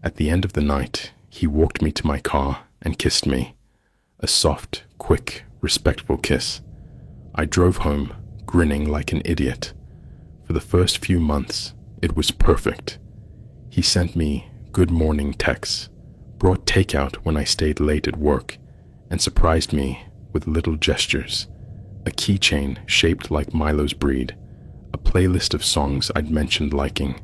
At the end of the night, he walked me to my car and kissed me. A soft, quick, respectful kiss. I drove home, grinning like an idiot. For the first few months, it was perfect. He sent me good morning texts, brought takeout when I stayed late at work, and surprised me with little gestures. A keychain shaped like Milo's breed, a playlist of songs I'd mentioned liking.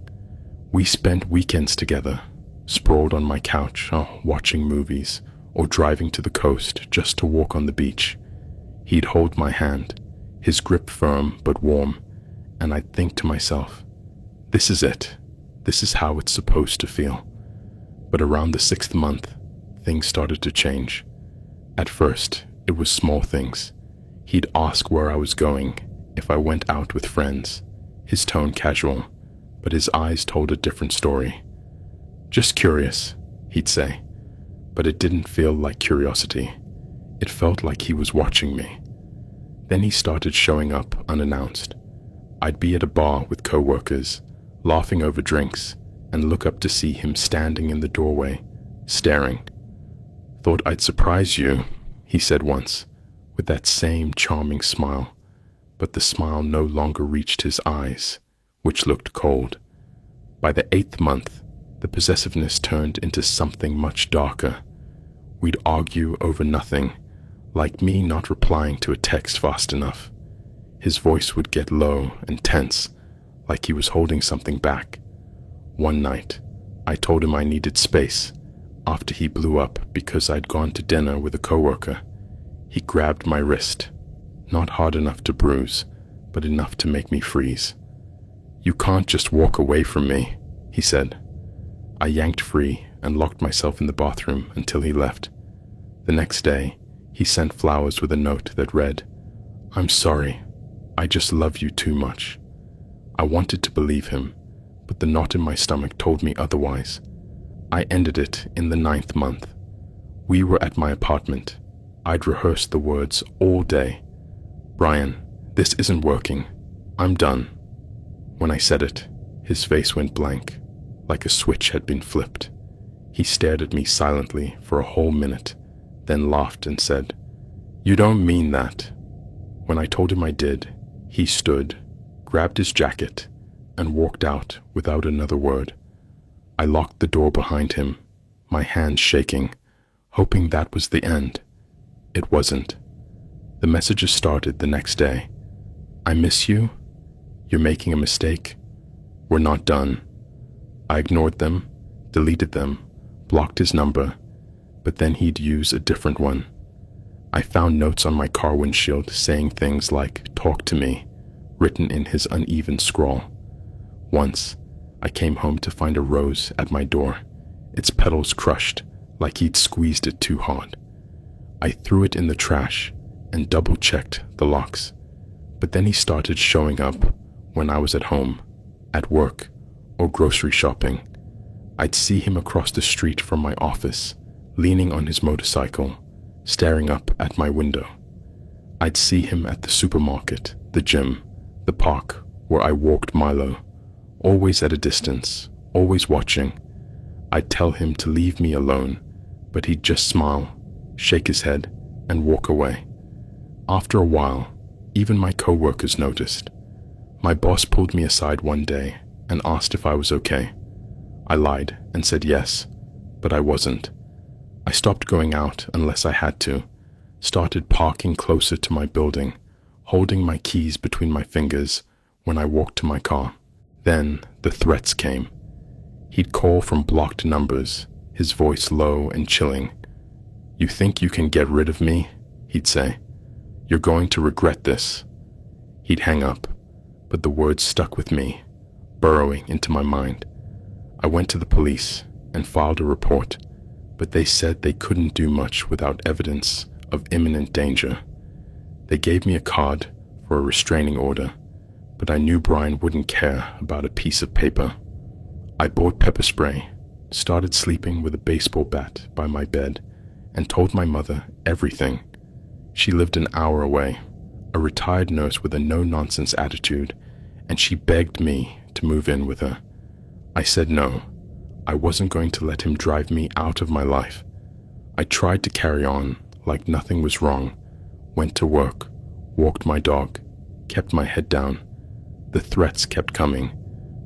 We spent weekends together, sprawled on my couch, watching movies, or driving to the coast just to walk on the beach. He'd hold my hand, his grip firm but warm, and I'd think to myself, this is it. This is how it's supposed to feel. But around the 6th month, things started to change. At first, it was small things. He'd ask where I was going, if I went out with friends, his tone casual, but his eyes told a different story. "Just curious," he'd say, but it didn't feel like curiosity. It felt like he was watching me. Then he started showing up unannounced. I'd be at a bar with coworkers, laughing over drinks, and look up to see him standing in the doorway, staring. "Thought I'd surprise you," he said once, with that same charming smile, but the smile no longer reached his eyes, which looked cold. By the 8th month, the possessiveness turned into something much darker. We'd argue over nothing, like me not replying to a text fast enough. His voice would get low and tense, like he was holding something back. One night, I told him I needed space, after he blew up because I'd gone to dinner with a coworker. He grabbed my wrist, not hard enough to bruise, but enough to make me freeze. "You can't just walk away from me," he said. I yanked free and locked myself in the bathroom until he left. The next day, he sent flowers with a note that read, "I'm sorry, I just love you too much." I wanted to believe him, but the knot in my stomach told me otherwise. I ended it in the 9th month. We were at my apartment. I'd rehearsed the words all day. "Brian, this isn't working. I'm done." When I said it, his face went blank, like a switch had been flipped. He stared at me silently for a whole minute, then laughed and said, "You don't mean that." When I told him I did, he stood, grabbed his jacket, and walked out without another word. I locked the door behind him, my hands shaking, hoping that was the end. It wasn't. The messages started the next day. "I miss you. You're making a mistake. We're not done." I ignored them, deleted them, blocked his number, but then he'd use a different one. I found notes on my car windshield saying things like, "Talk to me," written in his uneven scrawl. Once, I came home to find a rose at my door, its petals crushed, like he'd squeezed it too hard. I threw it in the trash and double-checked the locks, but then he started showing up when I was at home, at work, or grocery shopping. I'd see him across the street from my office, leaning on his motorcycle, staring up at my window. I'd see him at the supermarket, the gym, the park, where I walked Milo, always at a distance, always watching. I'd tell him to leave me alone, but he'd just smile, shake his head, and walk away. After a while, even my coworkers noticed. My boss pulled me aside one day and asked if I was okay. I lied and said yes, but I wasn't. I stopped going out unless I had to, started parking closer to my building, holding my keys between my fingers when I walked to my car. Then the threats came. He'd call from blocked numbers, his voice low and chilling. "You think you can get rid of me?" he'd say. "You're going to regret this." He'd hang up, but the words stuck with me, burrowing into my mind. I went to the police and filed a report, but they said they couldn't do much without evidence of imminent danger. They gave me a card for a restraining order, but I knew Brian wouldn't care about a piece of paper. I bought pepper spray, started sleeping with a baseball bat by my bed, and told my mother everything. She lived an hour away, a retired nurse with a no-nonsense attitude, and she begged me to move in with her. I said no. I wasn't going to let him drive me out of my life. I tried to carry on like nothing was wrong, went to work, walked my dog, kept my head down. The threats kept coming,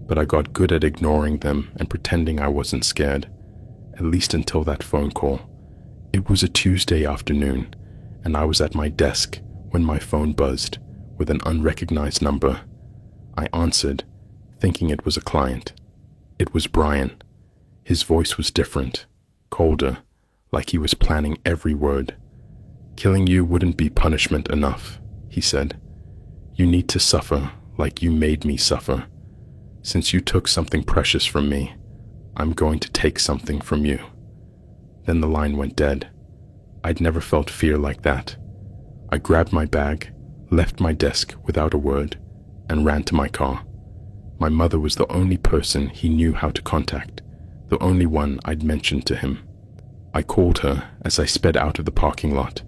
but I got good at ignoring them and pretending I wasn't scared, at least until that phone call. It was a Tuesday afternoon, and I was at my desk when my phone buzzed with an unrecognized number. I answered, thinking it was a client. It was Brian. His voice was different, colder, like he was planning every word. "Killing you wouldn't be punishment enough," he said. "You need to suffer like you made me suffer. Since you took something precious from me, I'm going to take something from you." Then the line went dead. I'd never felt fear like that. I grabbed my bag, left my desk without a word, and ran to my car. My mother was the only person he knew how to contact, the only one I'd mentioned to him. I called her as I sped out of the parking lot.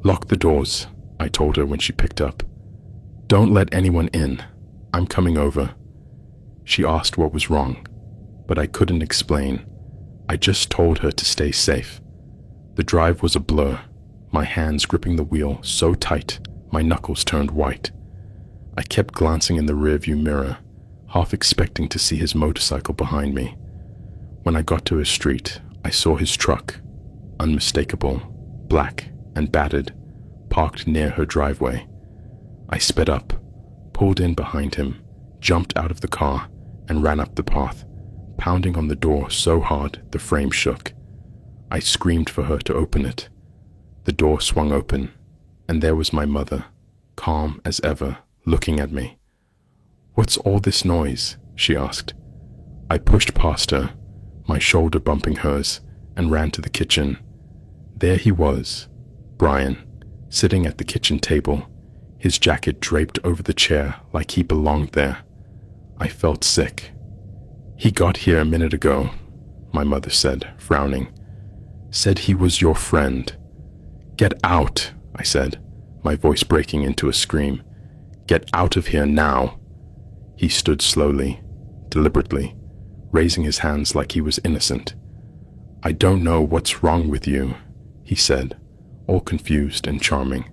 "Lock the doors," I told her when she picked up. "Don't let anyone in. I'm coming over." She asked what was wrong, but I couldn't explain. I just told her to stay safe. The drive was a blur, my hands gripping the wheel so tight my knuckles turned white. I kept glancing in the rearview mirror, half expecting to see his motorcycle behind me. When I got to his street, I saw his truck, unmistakable, black and battered, parked near her driveway. I sped up, pulled in behind him, jumped out of the car, and ran up the path, pounding on the door so hard the frame shook. I screamed for her to open it. The door swung open, and there was my mother, calm as ever, looking at me. "What's all this noise?" she asked. I pushed past her, my shoulder bumping hers, and ran to the kitchen. There he was, Brian, sitting at the kitchen table, his jacket draped over the chair like he belonged there. I felt sick. "He got here a minute ago," my mother said, frowning. "Said he was your friend." "Get out," I said, my voice breaking into a scream. "Get out of here now." He stood slowly, deliberately, raising his hands like he was innocent. "I don't know what's wrong with you," he said, all confused and charming.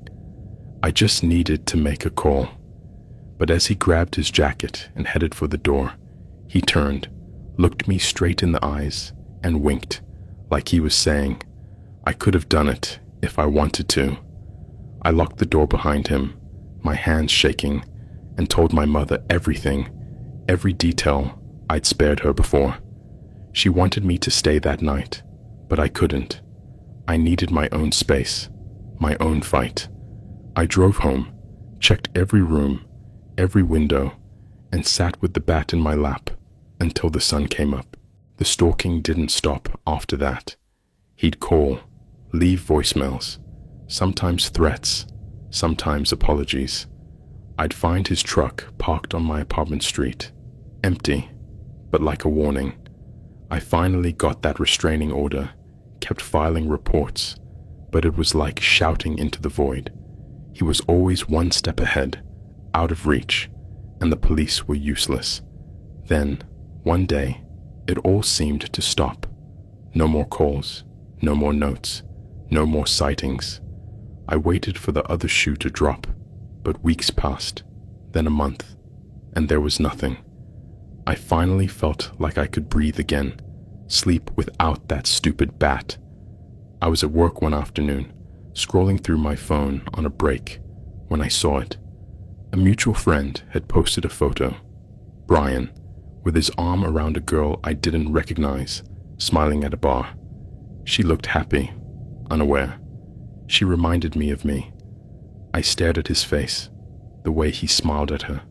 "I just needed to make a call." But as he grabbed his jacket and headed for the door, he turned, looked me straight in the eyes, and winked, like he was saying, "I could have done it if I wanted to." I locked the door behind him, my hands shaking, and told my mother everything, every detail I'd spared her before. She wanted me to stay that night, but I couldn't. I needed my own space, my own fight. I drove home, checked every room, every window, and sat with the bat in my lap until the sun came up. The stalking didn't stop after that. He'd call, leave voicemails, sometimes threats, sometimes apologies. I'd find his truck parked on my apartment street, empty, but like a warning. I finally got that restraining order, kept filing reports, but it was like shouting into the void. He was always one step ahead, out of reach, and the police were useless. Then, one day, it all seemed to stop. No more calls, no more notes, no more sightings. I waited for the other shoe to drop, but weeks passed, then a month, and there was nothing. I finally felt like I could breathe again, sleep without that stupid bat. I was at work one afternoon, scrolling through my phone on a break, when I saw it. A mutual friend had posted a photo. Brian, with his arm around a girl I didn't recognize, smiling at a bar. She looked happy, unaware. She reminded me of me. I stared at his face, the way he smiled at her,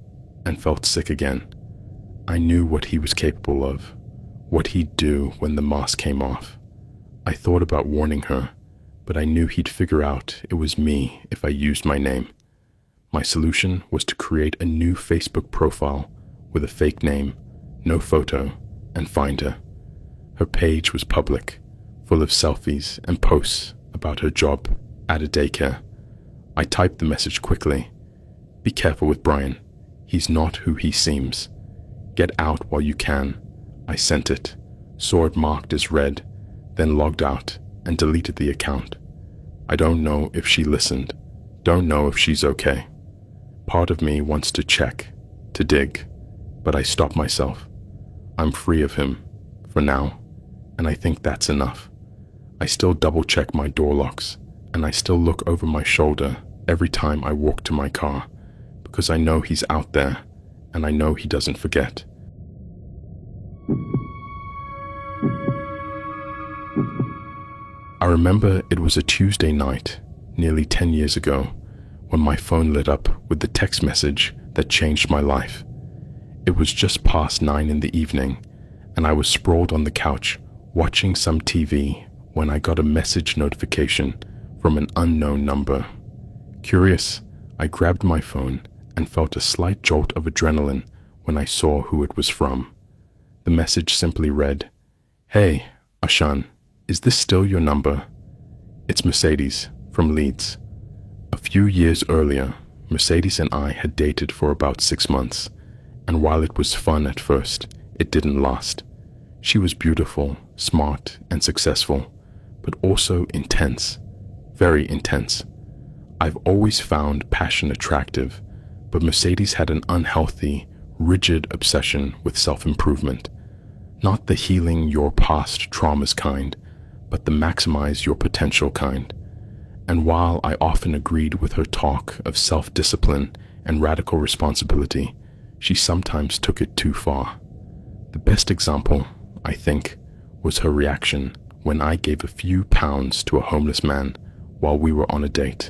and felt sick again. I knew what he was capable of, what he'd do when the mask came off. I thought about warning her, but I knew he'd figure out it was me if I used my name. My solution was to create a new Facebook profile with a fake name, no photo, and find her. Her page was public, full of selfies and posts about her job at a daycare. I typed the message quickly. "Be careful with Brian. He's not who he seems. Get out while you can." I sent it, saw it marked as read, then logged out and deleted the account. I don't know if she listened, don't know if she's okay. Part of me wants to check, to dig, but I stop myself. I'm free of him, for now, and I think that's enough. I still double-check my door locks, and I still look over my shoulder every time I walk to my car, because I know he's out there, and I know he doesn't forget. I remember it was a Tuesday night, nearly 10 years ago, when my phone lit up with the text message that changed my life. It was just past 9 in the evening, and I was sprawled on the couch, watching some TV when I got a message notification from an unknown number. Curious, I grabbed my phone and felt a slight jolt of adrenaline when I saw who it was from. The message simply read, "Hey, Ashan, is this still your number? It's Mercedes from Leeds." A few years earlier, Mercedes and I had dated for about 6 months, and while it was fun at first, it didn't last. She was beautiful, smart, and successful, but also intense, very intense. I've always found passion attractive, but Mercedes had an unhealthy, rigid obsession with self-improvement. Not the healing your past traumas kind, but the maximize your potential kind. And while I often agreed with her talk of self-discipline and radical responsibility, she sometimes took it too far. The best example, I think, was her reaction when I gave a few pounds to a homeless man while we were on a date.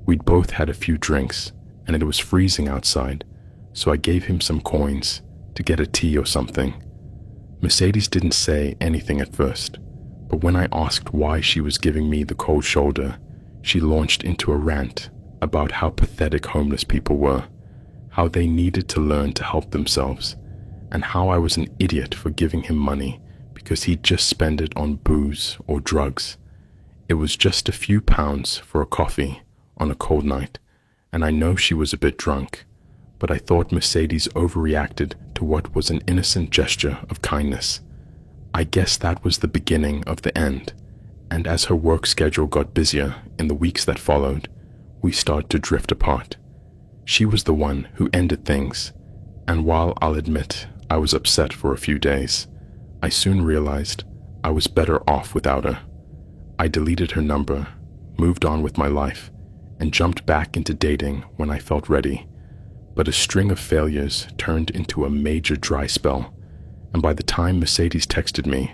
We'd both had a few drinks, and it was freezing outside, so I gave him some coins to get a tea or something. Mercedes didn't say anything at first, but when I asked why she was giving me the cold shoulder, she launched into a rant about how pathetic homeless people were, how they needed to learn to help themselves, and how I was an idiot for giving him money because he'd just spent it on booze or drugs. It was just a few pounds for a coffee on a cold night, and I know she was a bit drunk, but I thought Mercedes overreacted to what was an innocent gesture of kindness. I guess that was the beginning of the end, and as her work schedule got busier in the weeks that followed, we started to drift apart. She was the one who ended things, and while I'll admit I was upset for a few days, I soon realized I was better off without her. I deleted her number, moved on with my life, and jumped back into dating when I felt ready. But a string of failures turned into a major dry spell, and by the time Mercedes texted me,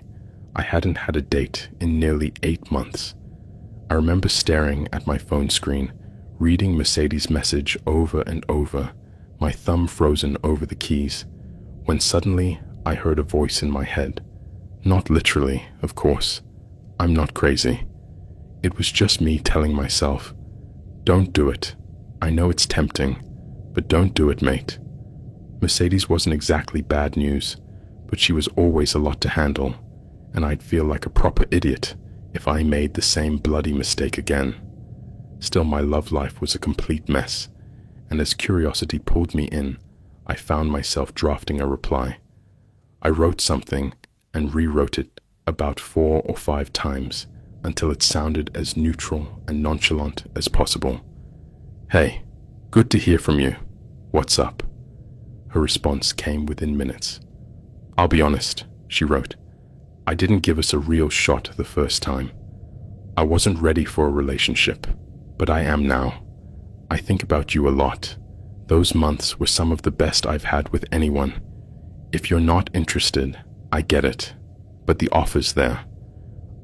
I hadn't had a date in nearly 8 months. I remember staring at my phone screen, reading Mercedes' message over and over, my thumb frozen over the keys, when suddenly I heard a voice in my head. Not literally, of course. I'm not crazy. It was just me telling myself, "Don't do it. I know it's tempting, but don't do it, mate." Mercedes wasn't exactly bad news, but she was always a lot to handle, and I'd feel like a proper idiot if I made the same bloody mistake again. Still, my love life was a complete mess, and as curiosity pulled me in, I found myself drafting a reply. I wrote something and rewrote it about 4 or 5 times until it sounded as neutral and nonchalant as possible. "Hey, good to hear from you. What's up?" Her response came within minutes. "I'll be honest," she wrote. "I didn't give us a real shot the first time. I wasn't ready for a relationship, but I am now. I think about you a lot. Those months were some of the best I've had with anyone. If you're not interested, I get it, but the offer's there."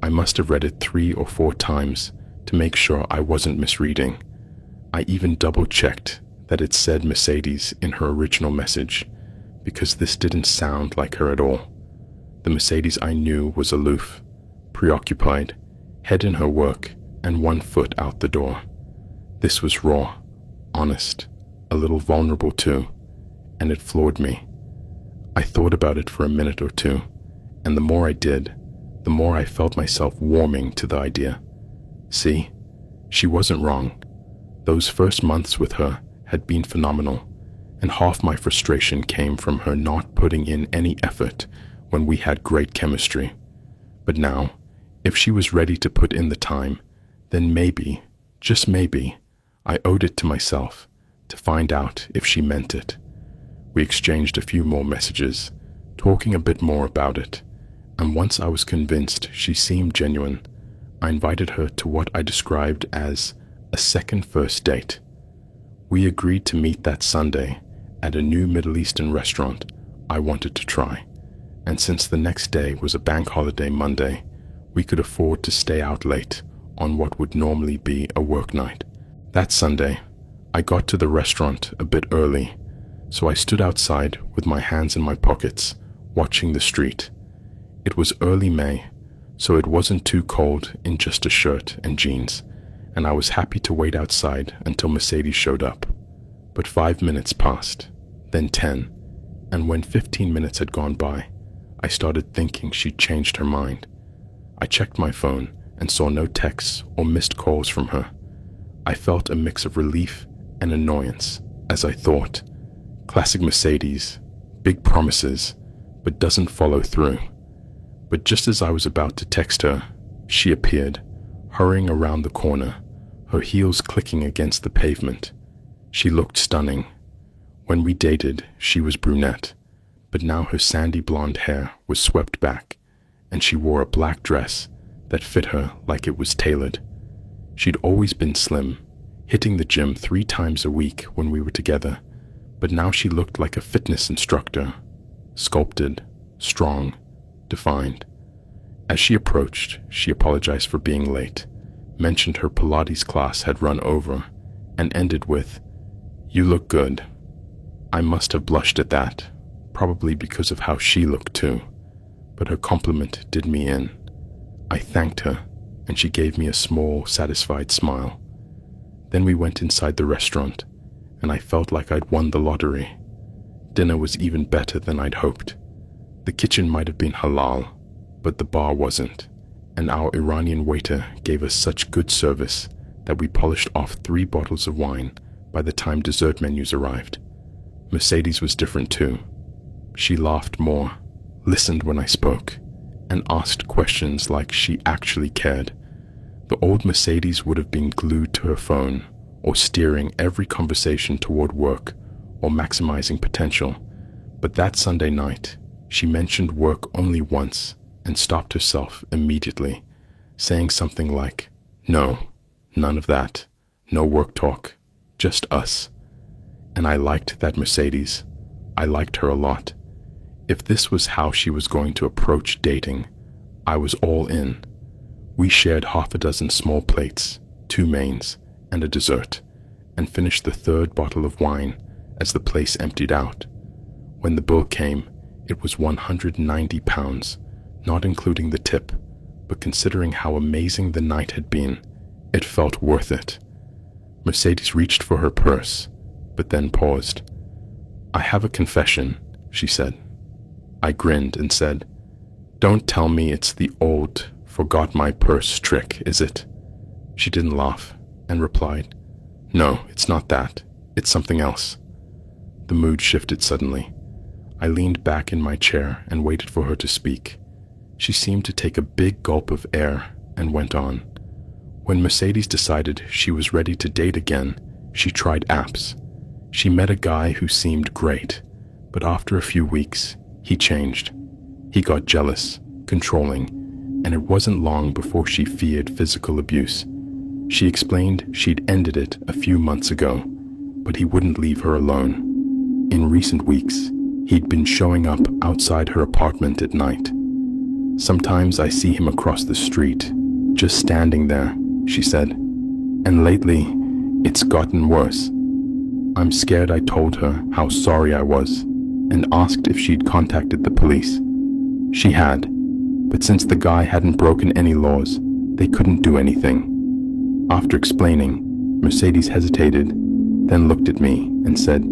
I must have read it 3 or 4 times to make sure I wasn't misreading. I even double-checked that it said Mercedes in her original message, because this didn't sound like her at all. The Mercedes I knew was aloof, preoccupied, head in her work, and 1 foot out the door. This was raw, honest, a little vulnerable too, and it floored me. I thought about it for a minute or two, and the more I did, the more I felt myself warming to the idea. See, she wasn't wrong. Those first months with her had been phenomenal, and half my frustration came from her not putting in any effort when we had great chemistry. But now, if she was ready to put in the time, then maybe, just maybe, I owed it to myself to find out if she meant it. We exchanged a few more messages, talking a bit more about it, and once I was convinced she seemed genuine, I invited her to what I described as a second first date. We agreed to meet that Sunday at a new Middle Eastern restaurant I wanted to try, and since the next day was a bank holiday Monday, we could afford to stay out late on what would normally be a work night. That Sunday, I got to the restaurant a bit early, so I stood outside with my hands in my pockets, watching the street. It was early May, so it wasn't too cold in just a shirt and jeans, and I was happy to wait outside until Mercedes showed up. But 5 minutes passed, then 10, and when 15 minutes had gone by, I started thinking she'd changed her mind. I checked my phone and saw no texts or missed calls from her. I felt a mix of relief and annoyance as I thought, classic Mercedes, big promises, but doesn't follow through. But just as I was about to text her, she appeared, hurrying around the corner, her heels clicking against the pavement. She looked stunning. When we dated, she was brunette, but now her sandy blonde hair was swept back, and she wore a black dress that fit her like it was tailored. She'd always been slim, hitting the gym 3 times a week when we were together, but now she looked like a fitness instructor, sculpted, strong, defined. As she approached, she apologized for being late, mentioned her Pilates class had run over, and ended with, "You look good." I must have blushed at that, probably because of how she looked too, but her compliment did me in. I thanked her, and she gave me a small, satisfied smile. Then we went inside the restaurant, and I felt like I'd won the lottery. Dinner was even better than I'd hoped. The kitchen might have been halal, but the bar wasn't, and our Iranian waiter gave us such good service that we polished off 3 bottles of wine by the time dessert menus arrived. Mercedes was different too. She laughed more, listened when I spoke, and asked questions like she actually cared. The old Mercedes would have been glued to her phone, or steering every conversation toward work or maximizing potential. But that Sunday night, she mentioned work only once and stopped herself immediately, saying something like, "No, none of that. No work talk. Just us." And I liked that Mercedes. I liked her a lot. If this was how she was going to approach dating, I was all in. We shared 6 small plates, 2 mains, and a dessert, and finished the 3rd bottle of wine as the place emptied out. When the bill came, it was £190, not including the tip, but considering how amazing the night had been, it felt worth it. Mercedes reached for her purse, but then paused. "I have a confession," she said. I grinned and said, "Don't tell me it's the old forgot my purse trick, is it?" She didn't laugh and replied, "No, it's not that. It's something else." The mood shifted suddenly. I leaned back in my chair and waited for her to speak. She seemed to take a big gulp of air and went on. When Mercedes decided she was ready to date again, she tried apps. She met a guy who seemed great, but after a few weeks, he changed. He got jealous, controlling, and it wasn't long before she feared physical abuse. She explained she'd ended it a few months ago, but he wouldn't leave her alone. In recent weeks, he'd been showing up outside her apartment at night. "Sometimes I see him across the street, just standing there," she said. "And lately, it's gotten worse." I'm scared I told her how sorry I was and asked if she'd contacted the police. She had, but since the guy hadn't broken any laws, they couldn't do anything. After explaining, Mercedes hesitated, then looked at me and said,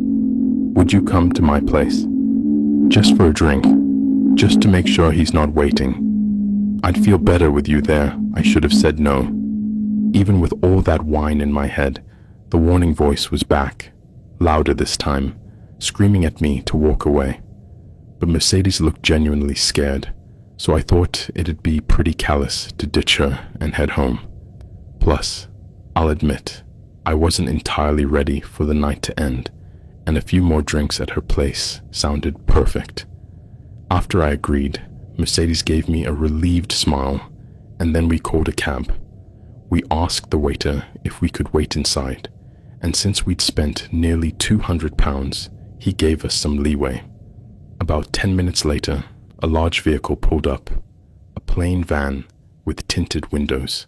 "Would you come to my place? Just for a drink, just to make sure he's not waiting. I'd feel better with you there. I should have said no." Even with all that wine in my head, the warning voice was back, louder this time, screaming at me to walk away. But Mercedes looked genuinely scared, so I thought it'd be pretty callous to ditch her and head home. Plus, I'll admit, I wasn't entirely ready for the night to end, and a few more drinks at her place sounded perfect. After I agreed, Mercedes gave me a relieved smile, and then we called a cab. We asked the waiter if we could wait inside, and since we'd spent nearly £200, he gave us some leeway. About 10 minutes later, a large vehicle pulled up, a plain van with tinted windows.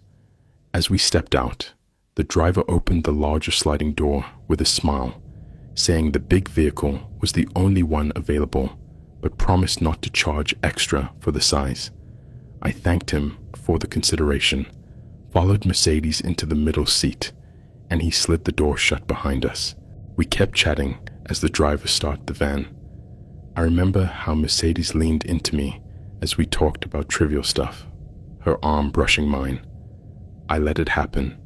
As we stepped out, the driver opened the larger sliding door with a smile, saying the big vehicle was the only one available, but promised not to charge extra for the size. I thanked him for the consideration, followed Mercedes into the middle seat, and he slid the door shut behind us. We kept chatting as the driver started the van. I remember how Mercedes leaned into me as we talked about trivial stuff, her arm brushing mine. I let it happen,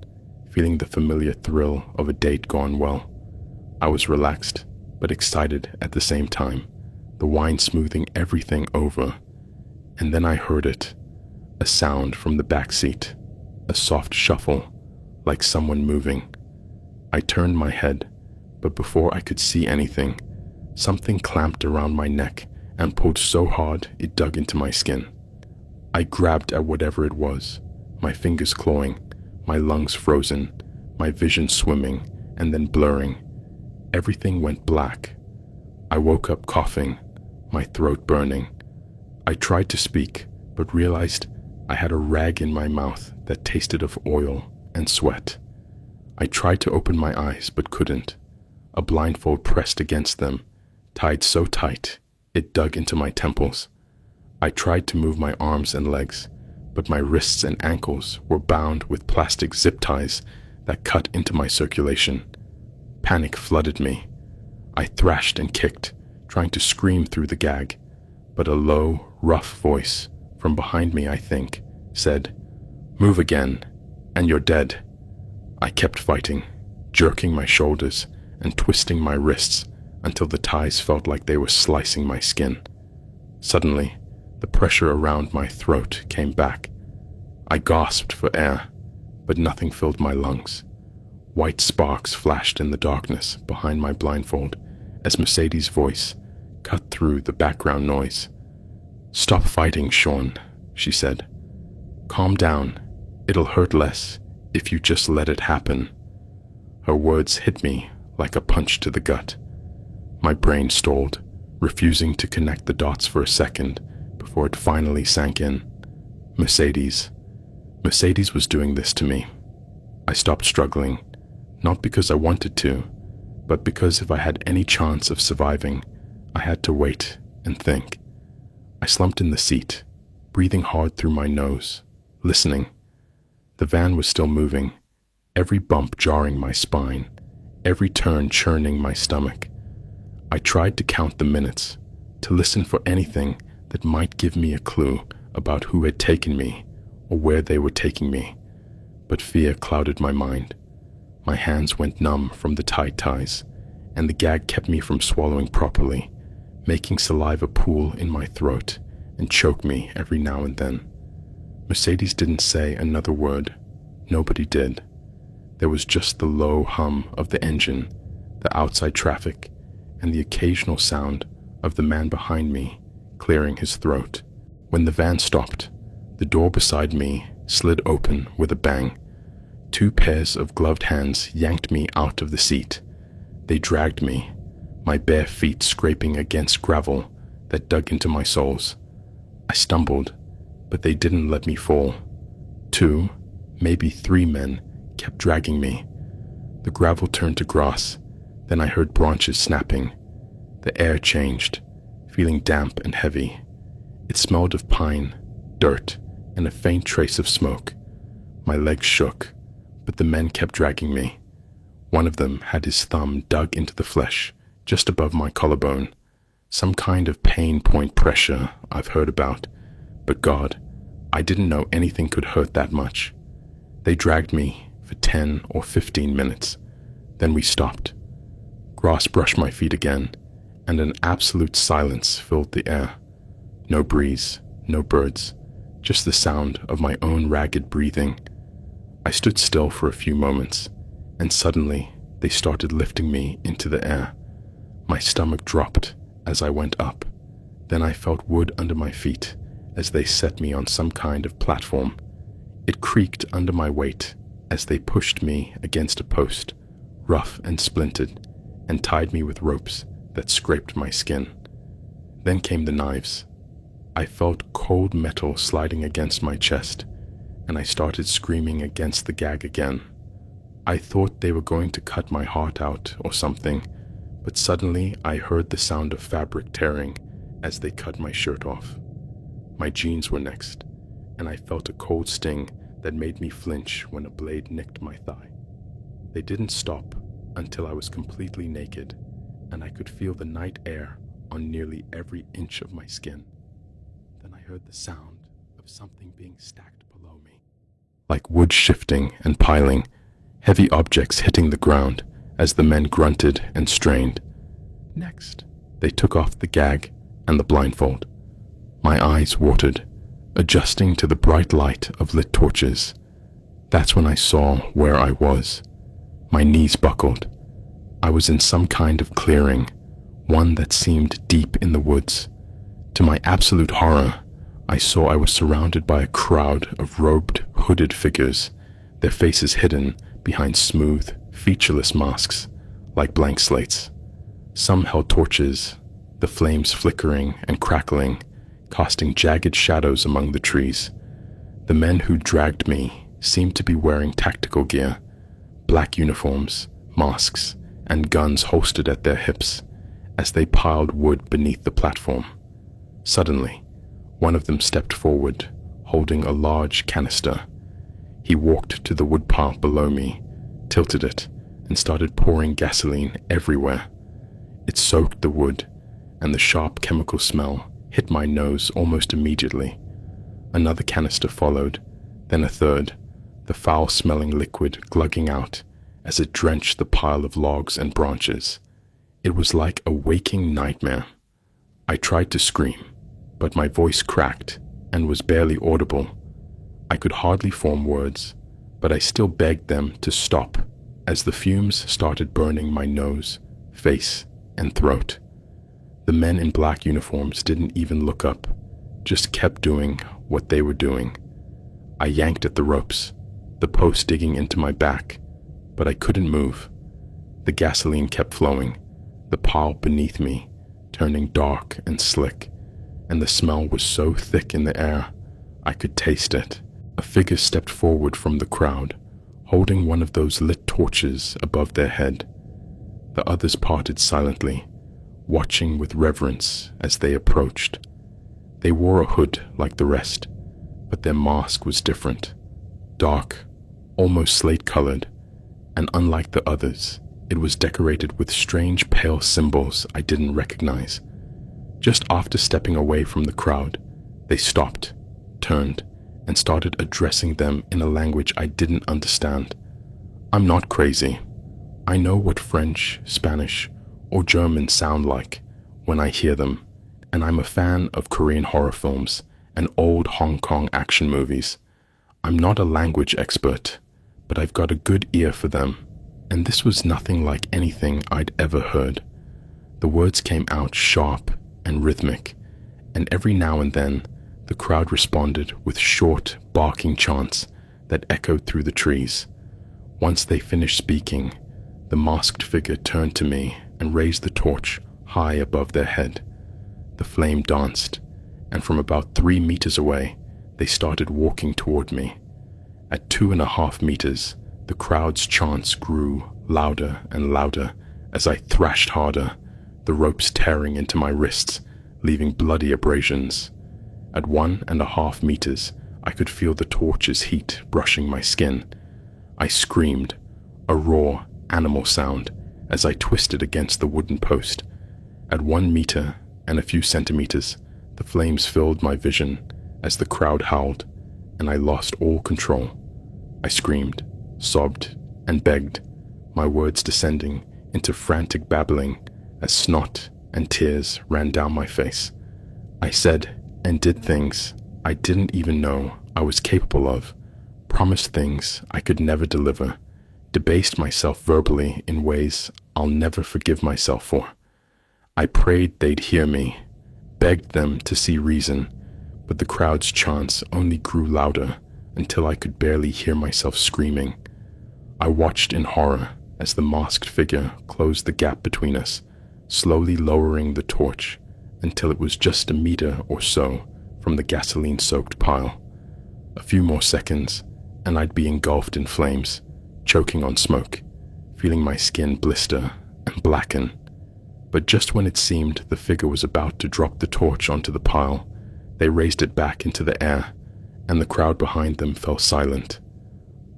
feeling the familiar thrill of a date gone well. I was relaxed, but excited at the same time, the wine smoothing everything over. And then I heard it, a sound from the back seat, a soft shuffle, like someone moving. I turned my head, but before I could see anything, something clamped around my neck and pulled so hard it dug into my skin. I grabbed at whatever it was, my fingers clawing, my lungs frozen, my vision swimming and then blurring. Everything went black. I woke up coughing, my throat burning. I tried to speak, but realized I had a rag in my mouth that tasted of oil and sweat. I tried to open my eyes, but couldn't. A blindfold pressed against them, tied so tight, it dug into my temples. I tried to move my arms and legs, but my wrists and ankles were bound with plastic zip ties that cut into my circulation. Panic flooded me. I thrashed and kicked, trying to scream through the gag, but a low, rough voice, from behind me I think, said, "Move again, and you're dead." I kept fighting, jerking my shoulders and twisting my wrists until the ties felt like they were slicing my skin. Suddenly, the pressure around my throat came back. I gasped for air, but nothing filled my lungs. White sparks flashed in the darkness behind my blindfold as Mercedes' voice cut through the background noise. "Stop fighting, Sean," she said. "Calm down. It'll hurt less if you just let it happen." Her words hit me like a punch to the gut. My brain stalled, refusing to connect the dots for a second before it finally sank in. Mercedes. Mercedes was doing this to me. I stopped struggling, not because I wanted to, but because if I had any chance of surviving, I had to wait and think. I slumped in the seat, breathing hard through my nose, listening. The van was still moving, every bump jarring my spine, every turn churning my stomach. I tried to count the minutes, to listen for anything that might give me a clue about who had taken me or where they were taking me, but fear clouded my mind. My hands went numb from the tight ties, and the gag kept me from swallowing properly, making saliva pool in my throat and choke me every now and then. Mercedes didn't say another word. Nobody did. There was just the low hum of the engine, the outside traffic, and the occasional sound of the man behind me clearing his throat. When the van stopped, the door beside me slid open with a bang. Two pairs of gloved hands yanked me out of the seat. They dragged me, my bare feet scraping against gravel that dug into my soles. I stumbled, but they didn't let me fall. Two, maybe three men kept dragging me. The gravel turned to grass, then I heard branches snapping. The air changed, feeling damp and heavy. It smelled of pine, dirt, and a faint trace of smoke. My legs shook, but the men kept dragging me. One of them had his thumb dug into the flesh, just above my collarbone. Some kind of pain point pressure I've heard about, but God, I didn't know anything could hurt that much. They dragged me for 10 or 15 minutes. Then we stopped. Grass brushed my feet again, and an absolute silence filled the air. No breeze, no birds, just the sound of my own ragged breathing. I stood still for a few moments, and suddenly they started lifting me into the air. My stomach dropped as I went up. Then I felt wood under my feet as they set me on some kind of platform. It creaked under my weight as they pushed me against a post, rough and splintered, and tied me with ropes that scraped my skin. Then came the knives. I felt cold metal sliding against my chest, and I started screaming against the gag again. I thought they were going to cut my heart out or something, but suddenly I heard the sound of fabric tearing as they cut my shirt off. My jeans were next, and I felt a cold sting that made me flinch when a blade nicked my thigh. They didn't stop until I was completely naked, and I could feel the night air on nearly every inch of my skin. Then I heard the sound of something being stacked below me, like wood shifting and piling, heavy objects hitting the ground as the men grunted and strained. Next, they took off the gag and the blindfold. My eyes watered, adjusting to the bright light of lit torches. That's when I saw where I was. My knees buckled. I was in some kind of clearing, one that seemed deep in the woods. To my absolute horror, I saw I was surrounded by a crowd of robed, hooded figures, their faces hidden behind smooth, featureless masks, like blank slates. Some held torches, the flames flickering and crackling, casting jagged shadows among the trees. The men who dragged me seemed to be wearing tactical gear, black uniforms, masks, and guns holstered at their hips as they piled wood beneath the platform. Suddenly, one of them stepped forward, holding a large canister. He walked to the woodpile below me, tilted it, and started pouring gasoline everywhere. It soaked the wood, and the sharp chemical smell hit my nose almost immediately. Another canister followed, then a third, the foul-smelling liquid glugging out as it drenched the pile of logs and branches. It was like a waking nightmare. I tried to scream, but my voice cracked and was barely audible. I could hardly form words, but I still begged them to stop as the fumes started burning my nose, face, and throat. The men in black uniforms didn't even look up, just kept doing what they were doing. I yanked at the ropes, the post digging into my back, but I couldn't move. The gasoline kept flowing, the pile beneath me turning dark and slick, and the smell was so thick in the air, I could taste it. A figure stepped forward from the crowd, holding one of those lit torches above their head. The others parted silently, watching with reverence as they approached. They wore a hood like the rest, but their mask was different, dark, almost slate-colored, and unlike the others, it was decorated with strange pale symbols I didn't recognize. Just after stepping away from the crowd, they stopped, turned, and started addressing them in a language I didn't understand. I'm not crazy. I know what French, Spanish, or German sound like when I hear them, and I'm a fan of Korean horror films and old Hong Kong action movies. I'm not a language expert, but I've got a good ear for them, and this was nothing like anything I'd ever heard. The words came out sharp and rhythmic, and every now and then the crowd responded with short, barking chants that echoed through the trees. Once they finished speaking, the masked figure turned to me and raised the torch high above their head. The flame danced, and from about 3 meters away, they started walking toward me. At 2.5 meters, the crowd's chants grew louder and louder as I thrashed harder, the ropes tearing into my wrists, leaving bloody abrasions. At 1.5 meters, I could feel the torch's heat brushing my skin. I screamed, a raw, animal sound, as I twisted against the wooden post. At 1 meter and a few centimeters, the flames filled my vision as the crowd howled, and I lost all control. I screamed, sobbed, and begged, my words descending into frantic babbling as snot and tears ran down my face. I said and did things I didn't even know I was capable of, promised things I could never deliver, debased myself verbally in ways I'll never forgive myself for. I prayed they'd hear me, begged them to see reason, but the crowd's chants only grew louder until I could barely hear myself screaming. I watched in horror as the masked figure closed the gap between us, slowly lowering the torch until it was just a meter or so from the gasoline-soaked pile. A few more seconds, and I'd be engulfed in flames, choking on smoke, feeling my skin blister and blacken. But just when it seemed the figure was about to drop the torch onto the pile, they raised it back into the air, and the crowd behind them fell silent.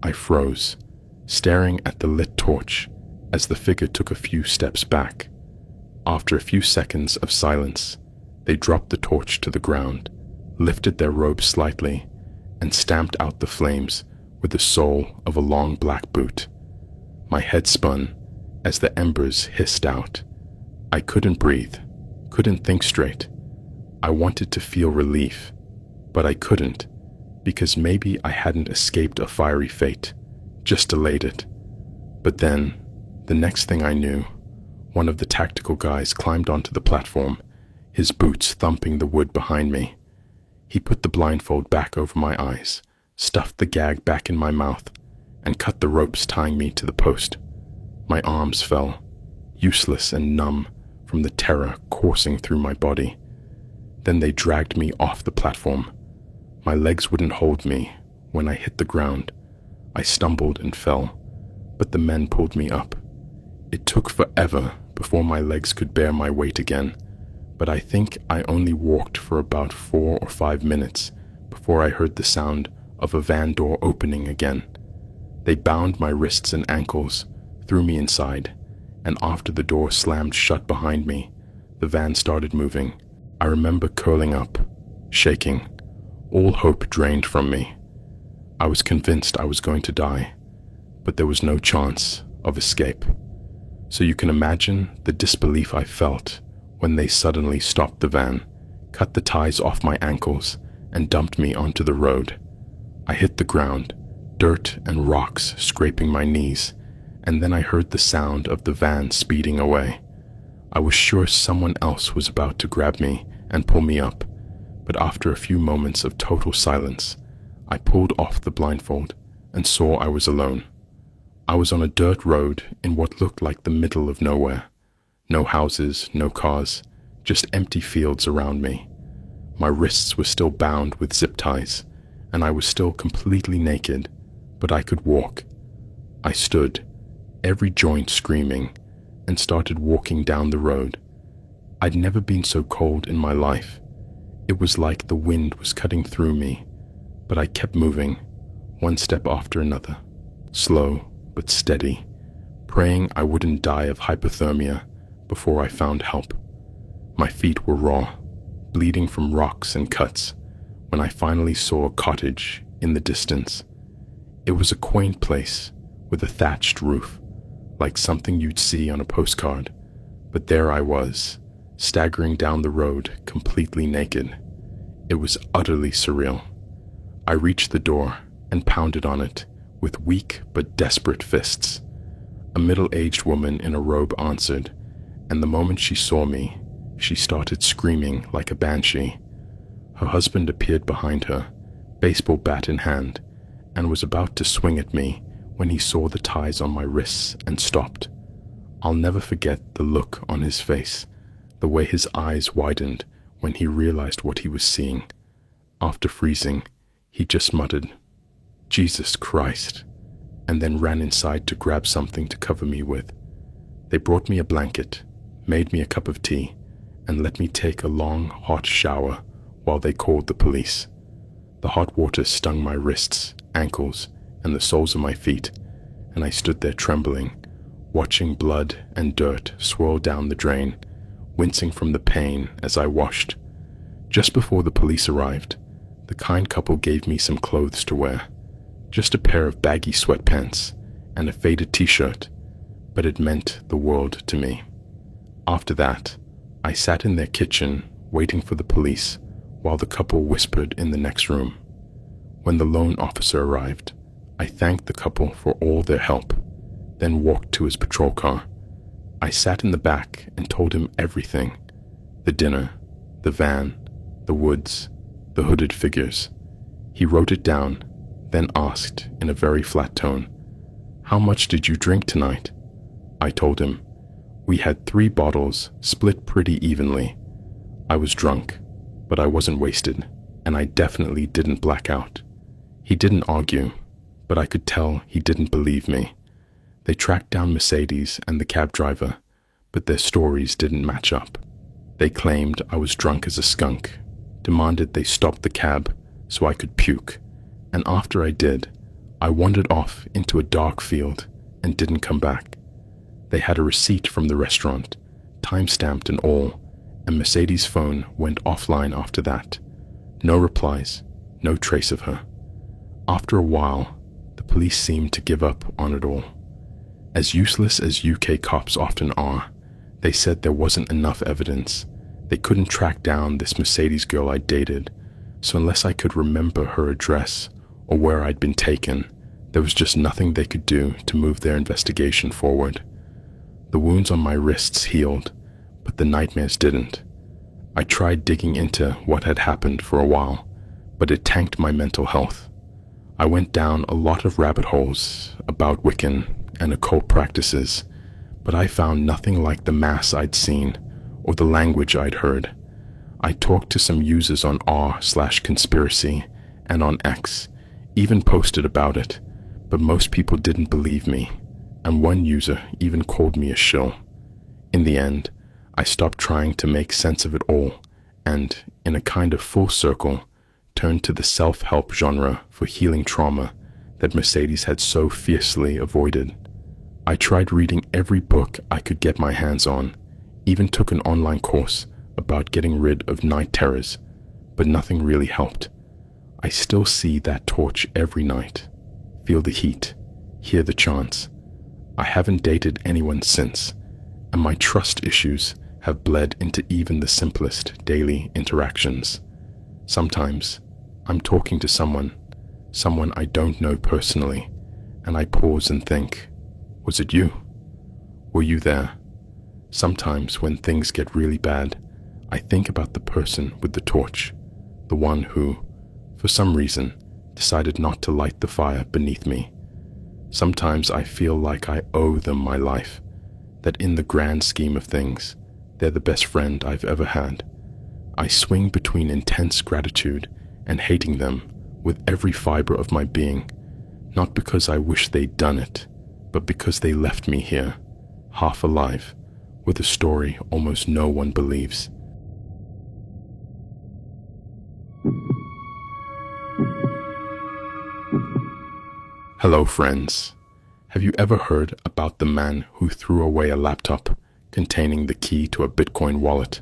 I froze, staring at the lit torch as the figure took a few steps back. After a few seconds of silence, they dropped the torch to the ground, lifted their robes slightly, and stamped out the flames with the sole of a long black boot. My head spun as the embers hissed out. I couldn't breathe, couldn't think straight. I wanted to feel relief, but I couldn't, because maybe I hadn't escaped a fiery fate, just delayed it. But then, the next thing I knew, one of the tactical guys climbed onto the platform, his boots thumping the wood behind me. He put the blindfold back over my eyes, stuffed the gag back in my mouth, and cut the ropes tying me to the post. My arms fell, useless and numb from the terror coursing through my body. Then they dragged me off the platform. My legs wouldn't hold me. When I hit the ground, I stumbled and fell, but the men pulled me up. It took forever before my legs could bear my weight again, but I think I only walked for about 4 or 5 minutes before I heard the sound of a van door opening again. They bound my wrists and ankles, threw me inside, and after the door slammed shut behind me, the van started moving. I remember curling up, shaking, all hope drained from me. I was convinced I was going to die, but there was no chance of escape. So you can imagine the disbelief I felt when they suddenly stopped the van, cut the ties off my ankles, and dumped me onto the road. I hit the ground, dirt and rocks scraping my knees, and then I heard the sound of the van speeding away. I was sure someone else was about to grab me and pull me up, but after a few moments of total silence, I pulled off the blindfold and saw I was alone. I was on a dirt road in what looked like the middle of nowhere. No houses, no cars, just empty fields around me. My wrists were still bound with zip ties, and I was still completely naked, but I could walk. I stood, every joint screaming, and started walking down the road. I'd never been so cold in my life. It was like the wind was cutting through me, but I kept moving, one step after another, slow but steady, praying I wouldn't die of hypothermia before I found help. My feet were raw, bleeding from rocks and cuts, when I finally saw a cottage in the distance. It was a quaint place with a thatched roof, like something you'd see on a postcard, but there I was, staggering down the road completely naked. It was utterly surreal. I reached the door and pounded on it with weak but desperate fists. A middle-aged woman in a robe answered, and the moment she saw me, she started screaming like a banshee. Her husband appeared behind her, baseball bat in hand, and was about to swing at me when he saw the ties on my wrists and stopped. I'll never forget the look on his face, the way his eyes widened when he realized what he was seeing. After freezing, he just muttered, "Jesus Christ," and then ran inside to grab something to cover me with. They brought me a blanket, made me a cup of tea, and let me take a long, hot shower while they called the police. The hot water stung my wrists, ankles, and the soles of my feet, and I stood there trembling, watching blood and dirt swirl down the drain, wincing from the pain as I washed. Just before the police arrived, the kind couple gave me some clothes to wear, just a pair of baggy sweatpants and a faded t-shirt, but it meant the world to me. After that, I sat in their kitchen waiting for the police while the couple whispered in the next room. When the loan officer arrived, I thanked the couple for all their help, then walked to his patrol car. I sat in the back and told him everything: the dinner, the van, the woods, the hooded figures. He wrote it down, then asked in a very flat tone, "How much did you drink tonight?" I told him. We had 3 bottles, split pretty evenly. I was drunk, but I wasn't wasted, and I definitely didn't black out. He didn't argue, but I could tell he didn't believe me. They tracked down Mercedes and the cab driver, but their stories didn't match up. They claimed I was drunk as a skunk, demanded they stop the cab so I could puke, And after I did, I wandered off into a dark field and didn't come back. They had a receipt from the restaurant, time-stamped and all, and Mercedes' phone went offline after that. No replies, no trace of her. After a while, the police seemed to give up on it all. As useless as UK cops often are, they said there wasn't enough evidence. They couldn't track down this Mercedes girl I dated, so unless I could remember her address or where I'd been taken, there was just nothing they could do to move their investigation forward. The wounds on my wrists healed, but the nightmares didn't. I tried digging into what had happened for a while, but it tanked my mental health. I went down a lot of rabbit holes about Wiccan and occult practices, but I found nothing like the mass I'd seen or the language I'd heard. I talked to some users on r/conspiracy and on X, even posted about it, but most people didn't believe me, and one user even called me a shill. In the end, I stopped trying to make sense of it all, and, in a kind of full circle, turned to the self-help genre for healing trauma that Mercedes had so fiercely avoided. I tried reading every book I could get my hands on, even took an online course about getting rid of night terrors, but nothing really helped. I still see that torch every night, feel the heat, hear the chants. I haven't dated anyone since, and my trust issues have bled into even the simplest daily interactions. Sometimes I'm talking to someone I don't know personally, and I pause and think, was it you? Were you there? Sometimes when things get really bad, I think about the person with the torch, the one who, for some reason, decided not to light the fire beneath me. Sometimes I feel like I owe them my life, that in the grand scheme of things, they're the best friend I've ever had. I swing between intense gratitude and hating them with every fiber of my being, not because I wish they'd done it, but because they left me here, half alive, with a story almost no one believes. Hello, friends. Have you ever heard about the man who threw away a laptop containing the key to a Bitcoin wallet?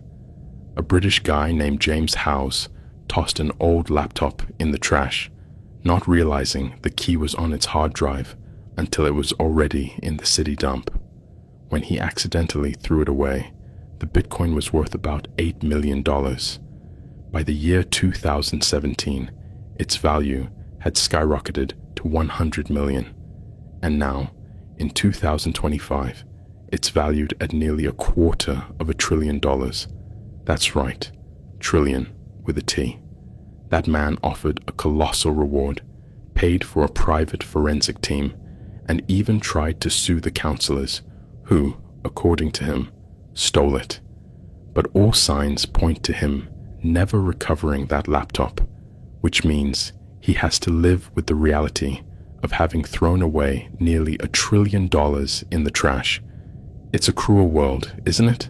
A British guy named James Howes tossed an old laptop in the trash, not realizing the key was on its hard drive until it was already in the city dump. When he accidentally threw it away, the Bitcoin was worth about $8 million. By the year 2017, its value had skyrocketed to 100 million. And now, in 2025, it's valued at nearly $250 billion. That's right, trillion with a T. That man offered a colossal reward, paid for a private forensic team, and even tried to sue the counselors who, according to him, stole it. But all signs point to him never recovering that laptop, which means he has to live with the reality of having thrown away nearly $1 trillion in the trash. It's a cruel world, isn't it?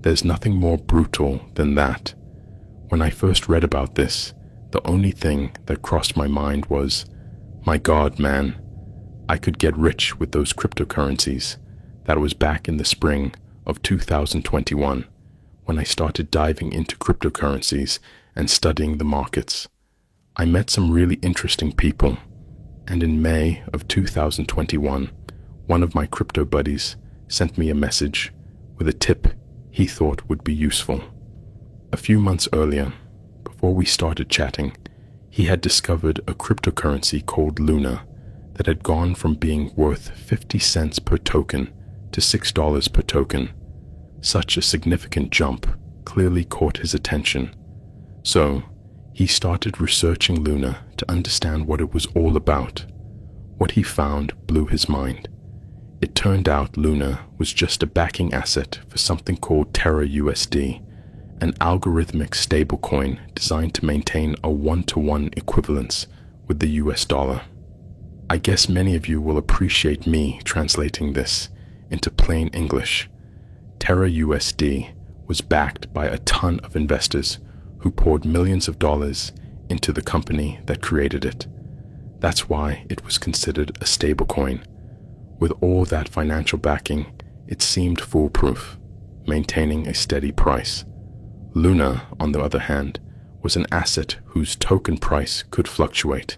There's nothing more brutal than that. When I first read about this, the only thing that crossed my mind was, my God, man, I could get rich with those cryptocurrencies. That was back in the spring of 2021, when I started diving into cryptocurrencies and studying the markets. I met some really interesting people, and in May of 2021, one of my crypto buddies sent me a message with a tip he thought would be useful. A few months earlier, before we started chatting, he had discovered a cryptocurrency called Luna that had gone from being worth 50 cents per token to $6 per token. Such a significant jump clearly caught his attention. So, he started researching Luna to understand what it was all about. What he found blew his mind. It turned out Luna was just a backing asset for something called Terra USD, an algorithmic stablecoin designed to maintain a one-to-one equivalence with the US dollar. I guess many of you will appreciate me translating this into plain English. Terra USD was backed by a ton of investors who poured millions of dollars into the company that created it. That's why it was considered a stablecoin. With all that financial backing, it seemed foolproof, maintaining a steady price. Luna, on the other hand, was an asset whose token price could fluctuate,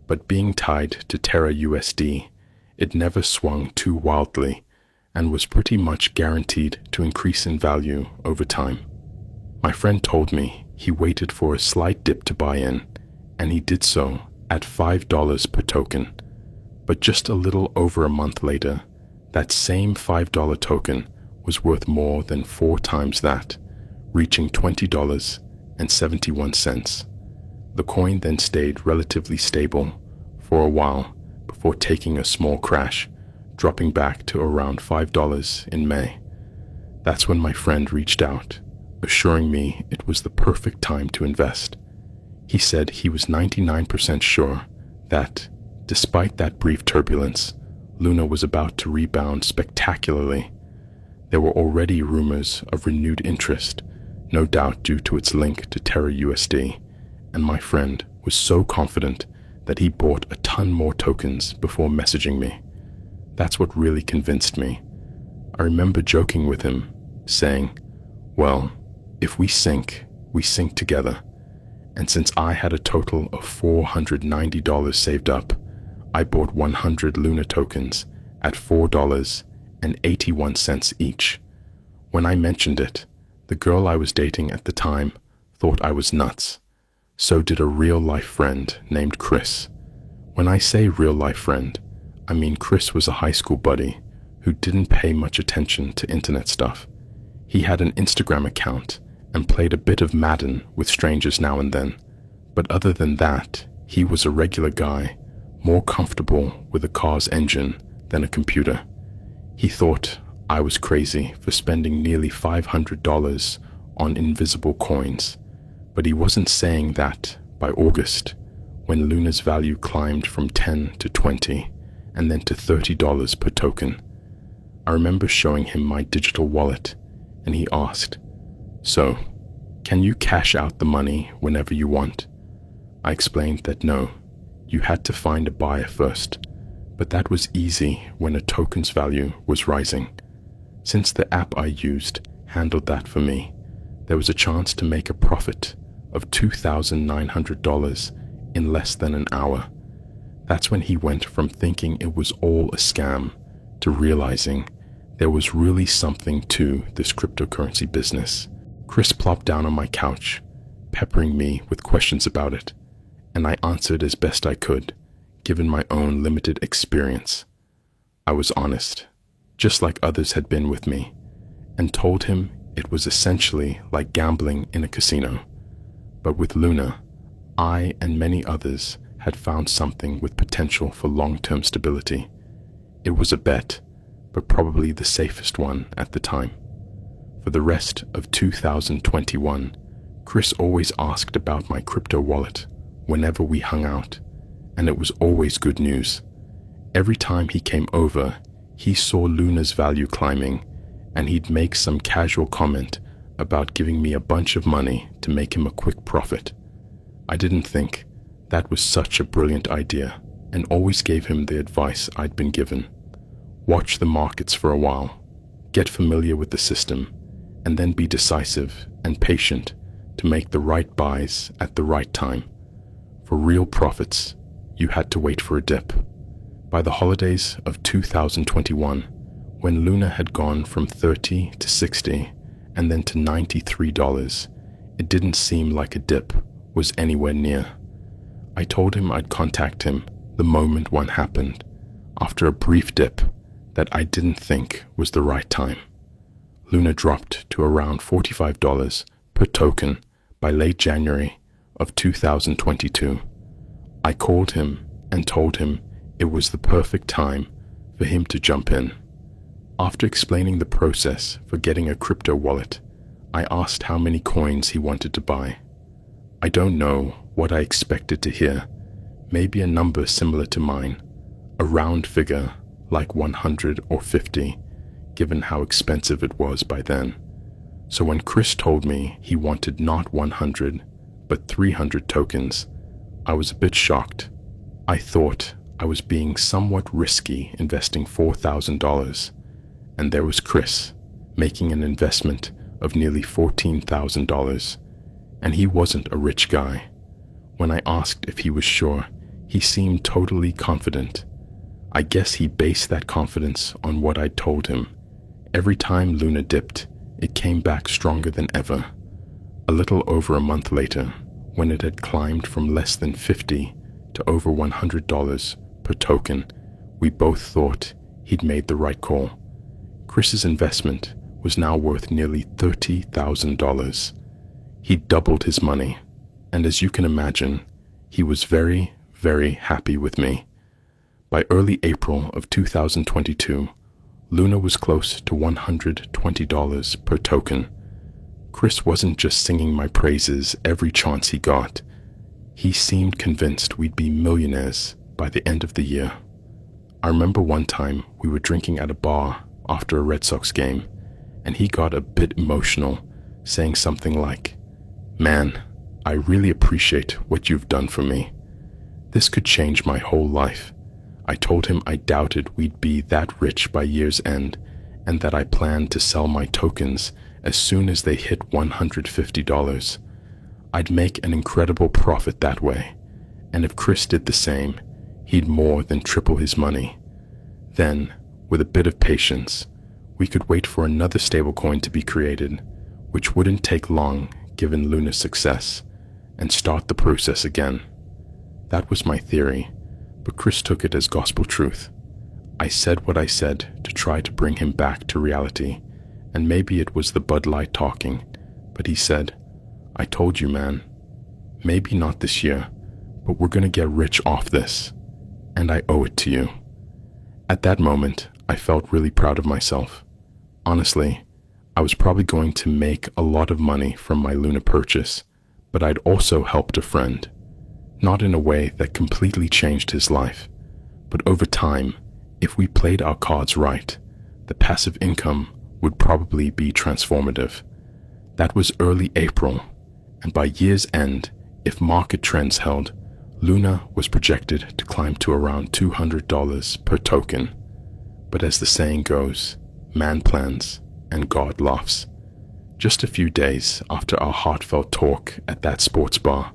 but being tied to Terra USD, it never swung too wildly and was pretty much guaranteed to increase in value over time. My friend told me he waited for a slight dip to buy in, and he did so at $5 per token. But just a little over a month later, that same $5 token was worth more than 4 times that, reaching $20.71. The coin then stayed relatively stable for a while before taking a small crash, dropping back to around $5 in May. That's when my friend reached out, assuring me it was the perfect time to invest. He said he was 99% sure that, despite that brief turbulence, Luna was about to rebound spectacularly. There were already rumors of renewed interest, no doubt due to its link to Terra USD, and my friend was so confident that he bought a ton more tokens before messaging me. That's what really convinced me. I remember joking with him, saying, well, if we sink together. And since I had a total of $490 saved up, I bought 100 Luna tokens at $4.81 each. When I mentioned it, the girl I was dating at the time thought I was nuts. So did a real-life friend named Chris. When I say real-life friend, I mean Chris was a high school buddy who didn't pay much attention to internet stuff. He had an Instagram account and played a bit of Madden with strangers now and then. But other than that, he was a regular guy, more comfortable with a car's engine than a computer. He thought I was crazy for spending nearly $500 on invisible coins, but he wasn't saying that by August, when Luna's value climbed from 10 to 20 and then to $30 per token. I remember showing him my digital wallet, and he asked, "So, can you cash out the money whenever you want?" I explained that no, you had to find a buyer first, but that was easy when a token's value was rising. Since the app I used handled that for me, there was a chance to make a profit of $2,900 in less than an hour. That's when he went from thinking it was all a scam to realizing there was really something to this cryptocurrency business. Chris plopped down on my couch, peppering me with questions about it, and I answered as best I could, given my own limited experience. I was honest, just like others had been with me, and told him it was essentially like gambling in a casino. But with Luna, I and many others had found something with potential for long-term stability. It was a bet, but probably the safest one at the time. For the rest of 2021, Chris always asked about my crypto wallet whenever we hung out, and it was always good news. Every time he came over, he saw Luna's value climbing, and he'd make some casual comment about giving me a bunch of money to make him a quick profit. I didn't think that was such a brilliant idea, and always gave him the advice I'd been given. Watch the markets for a while, get familiar with the system, and then be decisive and patient to make the right buys at the right time. For real profits, you had to wait for a dip. By the holidays of 2021, when Luna had gone from 30 to 60 and then to $93, it didn't seem like a dip was anywhere near. I told him I'd contact him the moment one happened, after a brief dip that I didn't think was the right time. Luna dropped to around $45 per token by late January of 2022. I called him and told him it was the perfect time for him to jump in. After explaining the process for getting a crypto wallet, I asked how many coins he wanted to buy. I don't know what I expected to hear, maybe a number similar to mine, a round figure like 100 or 50, given how expensive it was by then. So when Chris told me he wanted not 100, but 300 tokens, I was a bit shocked. I thought I was being somewhat risky investing $4,000, and there was Chris making an investment of nearly $14,000, and he wasn't a rich guy. When I asked if he was sure, he seemed totally confident. I guess he based that confidence on what I'd told him. Every time Luna dipped, it came back stronger than ever. A little over a month later, when it had climbed from less than $50 to over $100 per token, we both thought he'd made the right call. Chris's investment was now worth nearly $30,000. He'd doubled his money, and as you can imagine, he was very, very happy with me. By early April of 2022, Luna was close to $120 per token. Chris wasn't just singing my praises every chance he got. He seemed convinced we'd be millionaires by the end of the year. I remember one time we were drinking at a bar after a Red Sox game, and he got a bit emotional, saying something like, "Man, I really appreciate what you've done for me. This could change my whole life." I told him I doubted we'd be that rich by year's end, and that I planned to sell my tokens as soon as they hit $150. I'd make an incredible profit that way, and if Chris did the same, he'd more than triple his money. Then, with a bit of patience, we could wait for another stablecoin to be created, which wouldn't take long given Luna's success, and start the process again. That was my theory, but Chris took it as gospel truth. I said what I said to try to bring him back to reality, and maybe it was the Bud Light talking, but he said, "I told you, man. Maybe not this year, but we're gonna get rich off this, and I owe it to you." At that moment, I felt really proud of myself. Honestly, I was probably going to make a lot of money from my Luna purchase, but I'd also helped a friend. Not in a way that completely changed his life, but over time, if we played our cards right, the passive income would probably be transformative. That was early April, and by year's end, if market trends held, Luna was projected to climb to around $200 per token. But as the saying goes, man plans and God laughs. Just a few days after our heartfelt talk at that sports bar,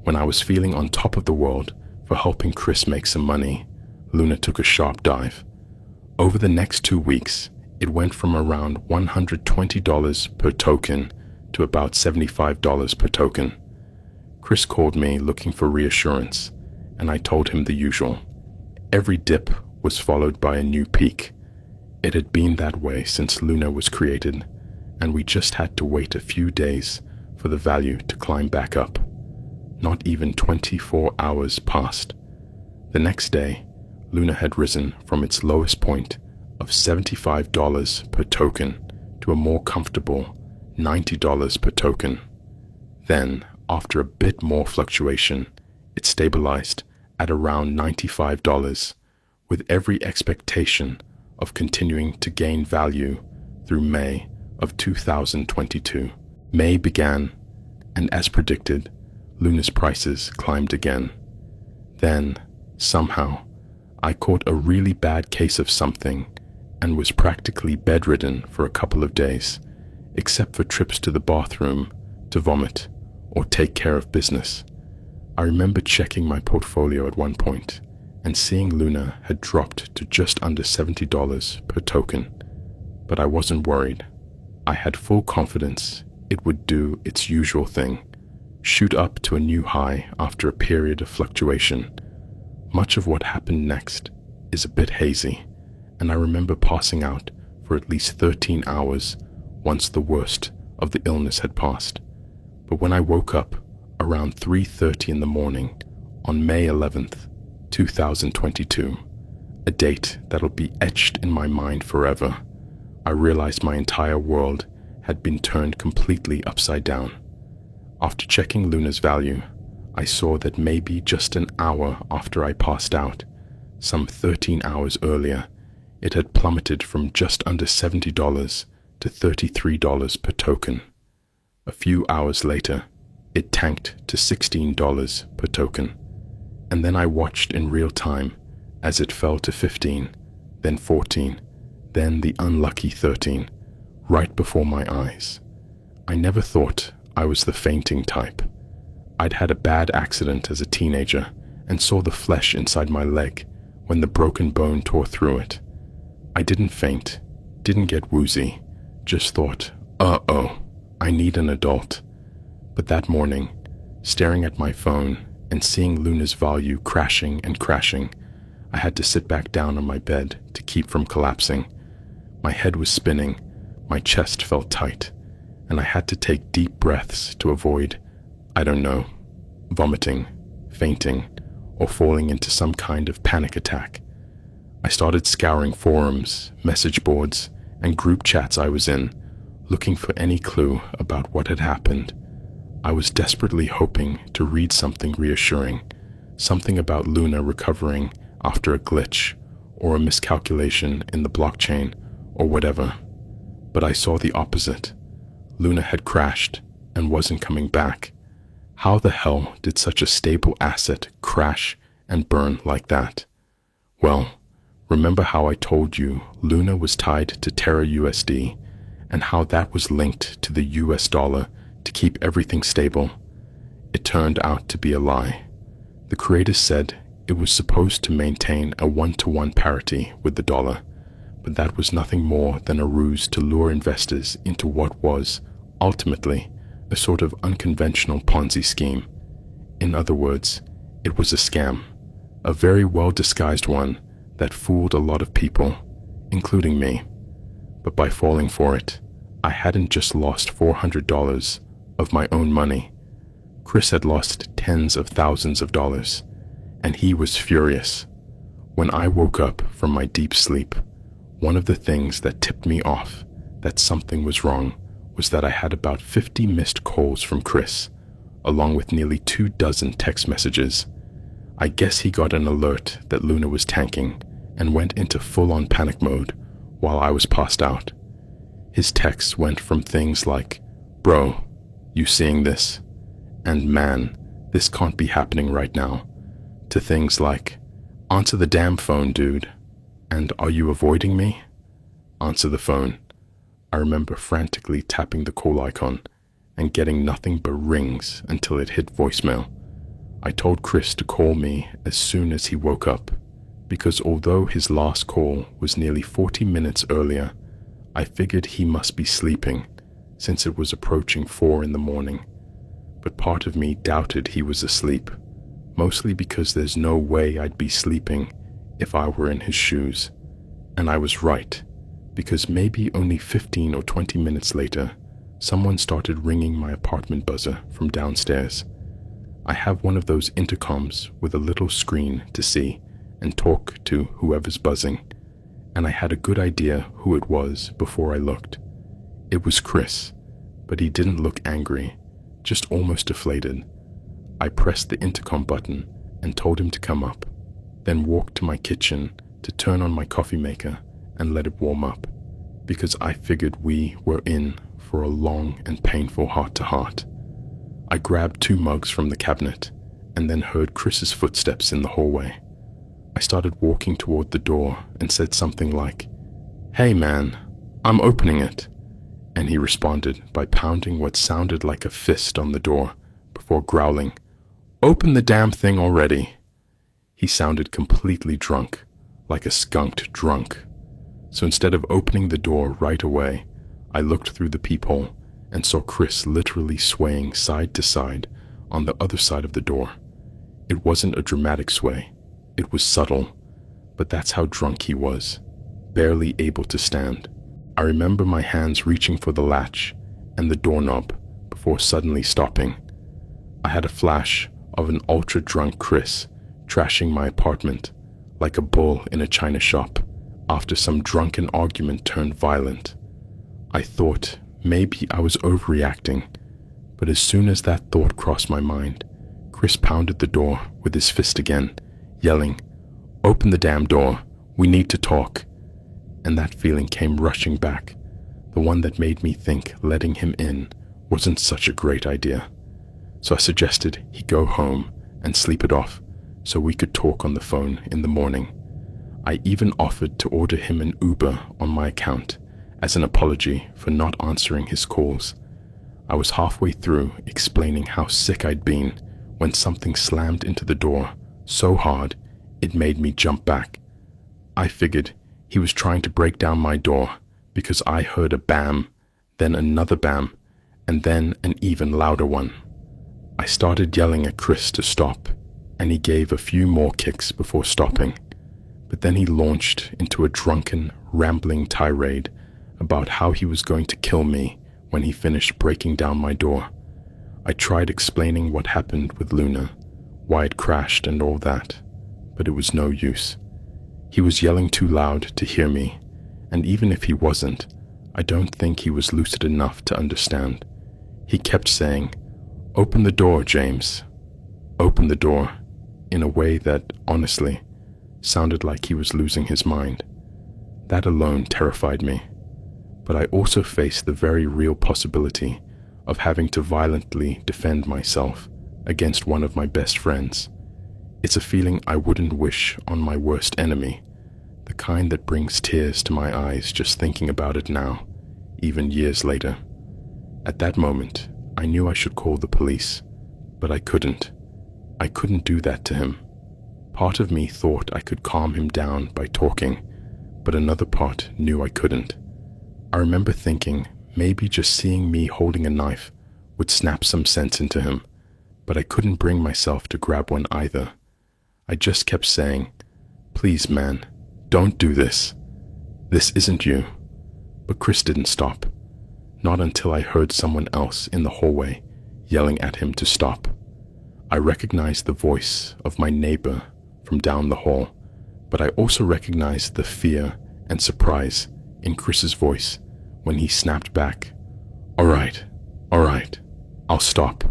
when I was feeling on top of the world for helping Chris make some money, Luna took a sharp dive. Over the next 2 weeks, it went from around $120 per token to about $75 per token. Chris called me looking for reassurance, and I told him the usual. Every dip was followed by a new peak. It had been that way since Luna was created, and we just had to wait a few days for the value to climb back up. Not even 24 hours passed. The next day, Luna had risen from its lowest point of $75 per token to a more comfortable $90 per token. Then, after a bit more fluctuation, it stabilized at around $95, with every expectation of continuing to gain value through May of 2022. May began, and as predicted, Luna's prices climbed again. Then, somehow, I caught a really bad case of something and was practically bedridden for a couple of days, except for trips to the bathroom to vomit or take care of business. I remember checking my portfolio at one point and seeing Luna had dropped to just under $70 per token, but I wasn't worried. I had full confidence it would do its usual thing, shoot up to a new high after a period of fluctuation. Much of what happened next is a bit hazy, and I remember passing out for at least 13 hours once the worst of the illness had passed. But when I woke up around 3:30 in the morning on May 11th, 2022, a date that'll be etched in my mind forever, I realized my entire world had been turned completely upside down. After checking Luna's value, I saw that maybe just an hour after I passed out, some 13 hours earlier, it had plummeted from just under $70 to $33 per token. A few hours later, it tanked to $16 per token. And then I watched in real time as it fell to 15, then 14, then the unlucky 13, right before my eyes. I never thought I was the fainting type. I'd had a bad accident as a teenager and saw the flesh inside my leg when the broken bone tore through it. I didn't faint, didn't get woozy, just thought, uh-oh, I need an adult. But that morning, staring at my phone and seeing Luna's value crashing and crashing, I had to sit back down on my bed to keep from collapsing. My head was spinning, my chest felt tight, and I had to take deep breaths to avoid, I don't know, vomiting, fainting, or falling into some kind of panic attack. I started scouring forums, message boards, and group chats I was in, looking for any clue about what had happened. I was desperately hoping to read something reassuring, something about Luna recovering after a glitch or a miscalculation in the blockchain or whatever. But I saw the opposite. Luna had crashed and wasn't coming back. How the hell did such a stable asset crash and burn like that? Well, remember how I told you Luna was tied to Terra USD and how that was linked to the US dollar to keep everything stable? It turned out to be a lie. The creators said it was supposed to maintain a 1-to-1 parity with the dollar, but that was nothing more than a ruse to lure investors into what was, ultimately, a sort of unconventional Ponzi scheme. In other words, it was a scam, a very well-disguised one that fooled a lot of people, including me. But by falling for it, I hadn't just lost $400 of my own money. Chris had lost tens of thousands of dollars, and he was furious. When I woke up from my deep sleep, one of the things that tipped me off that something was wrong was that I had about 50 missed calls from Chris, along with nearly 24 text messages. I guess he got an alert that Luna was tanking and went into full-on panic mode while I was passed out. His texts went from things like, "Bro, you seeing this?" and "Man, this can't be happening right now," to things like, "Answer the damn phone, dude," and "Are you avoiding me? Answer the phone." I remember frantically tapping the call icon and getting nothing but rings until it hit voicemail. I told Chris to call me as soon as he woke up, because although his last call was nearly 40 minutes earlier, I figured he must be sleeping since it was approaching 4 in the morning. But part of me doubted he was asleep, mostly because there's no way I'd be sleeping if I were in his shoes. And I was right, because maybe only 15 or 20 minutes later, someone started ringing my apartment buzzer from downstairs. I have one of those intercoms with a little screen to see and talk to whoever's buzzing, and I had a good idea who it was before I looked. It was Chris, but he didn't look angry, just almost deflated. I pressed the intercom button and told him to come up, then walked to my kitchen to turn on my coffee maker and let it warm up, because I figured we were in for a long and painful heart-to-heart. I grabbed 2 mugs from the cabinet and then heard Chris's footsteps in the hallway. I started walking toward the door and said something like, "Hey man, I'm opening it." And he responded by pounding what sounded like a fist on the door before growling, "Open the damn thing already." He sounded completely drunk, like a skunked drunk. So instead of opening the door right away, I looked through the peephole and saw Chris literally swaying side to side on the other side of the door. It wasn't a dramatic sway. It was subtle, but that's how drunk he was, barely able to stand. I remember my hands reaching for the latch and the doorknob before suddenly stopping. I had a flash of an ultra-drunk Chris trashing my apartment like a bull in a china shop after some drunken argument turned violent. I thought maybe I was overreacting, but as soon as that thought crossed my mind, Chris pounded the door with his fist again, yelling, "Open the damn door, we need to talk." And that feeling came rushing back, the one that made me think letting him in wasn't such a great idea. So I suggested he go home and sleep it off, so we could talk on the phone in the morning. I even offered to order him an Uber on my account as an apology for not answering his calls. I was halfway through explaining how sick I'd been when something slammed into the door so hard it made me jump back. I figured he was trying to break down my door because I heard a bam, then another bam, and then an even louder one. I started yelling at Chris to stop, and he gave a few more kicks before stopping. But then he launched into a drunken, rambling tirade about how he was going to kill me when he finished breaking down my door. I tried explaining what happened with Luna, why it crashed and all that, but it was no use. He was yelling too loud to hear me, and even if he wasn't, I don't think he was lucid enough to understand. He kept saying, "Open the door, James. Open the door," in a way that, honestly, sounded like he was losing his mind. That alone terrified me. But I also faced the very real possibility of having to violently defend myself against one of my best friends. It's a feeling I wouldn't wish on my worst enemy, the kind that brings tears to my eyes just thinking about it now, even years later. At that moment, I knew I should call the police, but I couldn't. I couldn't do that to him. Part of me thought I could calm him down by talking, but another part knew I couldn't. I remember thinking maybe just seeing me holding a knife would snap some sense into him, but I couldn't bring myself to grab one either. I just kept saying, "Please, man, don't do this. This isn't you." But Chris didn't stop. Not until I heard someone else in the hallway yelling at him to stop. I recognized the voice of my neighbor from down the hall, but I also recognized the fear and surprise in Chris's voice when he snapped back, all right, I'll stop."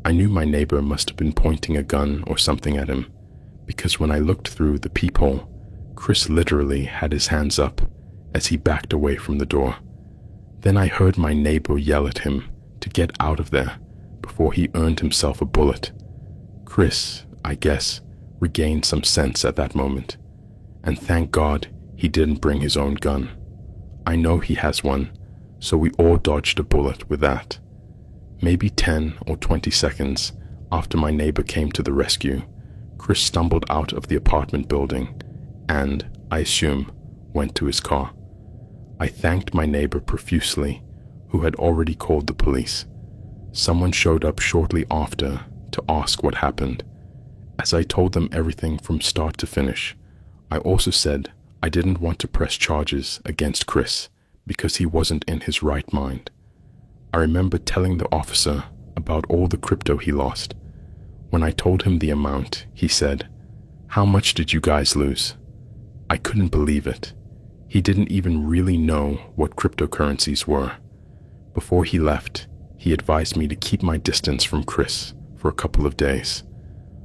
I knew my neighbor must have been pointing a gun or something at him, because when I looked through the peephole, Chris literally had his hands up as he backed away from the door. Then I heard my neighbor yell at him to get out of there before he earned himself a bullet. Chris, I guess, regained some sense at that moment, and thank God he didn't bring his own gun. I know he has one, so we all dodged a bullet with that. Maybe 10 or 20 seconds after my neighbor came to the rescue, Chris stumbled out of the apartment building and, I assume, went to his car. I thanked my neighbor profusely, who had already called the police. Someone showed up shortly after to ask what happened. As I told them everything from start to finish, I also said I didn't want to press charges against Chris because he wasn't in his right mind. I remember telling the officer about all the crypto he lost. When I told him the amount, he said, "How much did you guys lose?" I couldn't believe it. He didn't even really know what cryptocurrencies were. Before he left, he advised me to keep my distance from Chris for a couple of days.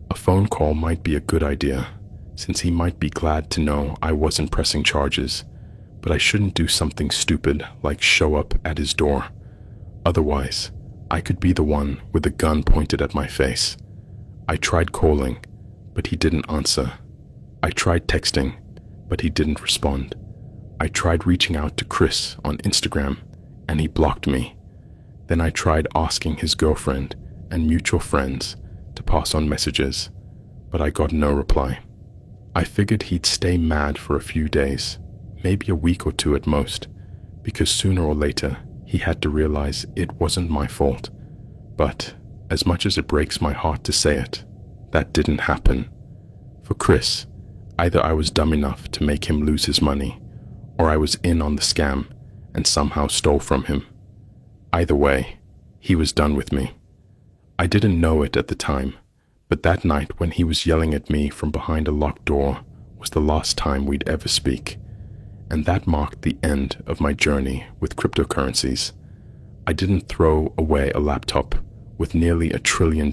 A phone call might be a good idea, since he might be glad to know I wasn't pressing charges, but I shouldn't do something stupid like show up at his door. Otherwise, I could be the one with a gun pointed at my face. I tried calling, but he didn't answer. I tried texting, but he didn't respond. I tried reaching out to Chris on Instagram, and he blocked me. Then I tried asking his girlfriend and mutual friends to pass on messages, but I got no reply. I figured he'd stay mad for a few days, maybe a week or two at most, because sooner or later he had to realize it wasn't my fault. But, as much as it breaks my heart to say it, that didn't happen. For Chris, either I was dumb enough to make him lose his money, or I was in on the scam and somehow stole from him. Either way, he was done with me. I didn't know it at the time, but that night when he was yelling at me from behind a locked door was the last time we'd ever speak, and that marked the end of my journey with cryptocurrencies. I didn't throw away a laptop with nearly $1 trillion,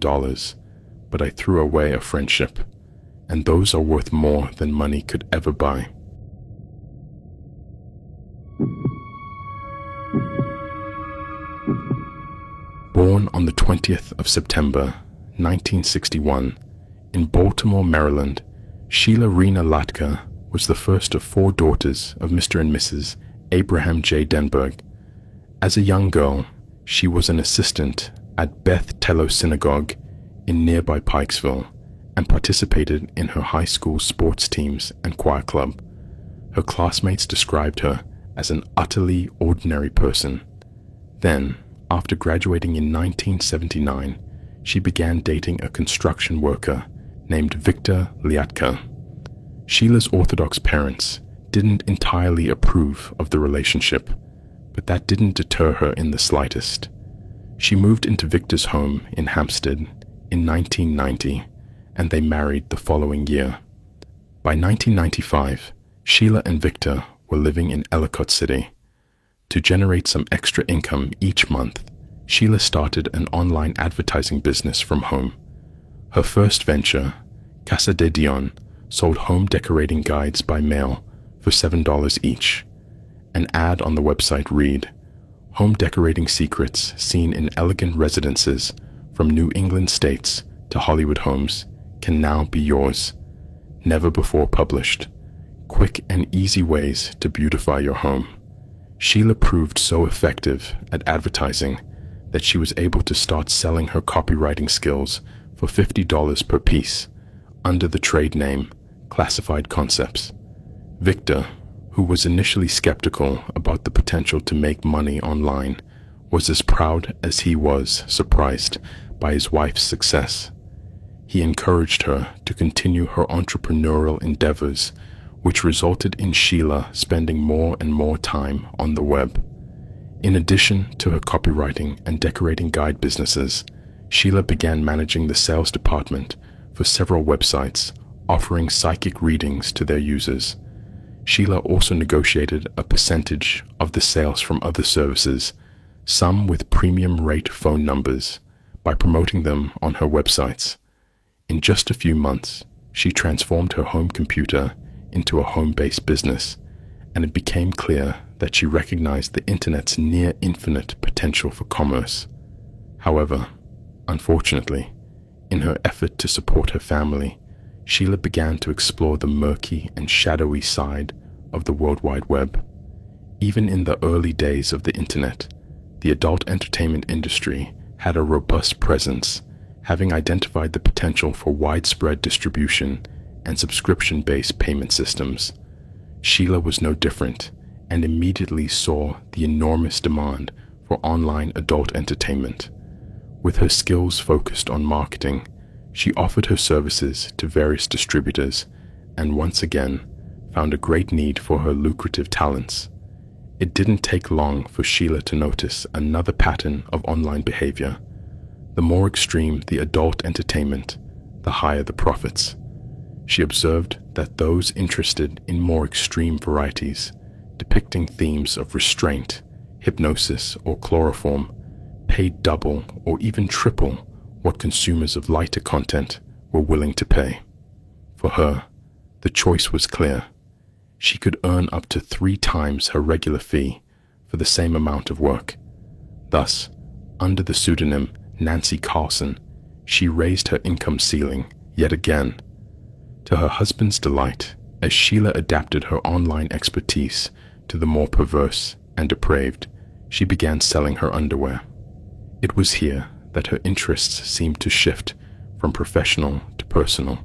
but I threw away a friendship, and those are worth more than money could ever buy. Born on the 20th of September, 1961, In Baltimore, Maryland, Sheila Rena Latka was the first of 4 daughters of Mr. and Mrs. Abraham J. Denberg. As a young girl, she was an assistant at Beth Tello Synagogue in nearby Pikesville and participated in her high school sports teams and choir club. Her classmates described her as an utterly ordinary person. Then, after graduating in 1979, she began dating a construction worker named Victor Liatka. Sheila's Orthodox parents didn't entirely approve of the relationship, but that didn't deter her in the slightest. She moved into Victor's home in Hampstead in 1990, and they married the following year. By 1995, Sheila and Victor were living in Ellicott City. To generate some extra income each month, Sheila started an online advertising business from home. Her first venture, Casa de Dion, sold home decorating guides by mail for $7 each. An ad on the website read, "Home decorating secrets seen in elegant residences from New England states to Hollywood homes can now be yours. Never before published. Quick and easy ways to beautify your home." Sheila proved so effective at advertising that she was able to start selling her copywriting skills for $50 per piece under the trade name Classified Concepts. Victor, who was initially skeptical about the potential to make money online, was as proud as he was surprised by his wife's success. He encouraged her to continue her entrepreneurial endeavors, which resulted in Sheila spending more and more time on the web. In addition to her copywriting and decorating guide businesses, Sheila began managing the sales department for several websites offering psychic readings to their users. Sheila also negotiated a percentage of the sales from other services, some with premium rate phone numbers, by promoting them on her websites. In just a few months, she transformed her home computer into a home-based business, and it became clear that she recognized the internet's near infinite potential for commerce. However, unfortunately, in her effort to support her family, Sheila began to explore the murky and shadowy side of the World Wide Web. Even in the early days of the internet, the adult entertainment industry had a robust presence, having identified the potential for widespread distribution and subscription-based payment systems. Sheila was no different and immediately saw the enormous demand for online adult entertainment. With her skills focused on marketing, she offered her services to various distributors and once again found a great need for her lucrative talents. It didn't take long for Sheila to notice another pattern of online behavior. The more extreme the adult entertainment, the higher the profits. She observed that those interested in more extreme varieties, depicting themes of restraint, hypnosis, or chloroform, paid double or even triple what consumers of lighter content were willing to pay. For her, the choice was clear. She could earn up to 3 times her regular fee for the same amount of work. Thus, under the pseudonym Nancy Carlson, she raised her income ceiling yet again. To her husband's delight, as Sheila adapted her online expertise to the more perverse and depraved, she began selling her underwear. It was here that her interests seemed to shift from professional to personal.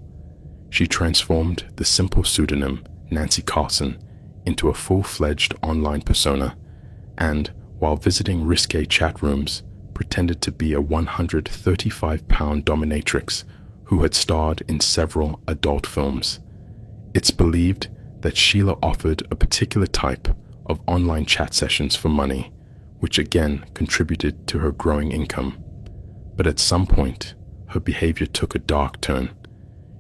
She transformed the simple pseudonym Nancy Carlson into a full-fledged online persona, and, while visiting risque chat rooms, pretended to be a 135-pound dominatrix who had starred in several adult films. It's believed that Sheila offered a particular type of online chat sessions for money, which again contributed to her growing income. But at some point, her behavior took a dark turn.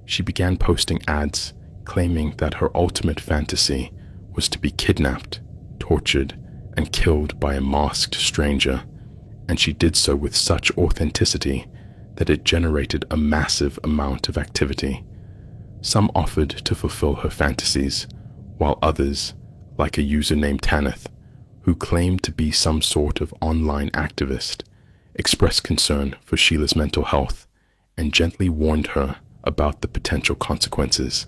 She began posting ads claiming that her ultimate fantasy was to be kidnapped, tortured, and killed by a masked stranger, and she did so with such authenticity that it generated a massive amount of activity. Some offered to fulfill her fantasies, while others, like a user named Tanith, who claimed to be some sort of online activist, expressed concern for Sheila's mental health and gently warned her about the potential consequences,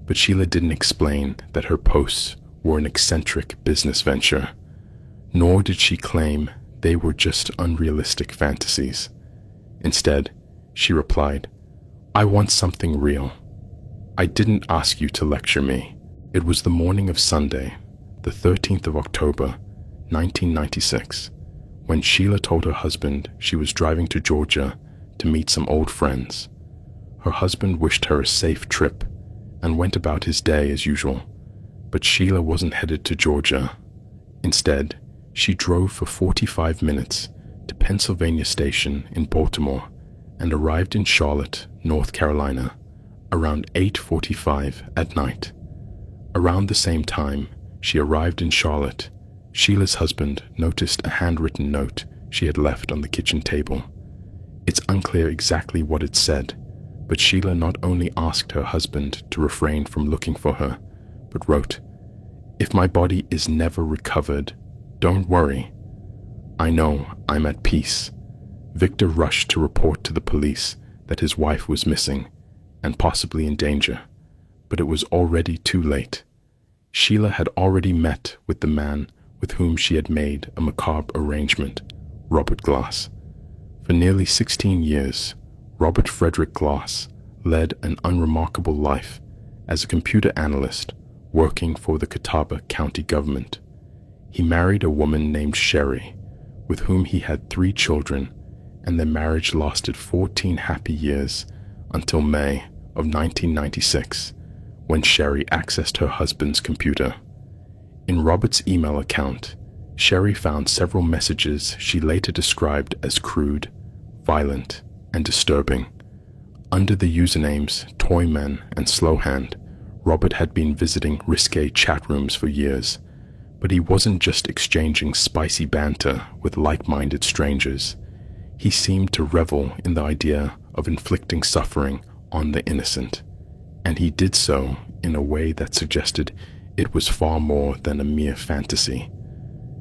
but Sheila didn't explain that her posts were an eccentric business venture, nor did she claim they were just unrealistic fantasies. Instead, she replied, "I want something real. I didn't ask you to lecture me." It was the morning of Sunday, the 13th of October, 1996, when Sheila told her husband she was driving to Georgia to meet some old friends. Her husband wished her a safe trip and went about his day as usual, but Sheila wasn't headed to Georgia. Instead, she drove for 45 minutes to Pennsylvania Station in Baltimore and arrived in Charlotte, North Carolina, around 8:45 at night. Around the same time she arrived in Charlotte, Sheila's husband noticed a handwritten note she had left on the kitchen table. It's unclear exactly what it said, but Sheila not only asked her husband to refrain from looking for her, but wrote, "If my body is never recovered, don't worry. I know I'm at peace." Victor rushed to report to the police that his wife was missing and possibly in danger, but it was already too late. Sheila had already met with the man with whom she had made a macabre arrangement, Robert Glass. For nearly 16 years, Robert Frederick Glass led an unremarkable life as a computer analyst working for the Catawba County government. He married a woman named Sherry, with whom he had 3 children, and their marriage lasted 14 happy years until May of 1996, when Sherry accessed her husband's computer. In Robert's email account, Sherry found several messages she later described as crude, violent, and disturbing. Under the usernames Toyman and Slowhand, Robert had been visiting risque chat rooms for years, but he wasn't just exchanging spicy banter with like-minded strangers. He seemed to revel in the idea of inflicting suffering on the innocent, and he did so in a way that suggested it was far more than a mere fantasy.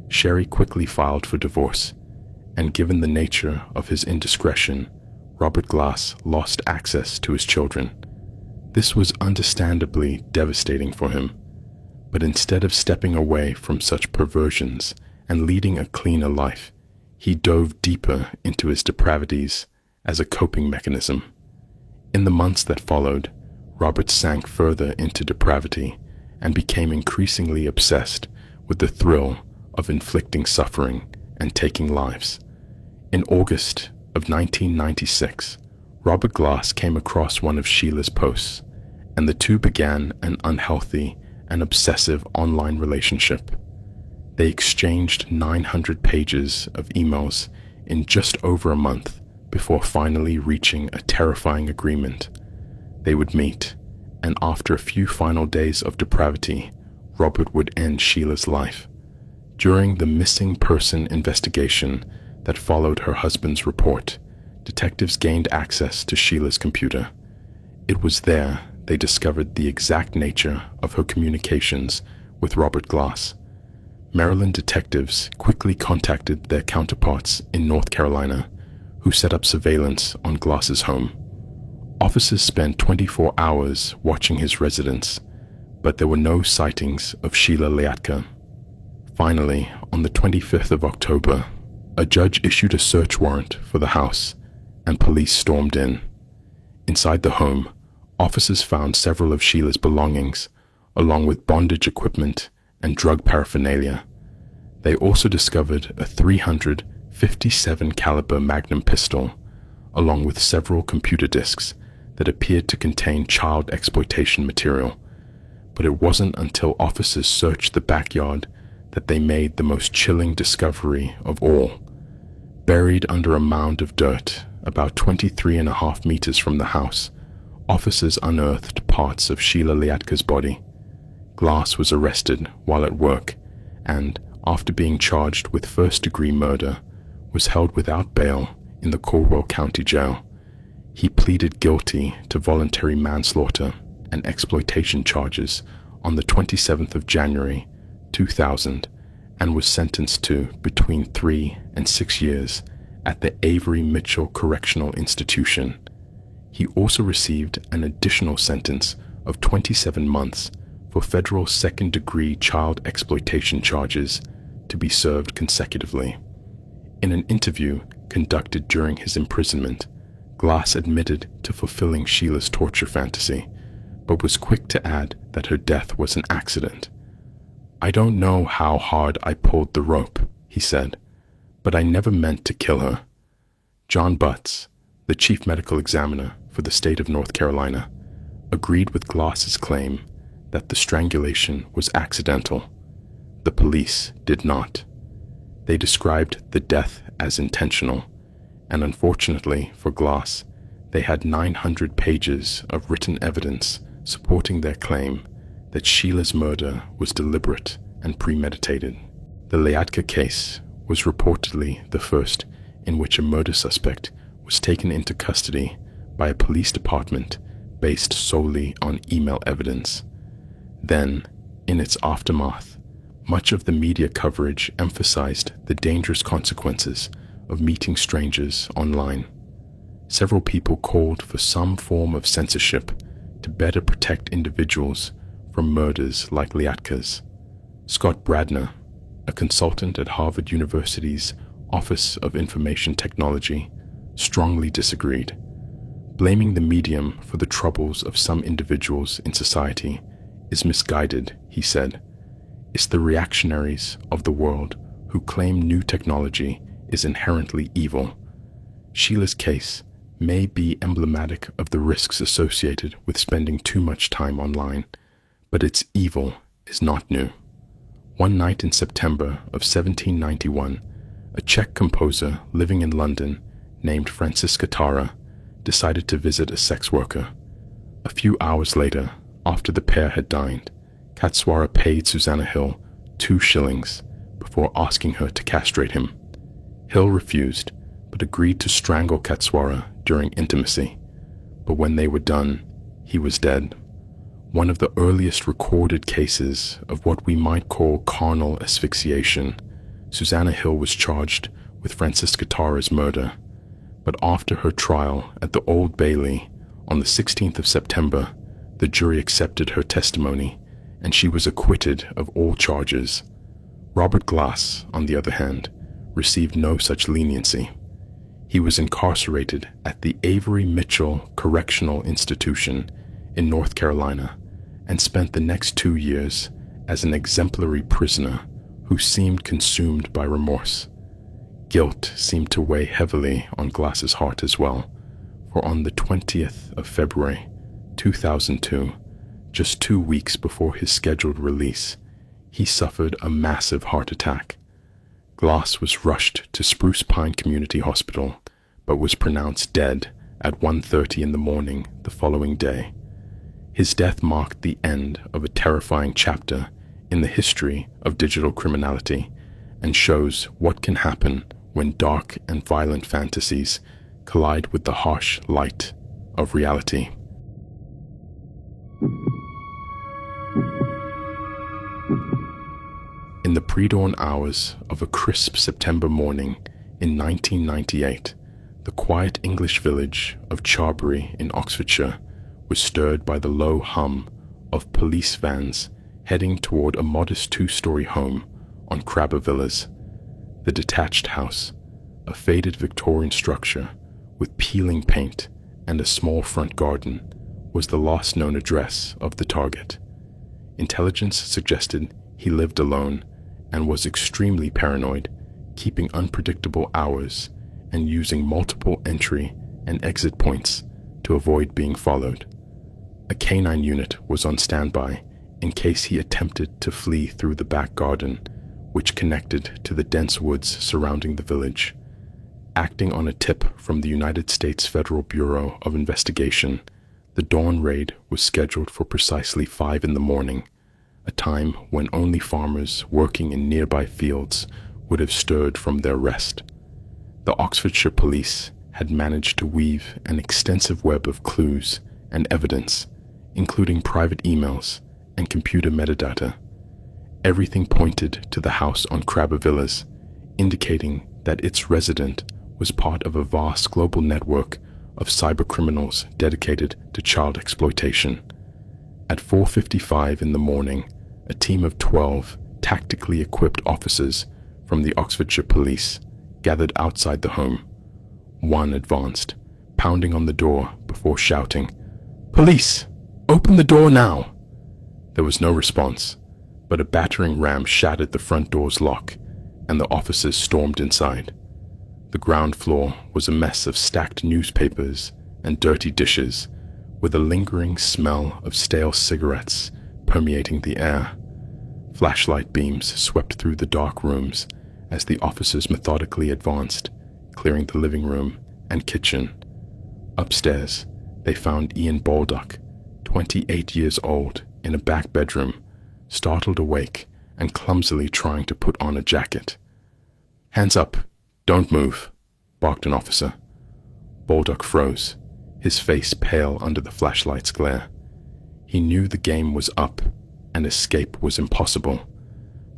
Sherry quickly filed for divorce, and given the nature of his indiscretion, Robert Glass lost access to his children. This was understandably devastating for him, but instead of stepping away from such perversions and leading a cleaner life, he dove deeper into his depravities as a coping mechanism. In the months that followed, Robert sank further into depravity and became increasingly obsessed with the thrill of inflicting suffering and taking lives. In August of 1996, Robert Glass came across one of Sheila's posts, and the two began an unhealthy and obsessive online relationship. They exchanged 900 pages of emails in just over a month before finally reaching a terrifying agreement. They would meet, and after a few final days of depravity, Robert would end Sheila's life. During the missing person investigation that followed her husband's report, detectives gained access to Sheila's computer. It was there they discovered the exact nature of her communications with Robert Glass. Maryland detectives quickly contacted their counterparts in North Carolina, who set up surveillance on Glass's home. Officers spent 24 hours watching his residence, but there were no sightings of Sheila Liatka. Finally, on the 25th of October, a judge issued a search warrant for the house, and police stormed in. Inside the home, officers found several of Sheila's belongings, along with bondage equipment and drug paraphernalia. They also discovered a .357 caliber Magnum pistol, along with several computer disks that appeared to contain child exploitation material. But it wasn't until officers searched the backyard that they made the most chilling discovery of all. Buried under a mound of dirt, about 23.5 meters from the house, officers unearthed parts of Sheila Liatka's body. Glass was arrested while at work and, after being charged with first-degree murder, was held without bail in the Caldwell County Jail. He pleaded guilty to voluntary manslaughter and exploitation charges on the 27th of January, 2000, and was sentenced to between 3 and 6 years at the Avery Mitchell Correctional Institution. He also received an additional sentence of 27 months for federal second-degree child exploitation charges to be served consecutively. In an interview conducted during his imprisonment, Glass admitted to fulfilling Sheila's torture fantasy, but was quick to add that her death was an accident. "I don't know how hard I pulled the rope," he said, "but I never meant to kill her." John Butts, the chief medical examiner for the state of North Carolina, agreed with Glass's claim that the strangulation was accidental. The police did not. They described the death as intentional, and unfortunately for Glass, they had 900 pages of written evidence supporting their claim that Sheila's murder was deliberate and premeditated. The Liatka case was reportedly the first in which a murder suspect was taken into custody by a police department based solely on email evidence. Then, in its aftermath, much of the media coverage emphasized the dangerous consequences of meeting strangers online. Several people called for some form of censorship to better protect individuals from murders like Liatka's. Scott Bradner, a consultant at Harvard University's Office of Information Technology, strongly disagreed. Blaming the medium for the troubles of some individuals in society is misguided, he said. It's the reactionaries of the world who claim new technology is inherently evil. Sheila's case may be emblematic of the risks associated with spending too much time online, but its evil is not new. One night in September of 1791, a Czech composer living in London named Františka Tara decided to visit a sex worker. A few hours later, after the pair had dined, Katswara paid Susanna Hill 2 shillings before asking her to castrate him. Hill refused, but agreed to strangle Katswara during intimacy. But when they were done, he was dead. One of the earliest recorded cases of what we might call carnal asphyxiation, Susanna Hill was charged with Františka Tara's murder. But after her trial at the Old Bailey on the 16th of September, the jury accepted her testimony, and she was acquitted of all charges. Robert Glass, on the other hand, received no such leniency. He was incarcerated at the Avery Mitchell Correctional Institution in North Carolina and spent the next 2 years as an exemplary prisoner who seemed consumed by remorse. Guilt seemed to weigh heavily on Glass's heart as well, for on the 20th of February, 2002, just 2 weeks before his scheduled release, he suffered a massive heart attack. Glass was rushed to Spruce Pine Community Hospital, but was pronounced dead at 1:30 in the morning the following day. His death marked the end of a terrifying chapter in the history of digital criminality and shows what can happen when dark and violent fantasies collide with the harsh light of reality. In the pre-dawn hours of a crisp September morning in 1998, the quiet English village of Charbury in Oxfordshire was stirred by the low hum of police vans heading toward a modest 2-story home on Crabber Villas. The detached house, a faded Victorian structure with peeling paint and a small front garden, was the last known address of the target. Intelligence suggested he lived alone and was extremely paranoid, keeping unpredictable hours and using multiple entry and exit points to avoid being followed. A canine unit was on standby in case he attempted to flee through the back garden, which connected to the dense woods surrounding the village. Acting on a tip from the United States Federal Bureau of Investigation, the dawn raid was scheduled for precisely 5 in the morning, a time when only farmers working in nearby fields would have stirred from their rest. The Oxfordshire police had managed to weave an extensive web of clues and evidence, including private emails and computer metadata. Everything pointed to the house on Crabber Villas, indicating that its resident was part of a vast global network of cybercriminals dedicated to child exploitation. At 4:55 in the morning, a team of 12 tactically equipped officers from the Oxfordshire Police gathered outside the home. One advanced, pounding on the door before shouting, "Police! Open the door now!" There was no response, but a battering ram shattered the front door's lock, and the officers stormed inside. The ground floor was a mess of stacked newspapers and dirty dishes, with a lingering smell of stale cigarettes permeating the air. Flashlight beams swept through the dark rooms as the officers methodically advanced, clearing the living room and kitchen. Upstairs, they found Ian Baldock, 28 years old, in a back bedroom, startled awake and clumsily trying to put on a jacket. "Hands up! Don't move!" barked an officer. Baldock froze, his face pale under the flashlight's glare. He knew the game was up and escape was impossible.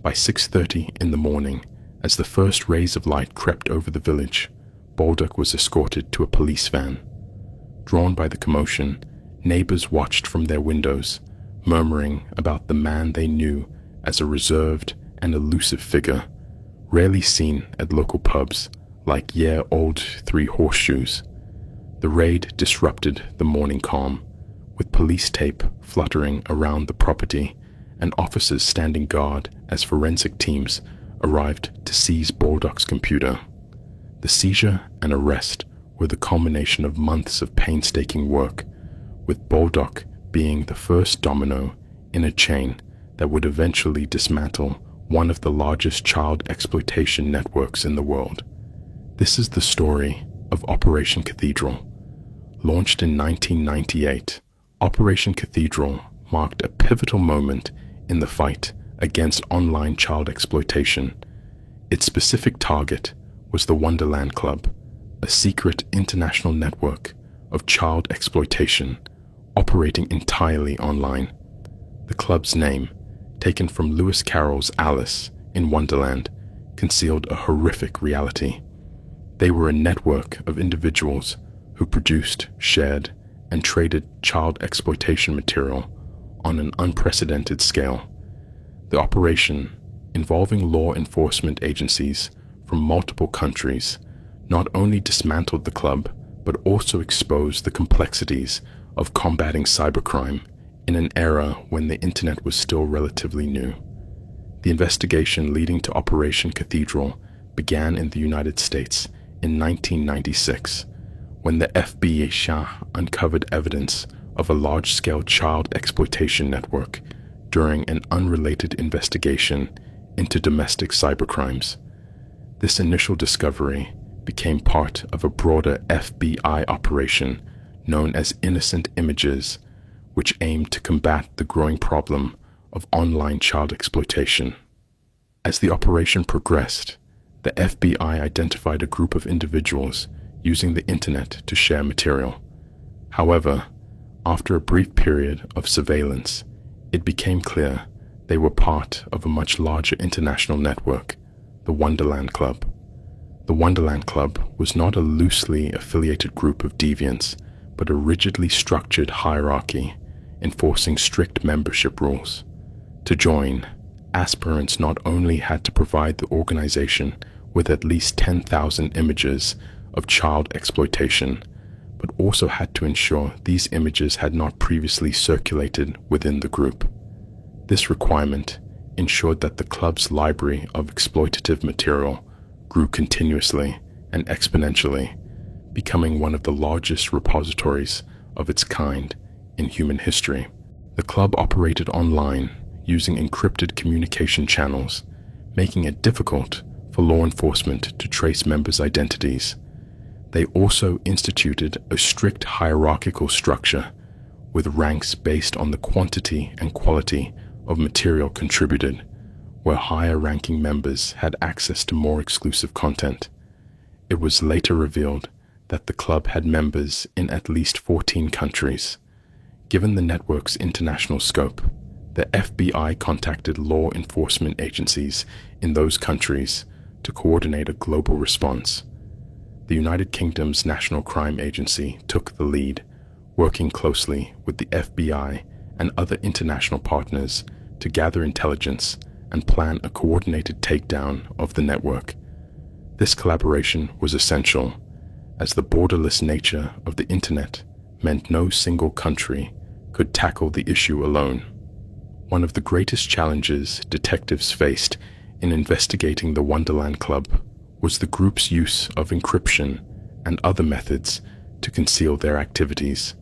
By 6:30 in the morning, as the first rays of light crept over the village, Baldock was escorted to a police van. Drawn by the commotion, neighbors watched from their windows, murmuring about the man they knew as a reserved and elusive figure, rarely seen at local pubs like year-old Three Horseshoes. The raid disrupted the morning calm, with police tape fluttering around the property and officers standing guard as forensic teams arrived to seize Baldock's computer. The seizure and arrest were the culmination of months of painstaking work, with Baldock being the first domino in a chain that would eventually dismantle one of the largest child exploitation networks in the world. This is the story of Operation Cathedral. Launched in 1998, Operation Cathedral marked a pivotal moment in the fight against online child exploitation. Its specific target was the Wonderland Club, a secret international network of child exploitation operating entirely online. The club's name, taken from Lewis Carroll's Alice in Wonderland, concealed a horrific reality. They were a network of individuals who produced, shared, and traded child exploitation material on an unprecedented scale. The operation, involving law enforcement agencies from multiple countries, not only dismantled the club, but also exposed the complexities of combating cybercrime in an era when the internet was still relatively new. The investigation leading to Operation Cathedral began in the United States in 1996, when the FBI uncovered evidence of a large-scale child exploitation network during an unrelated investigation into domestic cybercrimes. This initial discovery became part of a broader FBI operation known as Innocent Images, which aimed to combat the growing problem of online child exploitation. As the operation progressed, the FBI identified a group of individuals using the internet to share material. However, after a brief period of surveillance, it became clear they were part of a much larger international network, the Wonderland Club. The Wonderland Club was not a loosely affiliated group of deviants, but a rigidly structured hierarchy enforcing strict membership rules. To join, aspirants not only had to provide the organization with at least 10,000 images of child exploitation, but also had to ensure these images had not previously circulated within the group. This requirement ensured that the club's library of exploitative material grew continuously and exponentially, becoming one of the largest repositories of its kind in human history. The club operated online using encrypted communication channels, making it difficult for law enforcement to trace members' identities. They also instituted a strict hierarchical structure with ranks based on the quantity and quality of material contributed, where higher-ranking members had access to more exclusive content. It was later revealed that the club had members in at least 14 countries. Given the network's international scope, the FBI contacted law enforcement agencies in those countries to coordinate a global response. the United Kingdom's National Crime Agency took the lead, working closely with the FBI and other international partners to gather intelligence and plan a coordinated takedown of the network. This collaboration was essential, as the borderless nature of the internet meant no single country could tackle the issue alone. One of the greatest challenges detectives faced in investigating the Wonderland Club was the group's use of encryption and other methods to conceal their activities.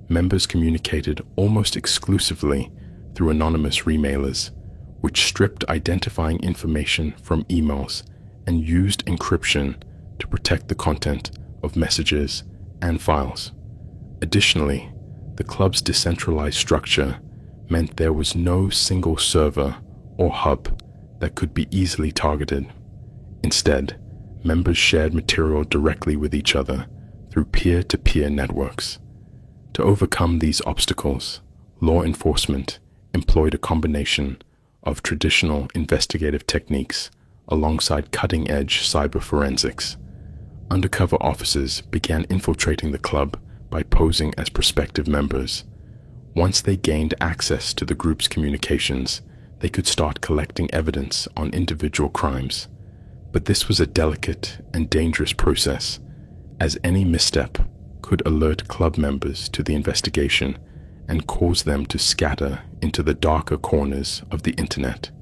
Members communicated almost exclusively through anonymous remailers, which stripped identifying information from emails and used encryption to protect the content of messages and files. Additionally, the club's decentralized structure meant there was no single server or hub that could be easily targeted. Instead, members shared material directly with each other through peer-to-peer networks. To overcome these obstacles, law enforcement employed a combination of traditional investigative techniques alongside cutting-edge cyber forensics. Undercover officers began infiltrating the club by posing as prospective members. Once they gained access to the group's communications, they could start collecting evidence on individual crimes. But this was a delicate and dangerous process, as any misstep could alert club members to the investigation and cause them to scatter into the darker corners of the internet.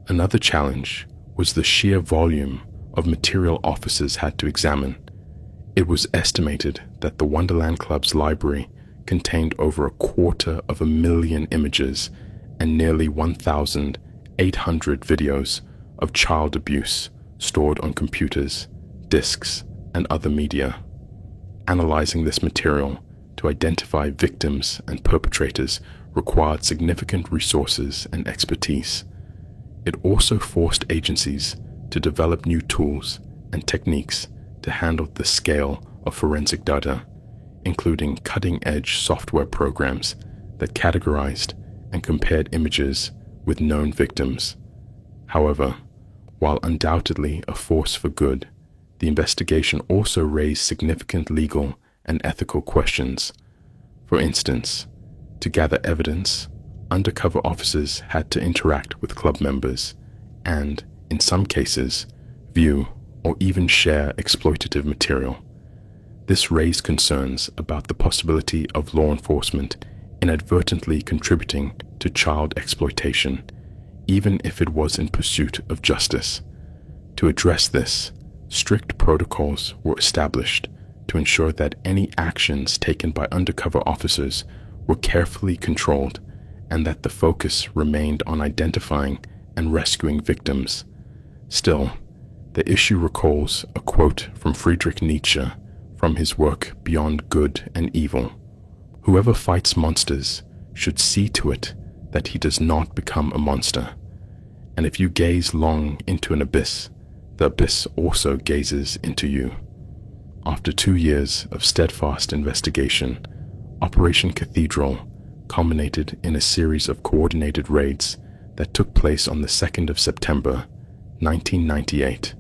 Another challenge was the sheer volume of material officers had to examine. It was estimated that the Wonderland Club's library contained over 250,000 images and nearly 1,800 videos of child abuse stored on computers, disks, and other media. Analyzing this material to identify victims and perpetrators required significant resources and expertise. It also forced agencies to develop new tools and techniques to handle the scale of forensic data, including cutting-edge software programs that categorized and compared images with known victims. However, while undoubtedly a force for good, the investigation also raised significant legal and ethical questions. For instance, to gather evidence, undercover officers had to interact with club members and, in some cases, view or even share exploitative material. This raised concerns about the possibility of law enforcement inadvertently contributing to child exploitation, even if it was in pursuit of justice. To address this, strict protocols were established to ensure that any actions taken by undercover officers were carefully controlled and that the focus remained on identifying and rescuing victims. Still, the issue recalls a quote from Friedrich Nietzsche from his work Beyond Good and Evil. Whoever fights monsters should see to it that he does not become a monster. And if you gaze long into an abyss, the abyss also gazes into you. After 2 years of steadfast investigation, Operation Cathedral culminated in a series of coordinated raids that took place on the 2nd of September, 1998.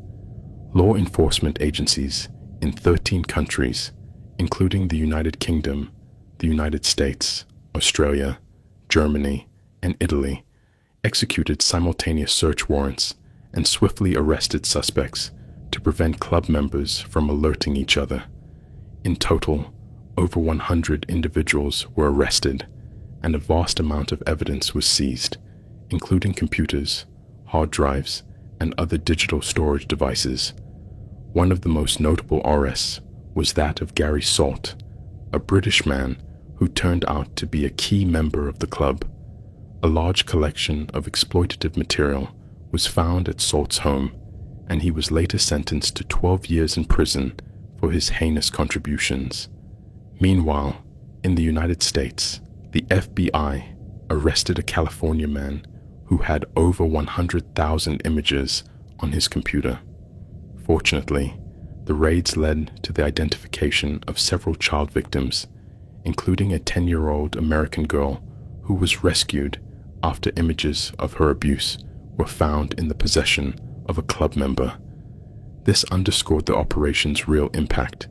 Law enforcement agencies in 13 countries, including the United Kingdom, the United States, Australia, Germany, and Italy, executed simultaneous search warrants and swiftly arrested suspects to prevent club members from alerting each other. In total, over 100 individuals were arrested, and a vast amount of evidence was seized, including computers, hard drives, and other digital storage devices. One of the most notable arrests was that of Gary Salt, a British man who turned out to be a key member of the club. A large collection of exploitative material was found at Salt's home, and he was later sentenced to 12 years in prison for his heinous contributions. Meanwhile, in the United States, the FBI arrested a California man who had over 100,000 images on his computer. Fortunately, the raids led to the identification of several child victims, including a 10-year-old American girl who was rescued after images of her abuse were found in the possession of a club member. This underscored the operation's real impact,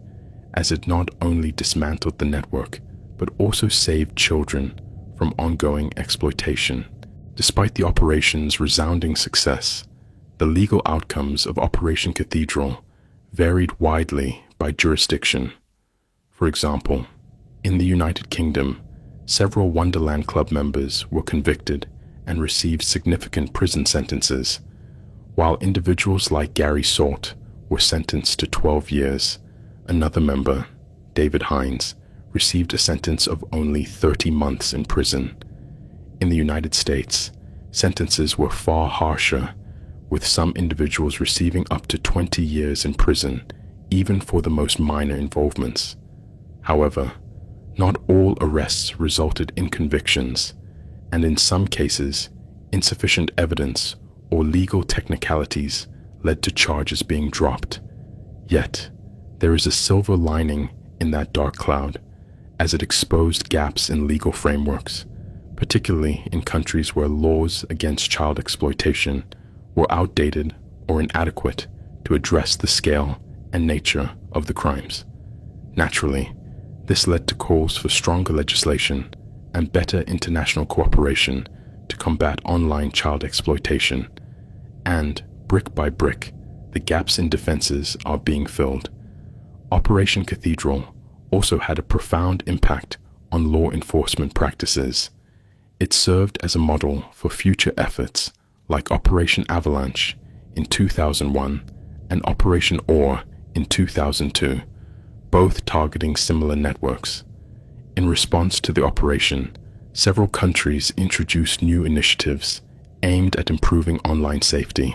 as it not only dismantled the network, but also saved children from ongoing exploitation. Despite the operation's resounding success, the legal outcomes of Operation Cathedral varied widely by jurisdiction. For example, in the United Kingdom, several Wonderland Club members were convicted and received significant prison sentences, while individuals like Gary Salt were sentenced to 12 years. Another member, David Hines, received a sentence of only 30 months in prison. In the United States, sentences were far harsher, with some individuals receiving up to 20 years in prison, even for the most minor involvements. However, not all arrests resulted in convictions, and in some cases, insufficient evidence or legal technicalities led to charges being dropped. Yet, there is a silver lining in that dark cloud, as it exposed gaps in legal frameworks, particularly in countries where laws against child exploitation were outdated or inadequate to address the scale and nature of the crimes. Naturally, this led to calls for stronger legislation and better international cooperation to combat online child exploitation. And, brick by brick, the gaps in defenses are being filled. Operation Cathedral also had a profound impact on law enforcement practices. It served as a model for future efforts like Operation Avalanche in 2001 and Operation Ore in 2002, both targeting similar networks. In response to the operation, several countries introduced new initiatives aimed at improving online safety,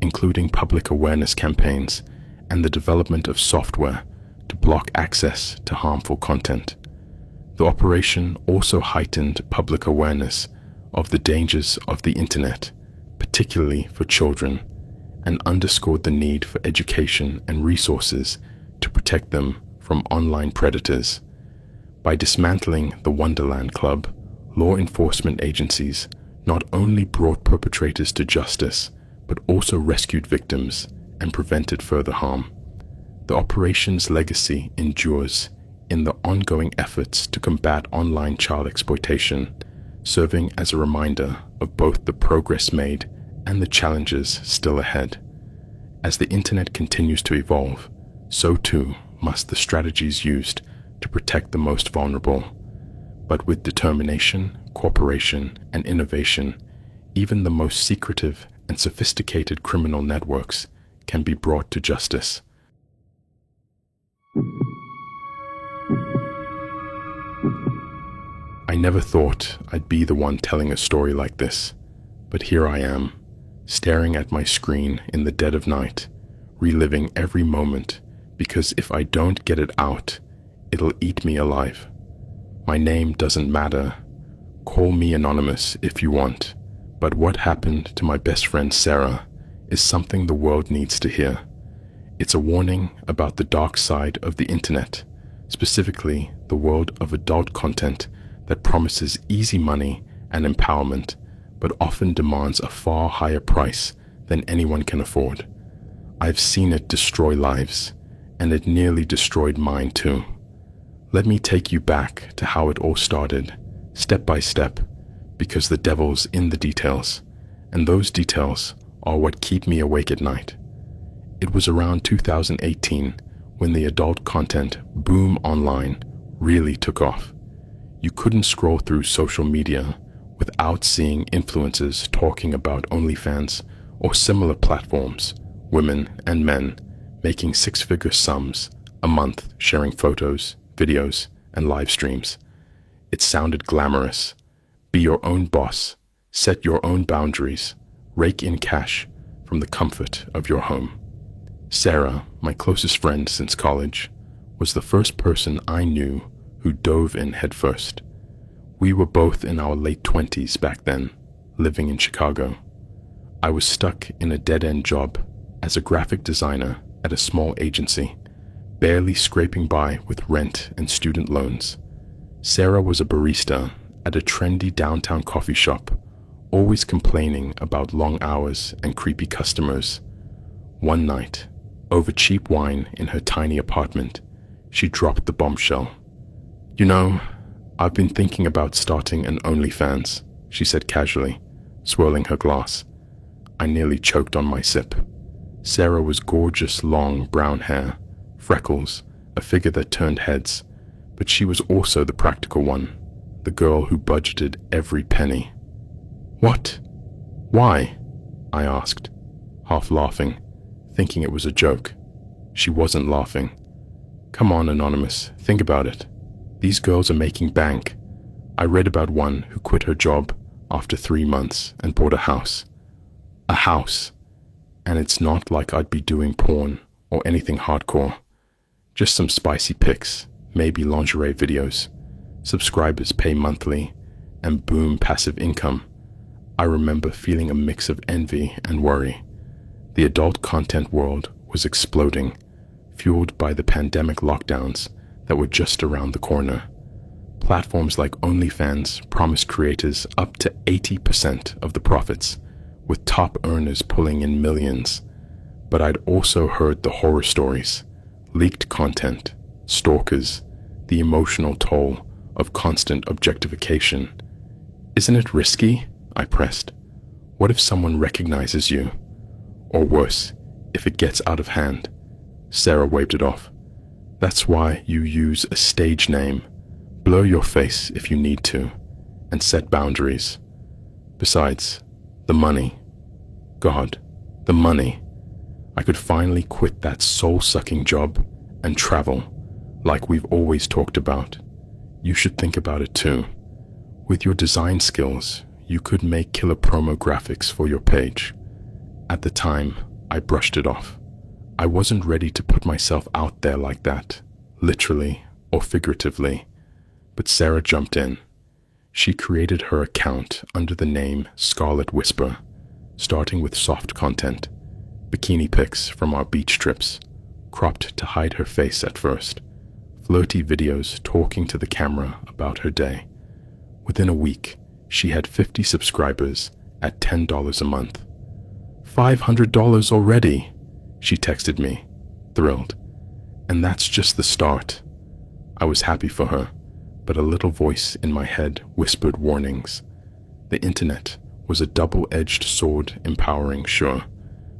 including public awareness campaigns and the development of software to block access to harmful content. The operation also heightened public awareness of the dangers of the internet, particularly for children, and underscored the need for education and resources to protect them from online predators. By dismantling the Wonderland Club, law enforcement agencies not only brought perpetrators to justice, but also rescued victims and prevented further harm. The operation's legacy endures in the ongoing efforts to combat online child exploitation, serving as a reminder of both the progress made and the challenges still ahead. As the internet continues to evolve, so too must the strategies used to protect the most vulnerable. But with determination, cooperation, and innovation, even the most secretive and sophisticated criminal networks can be brought to justice. I never thought I'd be the one telling a story like this, but here I am, staring at my screen in the dead of night, reliving every moment, because if I don't get it out, it'll eat me alive. My name doesn't matter. Call me anonymous if you want, but what happened to my best friend Sarah is something the world needs to hear. It's a warning about the dark side of the internet, specifically the world of adult content that promises easy money and empowerment, but often demands a far higher price than anyone can afford. I've seen it destroy lives, and it nearly destroyed mine too. Let me take you back to how it all started, step by step, because the devil's in the details, and those details are what keep me awake at night. It was around 2018 when the adult content boom online really took off. You couldn't scroll through social media without seeing influencers talking about OnlyFans or similar platforms, women and men making six-figure sums a month sharing photos, videos, and live streams. It sounded glamorous. Be your own boss, set your own boundaries, rake in cash from the comfort of your home. Sarah, my closest friend since college, was the first person I knew who dove in headfirst. We were both in our late 20s back then, living in Chicago. I was stuck in a dead-end job as a graphic designer at a small agency, barely scraping by with rent and student loans. Sarah was a barista at a trendy downtown coffee shop, always complaining about long hours and creepy customers. One night, Over cheap wine in her tiny apartment, she dropped the bombshell. "You know, I've been thinking about starting an OnlyFans," she said casually, swirling her glass. I nearly choked on my sip. Sarah was gorgeous, long brown hair, freckles, a figure that turned heads, but she was also the practical one, the girl who budgeted every penny. "What? Why?" I asked, half laughing, thinking it was a joke. She wasn't laughing. "Come on, Anonymous, think about it. These girls are making bank. I read about one who quit her job after 3 months and bought a house. A house. And it's not like I'd be doing porn or anything hardcore. Just some spicy pics, maybe lingerie videos. Subscribers pay monthly, and boom, passive income." I remember feeling a mix of envy and worry. The adult content world was exploding, fueled by the pandemic lockdowns that were just around the corner. Platforms like OnlyFans promised creators up to 80% of the profits, with top earners pulling in millions. But I'd also heard the horror stories, leaked content, stalkers, the emotional toll of constant objectification. "Isn't it risky?" I pressed. "What if someone recognizes you? Or worse, if it gets out of hand?" Sarah waved it off. "That's why you use a stage name. Blur your face if you need to, and set boundaries. Besides, the money. God, the money. I could finally quit that soul-sucking job and travel, like we've always talked about. You should think about it too. With your design skills, you could make killer promo graphics for your page." At the time, I brushed it off. I wasn't ready to put myself out there like that, literally or figuratively. But Sarah jumped in. She created her account under the name Scarlet Whisper, starting with soft content, bikini pics from our beach trips, cropped to hide her face at first, flirty videos talking to the camera about her day. Within a week, she had 50 subscribers at $10 a month. $500 already, she texted me, thrilled. And that's just the start. I was happy for her, but a little voice in my head whispered warnings. The internet was a double-edged sword, empowering, sure,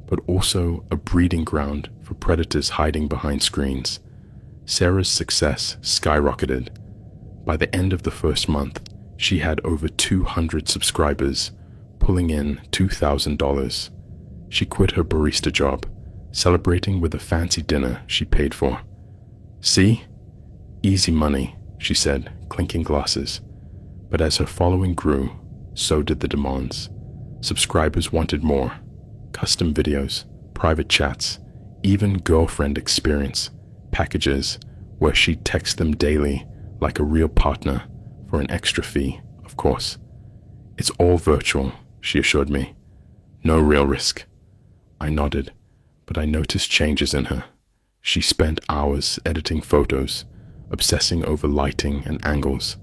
but also a breeding ground for predators hiding behind screens. Sarah's success skyrocketed. By the end of the first month, she had over 200 subscribers, pulling in $2,000. She quit her barista job, celebrating with a fancy dinner she paid for. "See? Easy money," she said, clinking glasses. But as her following grew, so did the demands. Subscribers wanted more. Custom videos, private chats, even girlfriend experience packages where she'd text them daily like a real partner for an extra fee, of course. "It's all virtual," she assured me. "No real risk." I nodded, but I noticed changes in her. She spent hours editing photos, obsessing over lighting and angles.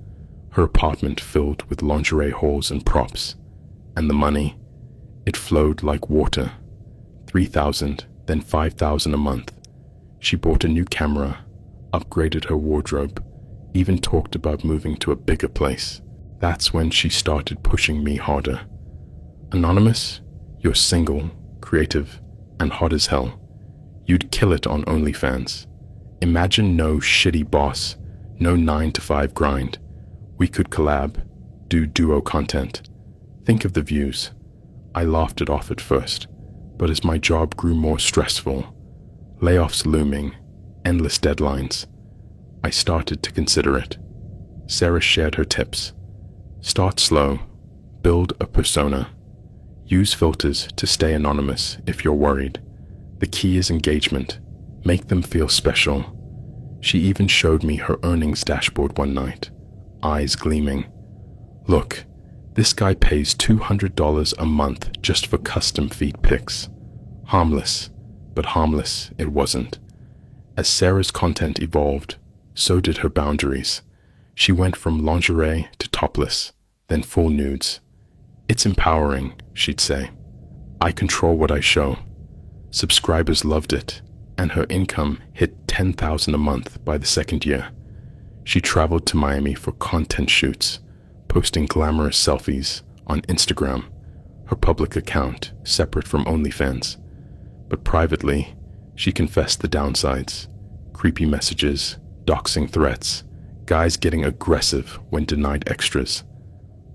Her apartment filled with lingerie hauls and props. And the money, it flowed like water. $3,000, then $5,000 a month. She bought a new camera, upgraded her wardrobe, even talked about moving to a bigger place. That's when she started pushing me harder. "Anonymous, you're single, creative, and hot as hell. You'd kill it on OnlyFans. Imagine no shitty boss, no 9-to-5 grind. We could collab, do duo content. Think of the views." I laughed it off at first, but as my job grew more stressful, layoffs looming, endless deadlines, I started to consider it. Sarah shared her tips. Start slow, build a persona. Use filters to stay anonymous if you're worried. The key is engagement. Make them feel special. She even showed me her earnings dashboard one night, eyes gleaming. "Look, this guy pays $200 a month just for custom feed pics." Harmless, but harmless it wasn't. As Sarah's content evolved, so did her boundaries. She went from lingerie to topless, then full nudes. "It's empowering," she'd say. "I control what I show." Subscribers loved it. and her income hit $10,000 a month by the second year. She traveled to Miami for content shoots, posting glamorous selfies on Instagram, her public account separate from OnlyFans. But privately, she confessed the downsides: creepy messages, doxing threats, guys getting aggressive when denied extras.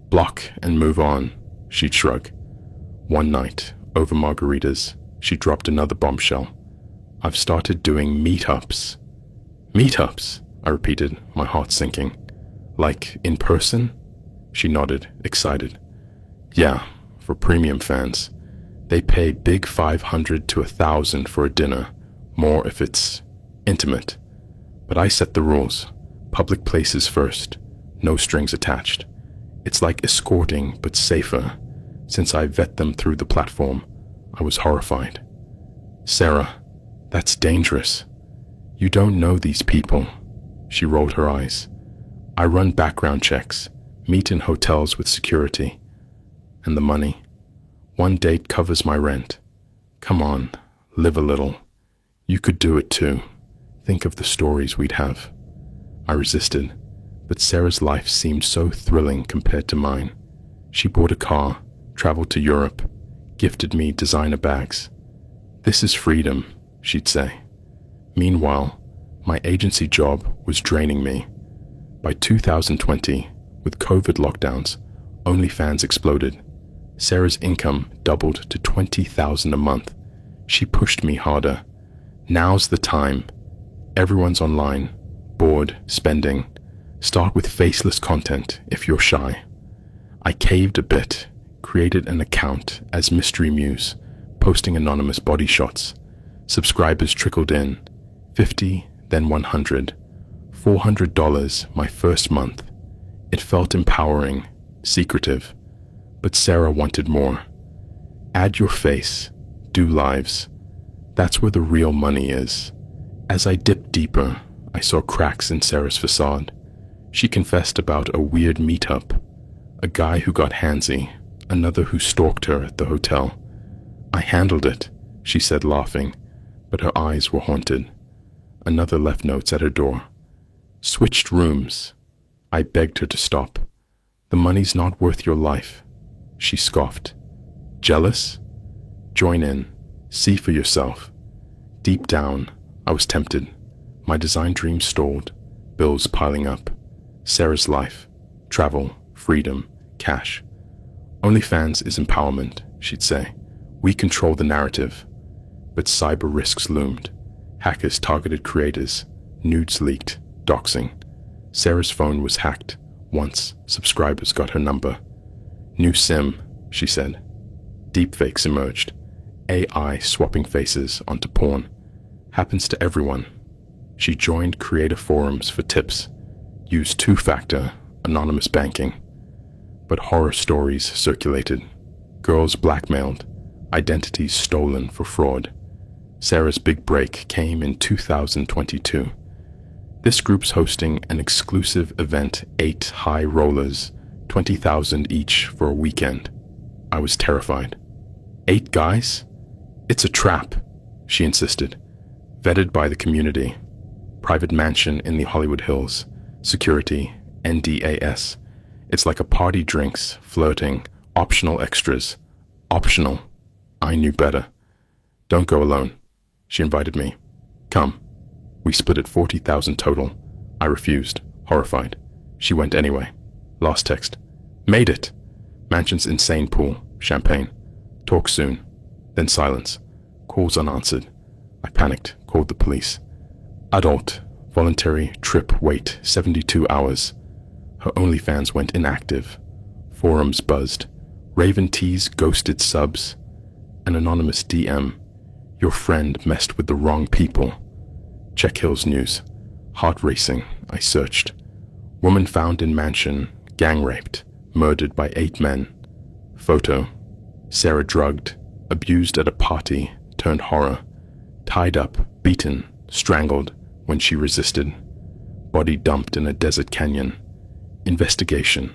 Block and move on, she'd shrug. One night, over margaritas, she dropped another bombshell. I've started doing meetups. Meetups, I repeated, my heart sinking. Like in person? She nodded, excited. Yeah, for premium fans. They pay big $500 to $1,000 for a dinner, more if it's intimate. But I set the rules. Public places first, no strings attached. It's like escorting, but safer. Since I vet them through the platform, I was horrified. Sarah, that's dangerous. You don't know these people. She rolled her eyes. I run background checks, meet in hotels with security. And the money? One date covers my rent. Come on, live a little. You could do it too. Think of the stories we'd have. I resisted, but Sarah's life seemed so thrilling compared to mine. She bought a car, traveled to Europe, gifted me designer bags. This is freedom, she'd say. Meanwhile, my agency job was draining me. By 2020, with COVID lockdowns, OnlyFans exploded. Sarah's income doubled to $20,000 a month. She pushed me harder. Now's the time. Everyone's online, bored, spending. Start with faceless content if you're shy. I caved a bit, created an account as Mystery Muse, posting anonymous body shots. Subscribers trickled in, 50, then 100, $400 my first month. It felt empowering, secretive, but Sarah wanted more. Add your face, do lives. That's where the real money is. As I dipped deeper, I saw cracks in Sarah's facade. She confessed about a weird meetup, a guy who got handsy, another who stalked her at the hotel. I handled it, she said, laughing, but her eyes were haunted. Another left notes at her door. Switched rooms. I begged her to stop. The money's not worth your life. She scoffed. Jealous? Join in. See for yourself. Deep down, I was tempted. My design dreams stalled, bills piling up. Sarah's life, travel, freedom, cash. OnlyFans is empowerment, she'd say. We control the narrative. But cyber risks loomed. Hackers targeted creators. Nudes leaked. Doxing. Sarah's phone was hacked. Once, subscribers got her number. New SIM, she said. Deepfakes emerged. AI swapping faces onto porn. Happens to everyone. She joined creator forums for tips. Used two-factor, anonymous banking. But horror stories circulated. Girls blackmailed. Identities stolen for fraud. Sarah's big break came in 2022. This group's hosting an exclusive event, 8 high rollers, $20,000 each for a weekend. I was terrified. 8 guys? It's a trap, she insisted. Vetted by the community. Private mansion in the Hollywood Hills. Security, NDAS. It's like a party, drinks, flirting, optional extras. Optional. I knew better. Don't go alone, she invited me. Come. We split at $40,000 total. I refused, horrified. She went anyway. Last text. Made it. Mansion's insane pool. Champagne. Talk soon. Then silence. Calls unanswered. I panicked, called the police. Adult. Voluntary trip wait 72 hours. Her OnlyFans went inactive. Forums buzzed. Raven T's ghosted subs. An anonymous DM. Your friend messed with the wrong people. Check Hill's news. Heart racing, I searched. Woman found in mansion, gang raped, murdered by 8 men. Photo. Sarah drugged, abused at a party, turned horror. Tied up, beaten, strangled when she resisted. Body dumped in a desert canyon. Investigation.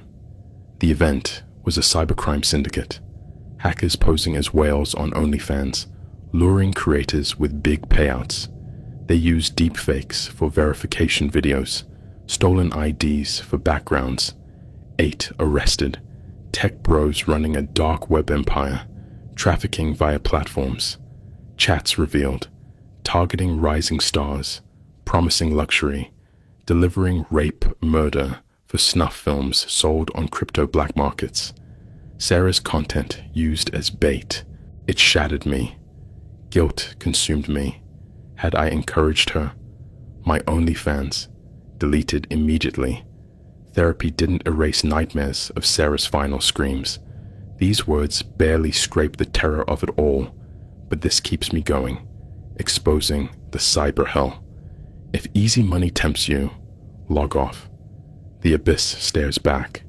The event was a cybercrime syndicate. Hackers posing as whales on OnlyFans, luring creators with big payouts. They use deepfakes for verification videos, stolen IDs for backgrounds, 8 arrested, tech bros running a dark web empire, trafficking via platforms, chats revealed, targeting rising stars, promising luxury, delivering rape, murder for snuff films sold on crypto black markets. Sarah's content used as bait. It shattered me. Guilt consumed me. Had I encouraged her? My OnlyFans, deleted immediately. Therapy didn't erase nightmares of Sarah's final screams. These words barely scrape the terror of it all, but this keeps me going, exposing the cyber hell. If easy money tempts you, log off. The abyss stares back.